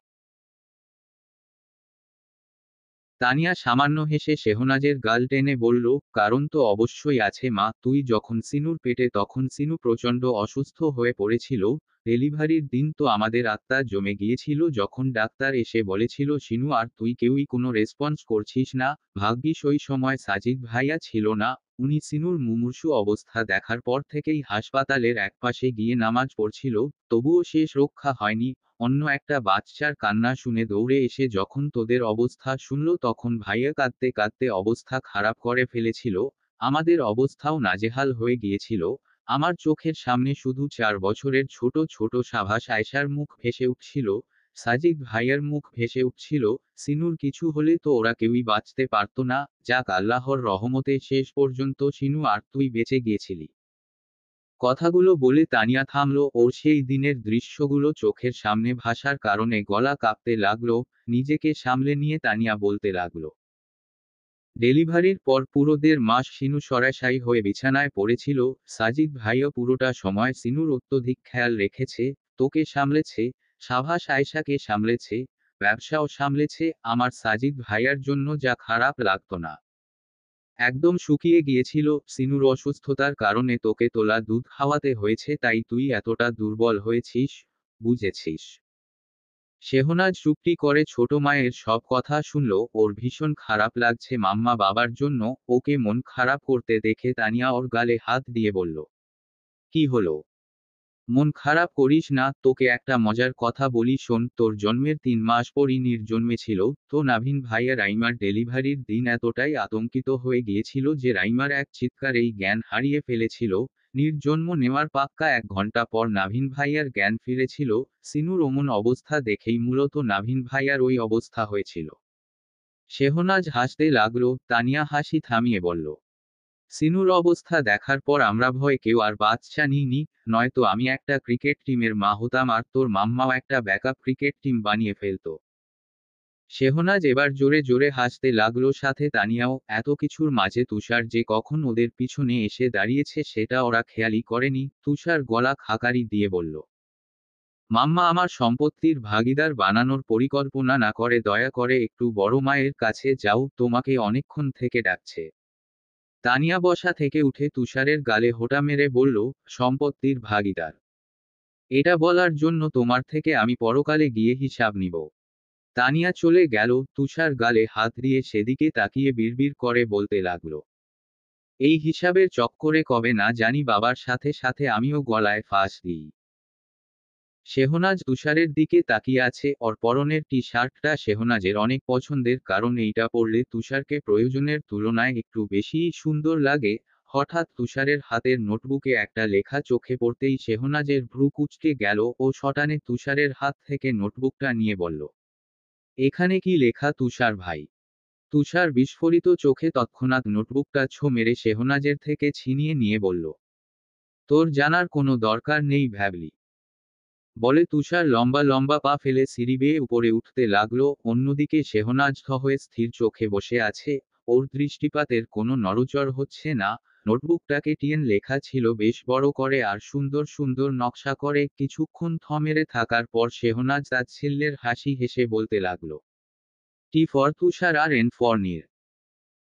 তানিয়া সামান্য হেসে শেহনাজের গাল টেনে বলল, কারণ তো অবশ্যই আছে মা। তুই যখন সিনুর পেটে তখন সিনু প্রচণ্ড অসুস্থ হয়ে পড়েছিল। ডেলিভারির দিন তো আমাদের আত্মা জমে গিয়েছিল যখন ডাক্তার এসে বলেছিল সিনু আর তুই কেউই কোনো রেসপন্স করছিস না। ভাগ্যিস ওই সময় সাজিদ ভাইয়া ছিল না। উনি সিনুর মুমূর্ষু অবস্থা দেখার পর থেকেই হাসপাতালের একপাশে গিয়ে নামাজ পড়ছিল। তবুও শেষ রক্ষা হয়নি। অন্য একটা বাচ্চার কান্না শুনে দৌড়ে এসে যখন তোদের অবস্থা শুনল তখন ভাইয়া কাঁদতে কাঁদতে অবস্থা খারাপ করে ফেলেছিল। আমাদের অবস্থাও নাজেহাল হয়ে গিয়েছিল। আমার চোখের সামনে শুধু 4 বছরের ছোট ছোট সাভাস আয়সার মুখ ভেসে উঠছিল। সাজিদ ভাইয়ার মুখ ভেসে উঠছিল। সিনুর কিছু হলে তো ওরা কেউই বাঁচতে পারতো না। যাক, আল্লাহর রহমতে শেষ পর্যন্ত সিনু আর তুই বেঁচে গিয়েছিলি। কথাগুলো বলে তানিয়া থামল। ওর সেই দিনের দৃশ্যগুলো চোখের সামনে ভাসার কারণে গলা কাঁপতে লাগলো। নিজেকে সামলে নিয়ে তানিয়া বলতে লাগলো, ডেলিভারির পর পুরো 1.5 মাস সিনু সরাসারি হয়ে বিছানায় পড়েছিল। সাজিদ ভাইও পুরোটা সময় সিনুর অত্যধিক খেয়াল রেখেছে। তোকে সামলেছে, সাভাস আয়েশাকে সামলেছে, ব্যবসাও সামলেছে। আমার সাজিদ ভাইয়ার জন্য যা খারাপ লাগতো না, একদম শুকিয়ে গিয়েছিল। সিনুর অসুস্থতার কারণে তোকে তোলা দুধ খাওয়াতে হয়েছে, তাই তুই এতটা দুর্বল হয়েছিস। বুঝেছিস? শেহনাজ চুপটি করে ছোট মায়ের সব কথা শুনল। ওর ভীষণ খারাপ লাগছে মাম্মা বাবার জন্য। ওকে মন খারাপ করতে দেখে তানিয়া ওর গালে হাত দিয়ে বলল, কি হলো? মন খারাপ করিস না, তোকে একটা মজার কথা বলি শোন। তোর জন্মের 3 মাস পরই নীর জন্মেছিল। তো নাভিন ভাইয়া রাইমার ডেলিভারির দিন এতটাই আতঙ্কিত হয়ে গিয়েছিল যে রাইমার এক চিৎকারেই জ্ঞান হারিয়ে ফেলেছিল। নীর জন্ম নেওয়ার পাক্কা 1 ঘন্টা পর নাভিন ভাইয়ার জ্ঞান ফিরেছিল। সিনুর অমন অবস্থা দেখেই মূলত নাভিন ভাইয়ার ওই অবস্থা হয়েছিল। শেহনাজ হাসতে লাগলো। তানিয়া হাসি থামিয়ে বলল, সিনুর অবস্থা দেখার পর আমরা ভয়ে কেউ আর বাচ্চা নিইনি। নয়তো আমি একটা ক্রিকেট টিমের মা হতাম আর তোর মাম্মাও একটা ব্যাকআপ ক্রিকেট টিম বানিয়ে ফেলতো। শেহনাজ এবার জোরে জোরে হাসতে লাগলো, সাথে তানিয়াও। এত কিছুর মাঝে তুষার যে কখন ওদের পিছনে এসে দাঁড়িয়েছে সেটা ওরা খেয়ালই করেনি। তুষার গলা খাকারি দিয়ে বলল, মাম্মা আমার সম্পত্তির ভাগীদার বানানোর পরিকল্পনা না করে দয়া করে একটু বড় মায়ের কাছে যাও, তোমাকে অনেকক্ষণ থেকে ডাকছে। তানিয়া বসা থেকে উঠে তুষারের গালে হোঁটা মেরে বলল, সম্পত্তির ভাগীদার? এটা বলার জন্য তোমার থেকে আমি পরকালে গিয়ে হিসাব নিব। তানিয়া চলে গেল। তুষার গালে হাত দিয়ে সেদিকে তাকিয়ে বিড়বিড় করে বলতে লাগলো, এই হিসাবের চক্করে কবে না জানি বাবার সাথে সাথে আমিও গলায় ফাঁস দিই। শেহনাজ তুষারের দিকে তাকিয়ে আছে। ওর পরনের টি শার্টটা শেহনাজের অনেক পছন্দের, কারণ এইটা পরলে তুষারকে প্রয়োজনের তুলনায় একটু বেশিই সুন্দর লাগে। হঠাৎ তুষারের হাতের নোটবুকে একটা লেখা চোখে পড়তেই শেহনাজের ভ্রু কুঁচকে গেল। ও শটানে তুষারের হাত থেকে নোটবুকটা নিয়ে বলল, এখানে কি লেখা তুষার ভাই? তুষার বিস্ফোরিত চোখে তৎক্ষণাৎ নোটবুকটা ছো মেরে শেহনাজের থেকে ছিনিয়ে নিয়ে বলল, তোর জানার কোনো দরকার নেই ভ্যাবলি। বলে তুষার লম্বা লম্বা পা ফেলে সিঁড়ি বেয়ে উপরে উঠতে লাগলো। অন্যদিকে শেহনাজ থ হয়ে স্থির চোখে বসে আছে। ওর দৃষ্টিপাতের কোনো নড়চড় হচ্ছে না। নোটবুকটাকে টিএন লেখা ছিল বেশ বড় করে আর সুন্দর সুন্দর নকশা করে। কিছুক্ষণ থ মেরে থাকার পর শেহনাজ তাচ্ছিল্যের হাসি হেসে বলতে লাগলো, টি ফর তুষার আর এন ফর নীর।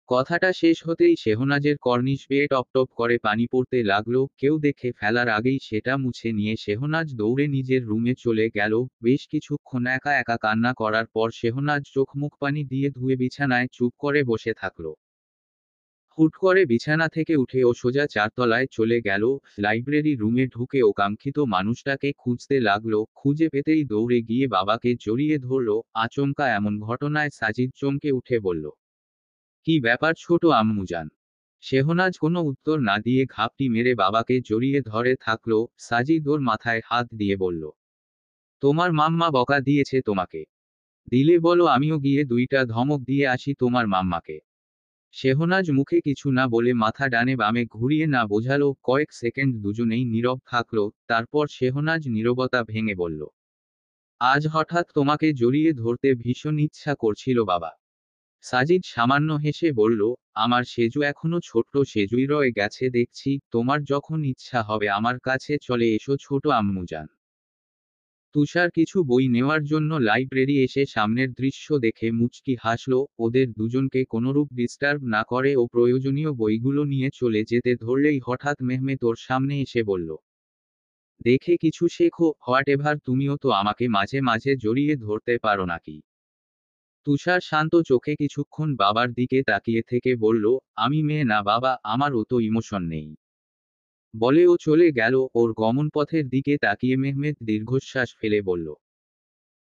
কথাটা শেষ হতেই শেহনাজের কর্নিশ বেয়ে টপটপ করে পানি পড়তে লাগলো, কেউ দেখে ফেলার আগেই সেটা মুছে নিয়ে শেহনাজ দৌড়ে নিজের রুমে চলে গেল। বেশ কিছুক্ষণ একা একা কান্না করার পর শেহনাজ চোখ মুখ পানি দিয়ে ধুয়ে বিছানায় চুপ করে বসে থাকলো। হুট করে বিছানা থেকে উঠে ও সোজা চারতলায় চলে গেল। লাইব্রেরি রুমে ঢুকে ও কাঙ্ক্ষিত মানুষটাকে খুঁজতে লাগলো। খুঁজে পেতেই দৌড়ে গিয়ে বাবাকে জড়িয়ে ধরল। আচমকা এমন ঘটনায় সাজিদ চমকে উঠে বলল, কি ব্যাপার ছোট আম্মুজান? শেহনাজ কোনো উত্তর না দিয়ে ঘাপটি মেরে বাবাকে জড়িয়ে ধরে থাকলো। সাজিদ ওর মাথায় হাত দিয়ে বলল, তোমার মাম্মা বকা দিয়েছে তোমাকে? দিলে বলো আমিও গিয়ে দুইটা ধমক দিয়ে আসি তোমার মাম্মাকে। শেহনাজ মুখে কিছু না বলে মাথা ডানে বামে ঘুরিয়ে না বোঝালো। কয়েক সেকেন্ড দুজনেই নীরব থাকলো। তারপর শেহনাজ নীরবতা ভেঙে বলল, আজ হঠাৎ তোমাকে জড়িয়ে ধরতে ভীষণ ইচ্ছা করছিল বাবা। সাজিদ সামান্য হেসে বলল, আমার সেজু এখনো ছোট্ট সেজুই রয়ে গেছে দেখছি, তোমার যখন ইচ্ছা হবে আমার কাছে চলে এসো ছোট আম্মুজান। তুষার কিছু বই নেওয়ার জন্য লাইব্রেরি এসে সামনের দৃশ্য দেখে মুচকি হাসল। ওদের দুজনকে কোনরূপ ডিস্টার্ব না করে ও প্রয়োজনীয় বইগুলো নিয়ে চলে যেতে ধরলেই হঠাৎ মেহমেদ ওর সামনে এসে বলল, দেখে কিছু শেখো, হোয়াট এভার তুমিও তো আমাকে মাঝে মাঝে জড়িয়ে ধরতে পারো নাকি? তুষার শান্ত চোখে কিছুক্ষণ বাবার দিকে তাকিয়ে থেকে বলল, আমি মেয়ে না বাবা, আমার অত ইমোশন নেই। বলে ও চলে গেল। ওর গমনপথের দিকে তাকিয়ে মেহমেদ দীর্ঘশ্বাস ফেলে বলল,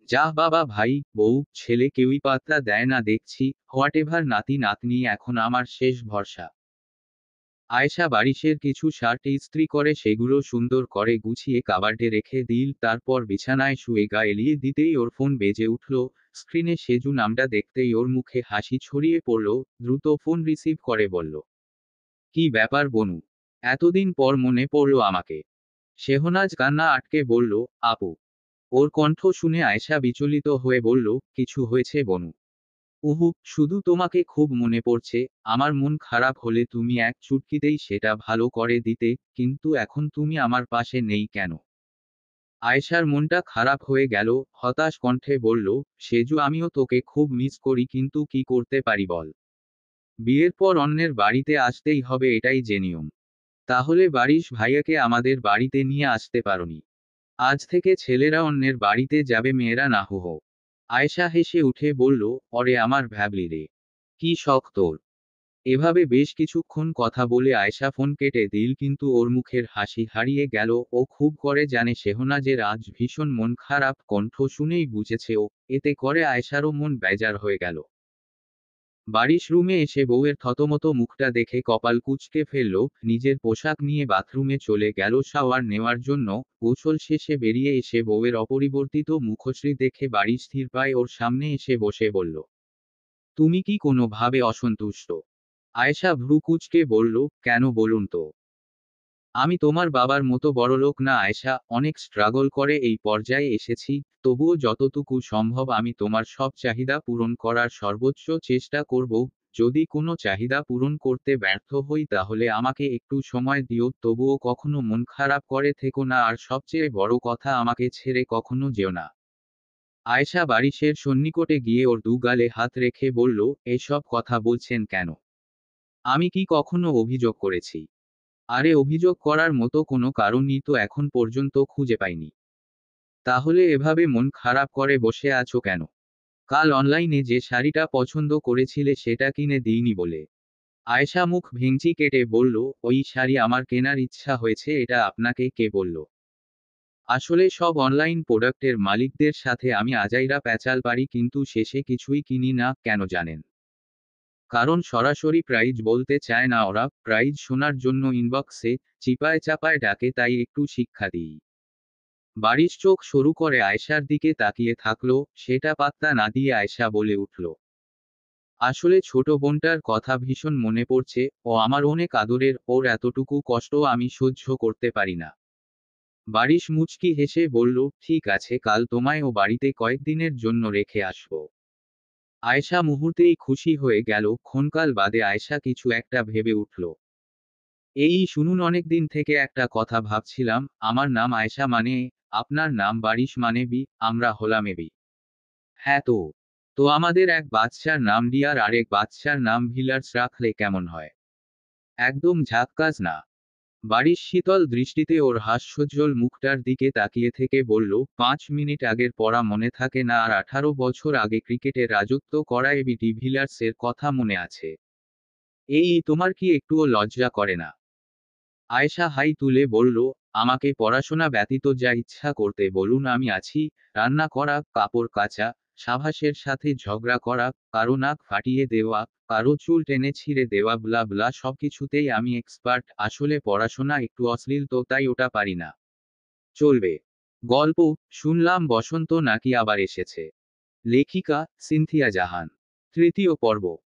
যাহ বাবা, ভাই বউ ছেলে কেউই পাত্তা দেয় না দেখছি, হোয়াটেভার নাতি নাতনি এখন আমার শেষ ভরসা। আয়েশা বারিশের কিছু শার্ট ইস্ত্রি করে সেগুলো সুন্দর করে গুছিয়ে কাবার্ডে রেখে দিল। তারপর বিছানায় শুয়ে গা এলিয়ে দিতেই ওর ফোন বেজে উঠল। স্ক্রিনে সেজু নামটা দেখতেই ওর মুখে হাসি ছড়িয়ে পড়ল। দ্রুত ফোন রিসিভ করে বলল, কি ব্যাপার বনু? এতদিন পর মনে পড়ল আমাকে? শেহনাজ কান্না আটকে বলল, আপু। ওর কণ্ঠ শুনে আয়েশা বিচলিত হয়ে বলল, কিছু হয়েছে বনু? উহু, শুধু তোমাকে খুব মনে পড়ছে। আমার মন খারাপ হলে তুমি এক চুটকিতেই সেটা ভালো করে দিতে, কিন্তু এখন তুমি আমার পাশে নেই কেন? আয়েশার মনটা খারাপ হয়ে গেল। হতাশ কণ্ঠে বলল, সেজু আমিও তোকে খুব মিস করি কিন্তু কি করতে পারি বল। বিয়ের পর অন্যের বাড়িতে আসতেই হবে, এটাই যে নিয়ম। তাহলে বারিশ ভাইয়াকে আমাদের বাড়িতে নিয়ে আসতে পারোনি? আজ থেকে ছেলেরা অন্যের বাড়িতে যাবে, মেয়েরা না হো হো। আয়েশা হেসে উঠে বলল, অরে আমার ভ্যাবলি রে, কি শখ তোর? এভাবে বেশ কিছুক্ষণ কথা বলে আয়েশা ফোন কেটে দিল, কিন্তু ওর মুখের হাসি হারিয়ে গেল। ও খুব করে জানে শেহনাজের আজ ভীষণ মন খারাপ। কণ্ঠ শুনেই বুঝেছে ও। এতে করে আয়েশারও মন বেজার হয়ে গেল। বারিশ রুমে এসে বউয়ের থতমত মুখটা দেখে কপাল কুঁচকে ফেলল। নিজের পোশাক নিয়ে বাথরুমে চলে গেল শাওয়ার নেওয়ার জন্য। গোসল শেষে বেরিয়ে এসে বউয়ের অপরিবর্তিত মুখশ্রী দেখে বারিশ ধীর পায়ে ওর সামনে এসে বসে বলল, তুমি কি কোনোভাবে অসন্তুষ্ট? আয়েশা ভ্রু কুঁচকে বলল, কেন বলুন তো? আমি তোমার বাবার মতো বড়লোক না আয়েশা, অনেক স্ট্রাগল করে এই পর্যায়ে এসেছি। তবুও যতটুকু সম্ভব আমি তোমার সব চাহিদা পূরণ করার সর্বোচ্চ চেষ্টা করব। যদি কোনো চাহিদা পূরণ করতে ব্যর্থ হই তাহলে আমাকে একটু সময় দিও, তবুও কখনো মন খারাপ করে থেকো না, আর সবচেয়ে বড় কথা আমাকে ছেড়ে কখনো যেও না। আয়েশা বারিশের সন্নিকটে গিয়ে ওর দু গালে হাত রেখে বলল, এসব কথা বলছেন কেন? আমি কি কখনো অভিযোগ করেছি? আরে অভিযোগ করার মতো কোনো কারণই তো এখন পর্যন্ত খুঁজে পাইনি। তাহলে এভাবে মন খারাপ করে বসে আছো কেন? কাল অনলাইনে যে শাড়িটা পছন্দ করেছিলে সেটা কিনে দিইনি বলে? আয়েশা মুখ ভেঙচি কেটে বলল, ওই শাড়ি আমার কেনার ইচ্ছা হয়েছে, এটা আপনাকে কে বলল? আসলে সব অনলাইন প্রোডাক্টের মালিকদের সাথে আমি আজাইরা প্যাচাল পারি, কিন্তু শেষে কিছুই কিনি না, কেন জানেন? কারণ সরাসরি প্রাইজ বলতে চায় না ওরা, প্রাইজ শোনার জন্য ইনবক্সে চিপায় চাপায় ডাকে, তাই একটু শিক্ষা দিই। বারিশ চোখ সরু করে আয়েশার দিকে তাকিয়ে থাকলো। সেটা পাত্তা না দিয়ে আয়েশা বলে উঠল, আসলে ছোট বোনটার কথা ভীষণ মনে পড়ছে। ও আমার অনেক আদরের, ওর এতটুকু কষ্ট আমি সহ্য করতে পারি না। বারিশ মুচকি হেসে বলল, ঠিক আছে, কাল তোমায় ও বাড়িতে কয়েকদিনের জন্য রেখে আসবো। আয়েশা মুহূর্তেই খুশি হয়ে গেল। ক্ষণকাল বাদে আয়েশা কিছু একটা ভেবে উঠল, এই শুনুন, অনেক দিন থেকে একটা কথা ভাবছিলাম। আমার নাম আয়েশা মানে, আপনার নাম বারিশ মানে বি, আমরা হলাম এবি। হ্যাঁ তো? তো আমাদের এক বাচ্চার নাম ডিয়ার আর এক বাচ্চার নাম ভিলার্স রাখলে কেমন হয়? একদম ঝাক্কাস না? বাড়ির শীতল দৃষ্টিতে ওর হাস্যোজ্জ্বল মুখটার দিকে তাকিয়ে থেকে বলল, 5 মিনিট আগের পড়া মনে থাকে না আর 18 বছর আগে ক্রিকেটে রাজত্ব করা এবি ডিভিলিয়ার্সের কথা মনে আছে? এই তোমার কি একটুও লজ্জা করে না? আয়েশা হাই তুলে বলল, আমাকে পড়াশোনা ব্যতীত যা ইচ্ছা করতে বলুন আমি আছি, রান্না করা, কাপড় কাচা, সাভাসের সাথে ঝগড়া করা, কারো নাক ফাটিয়ে দেওয়া, কারো চুল টেনে ছিঁড়ে দেওয়া ব্লা ব্লা সবকিছুতেই আমি এক্সপার্ট। আসলে পড়াশোনা একটু অশ্লীল তো তাই ওটা পারি না। চলবে। গল্প, শুনলাম বসন্ত নাকি আবার এসেছে। লেখিকা, সিনথিয়া জাহান। তৃতীয় পর্ব।